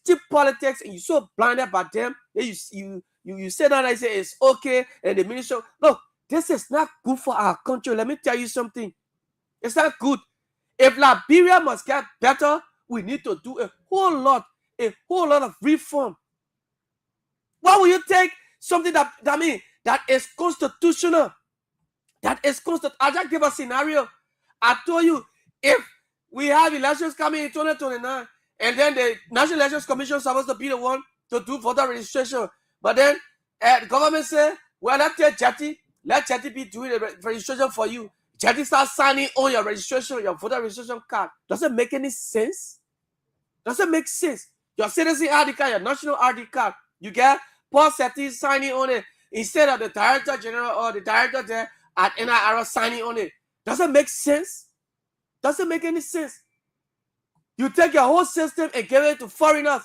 cheap politics, and you're so blinded by them that you say that I say it's okay, and the minister, look, this is not good for our country. Let me tell you something. It's not good. If Liberia must get better, we need to do a whole lot. a whole lot of reform. Why will you take something that is constitutional? That is constitutional. I just give a scenario. I told you, if we have elections coming in 2029, and then the National Elections Commission is supposed to be the one to do voter registration, but then the government say, well, let's take Jetty. Let Jetty be doing the registration for you. Jetty start signing on your registration, your voter registration card. Does it make any sense? Does it make sense? Your citizen ID card, your national ID card, you get Paul Setti signing on it instead of the Director General or the Director there at NIR signing on it. Does it make sense? Does it make any sense? You take your whole system and give it to foreigners.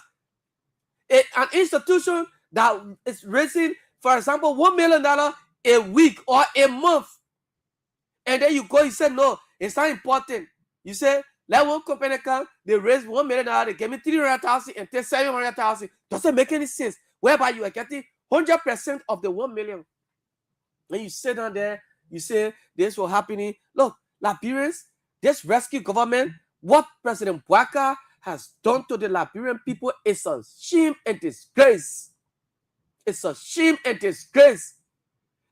An institution that is raising, for example, $1 million a week or a month. And then you go, you say, no, it's not important. You say, let one company come, they raise $1 million, they give me 300,000 and take 700,000. Doesn't make any sense. Whereby you are getting 100% of the 1 million. When you sit down there, you say, this will happen. Look, Liberians, this rescue government, what President Bouaka has done to the Liberian people is a shame and disgrace. It's a shame and disgrace.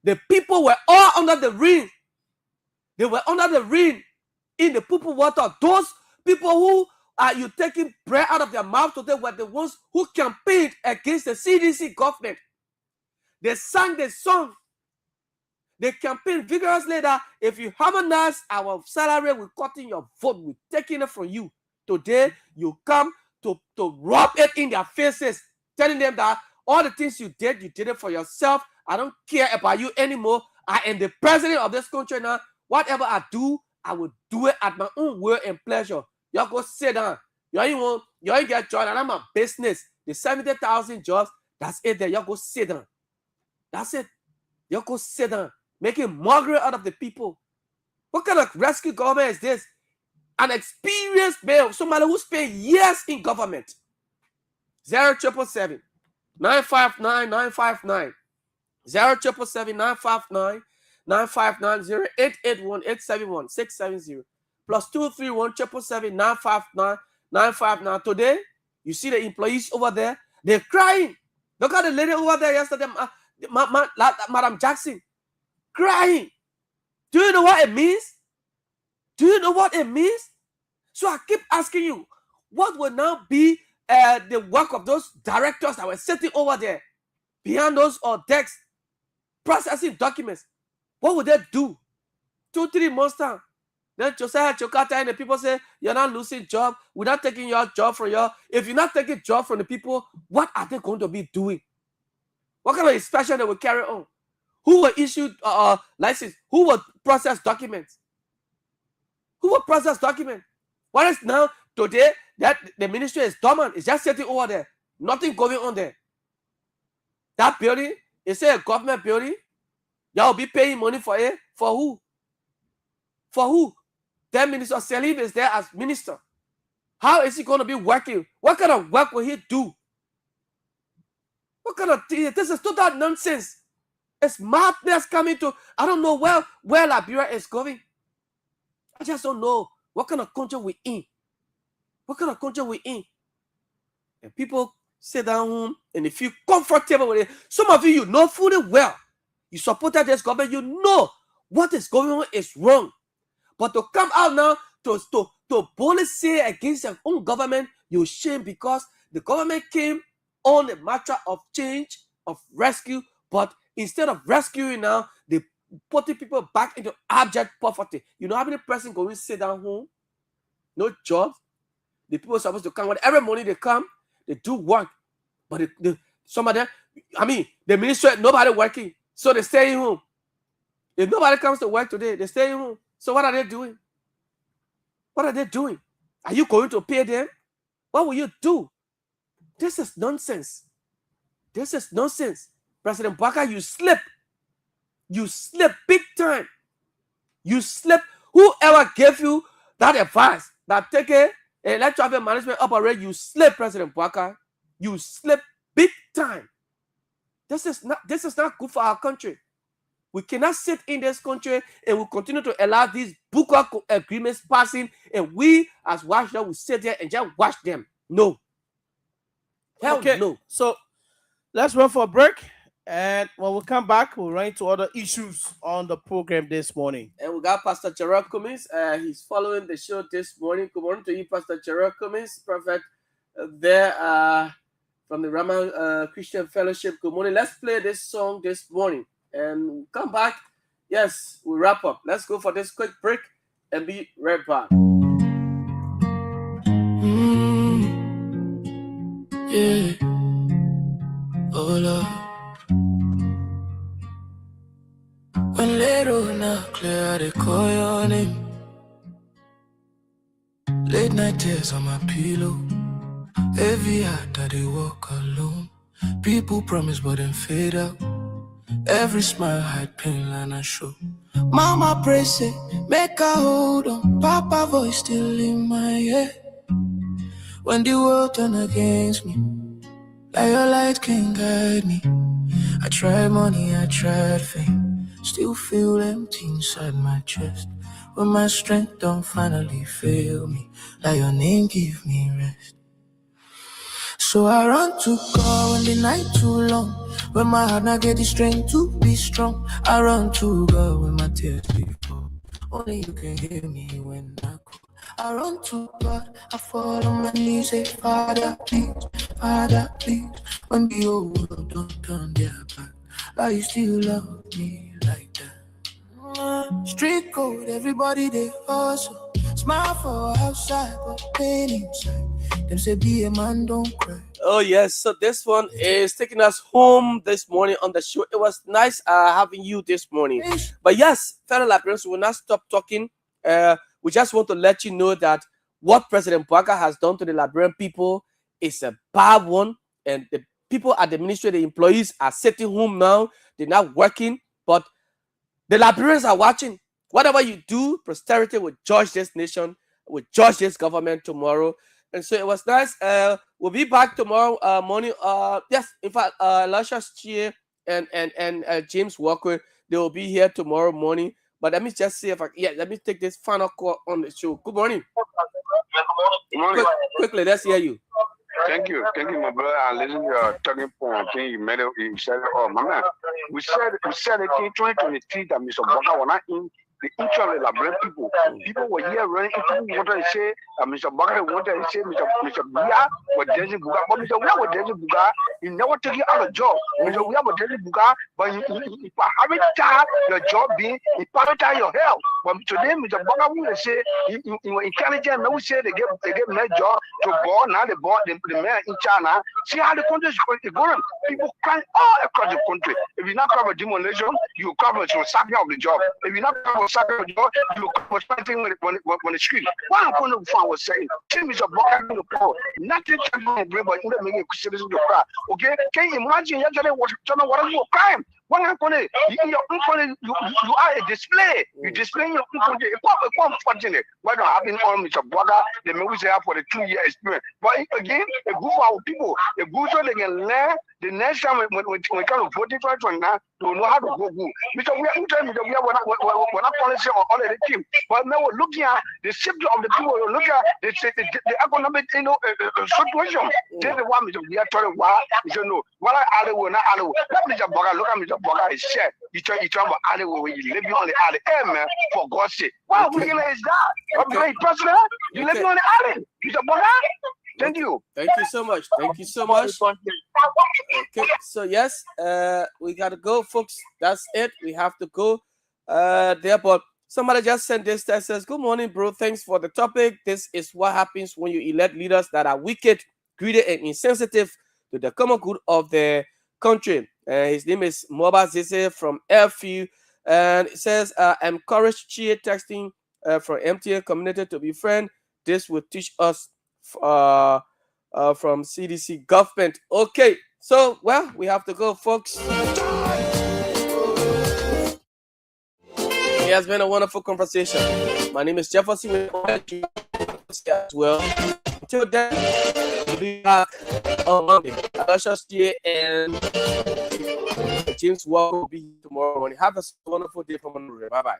The people were all under the rain. They were under the rain in the poo-poo water. Those people who are you taking bread out of their mouth today were the ones who campaigned against the CDC government. They sang the song. They campaigned vigorously that if you harmonize our salary, we're cutting your vote, we're taking it from you. Today, you come to rub it in their faces, telling them that all the things you did it for yourself. I don't care about you anymore. I am the president of this country now. Whatever I do, I will do it at my own will and pleasure. Y'all go sit down. Y'all ain't get job, and I'm a business. The 70,000 jobs, that's it there. Y'all go sit down. That's it. Y'all go sit down. Making mockery out of the people. What kind of rescue government is this? An experienced man, somebody who spent years in government. 0777 959 959. 0777 959 959 0881 871 670 plus 231 777 959 959. Today, you see the employees over there, they're crying. Look at the lady over there yesterday, Madam Jackson, crying. Do you know what it means? Do you know what it means? So I keep asking you, what will now be the work of those directors that were sitting over there behind those desks processing documents? What would they do? 2-3 months time. Then Josiah Chokata and the people say, you're not losing job. We're not taking your job from you. If you're not taking job from the people, what are they going to be doing? What kind of inspection they will carry on? Who will issue license? Who will process documents? Who will process documents? What is now today that the ministry is dormant? It's just sitting over there. Nothing going on there. That building, is it a government building? Y'all will be paying money for it? For who? For who? Then Minister Selim is there as minister. How is he going to be working? What kind of work will he do? What kind of thing? This is total nonsense. It's madness coming to. I don't know where Liberia is going. I just don't know what kind of country we're in. What kind of country we're in? And people sit down home and they feel comfortable with it. Some of you know fully well. You supported this government. You know what is going on is wrong. But to come out now to boldly say against your own government, you're shame because the government came on the matter of change, of rescue, but instead of rescuing now, they putting people back into abject poverty. You know how many persons going to sit down home? No jobs. The people are supposed to come. When every morning they come, they do work. But some of them, the ministry, nobody working. So they stay home. If nobody comes to work today, they stay home. So what are they doing? What are they doing? Are you going to pay them? What will you do? This is nonsense. This is nonsense. President Bouaka, you slip. You slip big time. You slip. Whoever gave you that advice, that take it and let traffic management operate, you slip, President Bouaka. You slip big time. This is not good for our country. We cannot sit in this country and we continue to allow these Buka agreements passing, and we as watchdog will sit there and just watch them. No. Hell no. So let's run for a break. And when we come back, we'll run into other issues on the program this morning. And we got Pastor Gerald Cummins. He's following the show this morning. Good morning to you, Pastor Gerald Cummins, prophet there from the Rama Christian Fellowship. Good morning. Let's play this song this morning. And we'll come back. Yes, we'll wrap up. Let's go for this quick break and be right back. Yeah. Oh, Lord. When later now clear, they call your name. Late night tears on my pillow. Every heart that they walk alone. People promise but then fade out. Every smile had pain and I show. Mama pray say, make her hold on. Papa voice still in my head. When the world turn against me, like your light can guide me. I tried money, I tried fame. Still feel empty inside my chest. When my strength don't finally fail me, like your name give me rest. So I run to God when the night too long. When my heart not get the strength to be strong. I run to God when my tears be full. Only you can hear me when I call. I run to God, I fall on my knees, say, Father, please, when the old world don't turn their back, like you still love me like that. Street code, everybody they hustle, smile for outside, but pain inside. Them say be a man, don't cry. Oh yes, so this one is taking us home this morning on the show. It was nice having you this morning. But yes, fellow Liberians, we will not stop talking. We just want to let you know that what President Bouaka has done to the Liberian people is a bad one. And the people at the ministry, the employees are sitting home now. They're not working. But the Liberians are watching. Whatever you do, posterity will judge this nation, will judge this government tomorrow. And so it was nice. We'll be back tomorrow morning. Yes, in fact, Elisha Chie and James Walker, they will be here tomorrow morning. But let me just see if let me take this final call on the show. Good morning. Good morning. Quickly, let's hear you. Thank you, my brother. I listened to your talking point. I think you said it. Oh, my man. We said it in 2023 that Mr. Bouaka was not in the interest of the Liberian people. People were here running. People wanted to say Mr. Bouaka wanted to say Mr. Weah was dancing Buga. But Mr. Weah was dancing Buga. He never took it out of job. Mr. Weah was dancing Buga, but he prioritized your job being, he prioritized your health. But today, Mr. Bouaka will say he was intelligent. Now we say they get my job to board. Now they board the man in China. See how the country is going. People crying all across the country. If you not cover demolition, you cover some sacking of the job. If you not cover sacking of the job, you cover something when the street. What I'm going to find was saying, see Mr. Bouaka in the power. Nothing can bring, but you don't make a citizen to cry. Okay? Can you imagine yesterday what is your crime? What I'm going to you are a display. You display your it's unfortunate. Why don't having all Mr. Bouaka, they may say for the 2-year experience. But again, a group of our people, a group so they can learn the next time when we come to 45 now, to know how to go good. Mr. We are not policy on all of the team. But now we're looking at the safety of the people, we're looking at the economic situation. This is why we are telling why you know what I will not allow. Mr. Bouaka, look at Mr. Bouaka is said. You try about Alleyway when you live on the alley. Man, for God's sake. Wow, we can is that? Okay, President, you live on the alley. Mr. Bouaka. Thank you. Thank you so much. Thank you so much. Okay, so yes, we gotta go, folks. That's it. We have to go there. But somebody just sent this that says, "Good morning, bro. Thanks for the topic. This is what happens when you elect leaders that are wicked, greedy, and insensitive to the common good of the country." His name is Moba Zise from Airfield, and it says, "Encourage cheer texting from MTN community to be friend. This will teach us." From CDC government. Okay, so well, we have to go, folks. It has been a wonderful conversation. My name is Jefferson P as well. Until then, we'll be back on Monday. Sha and James Walker will be here tomorrow morning. Have a wonderful day from Monday. Bye bye.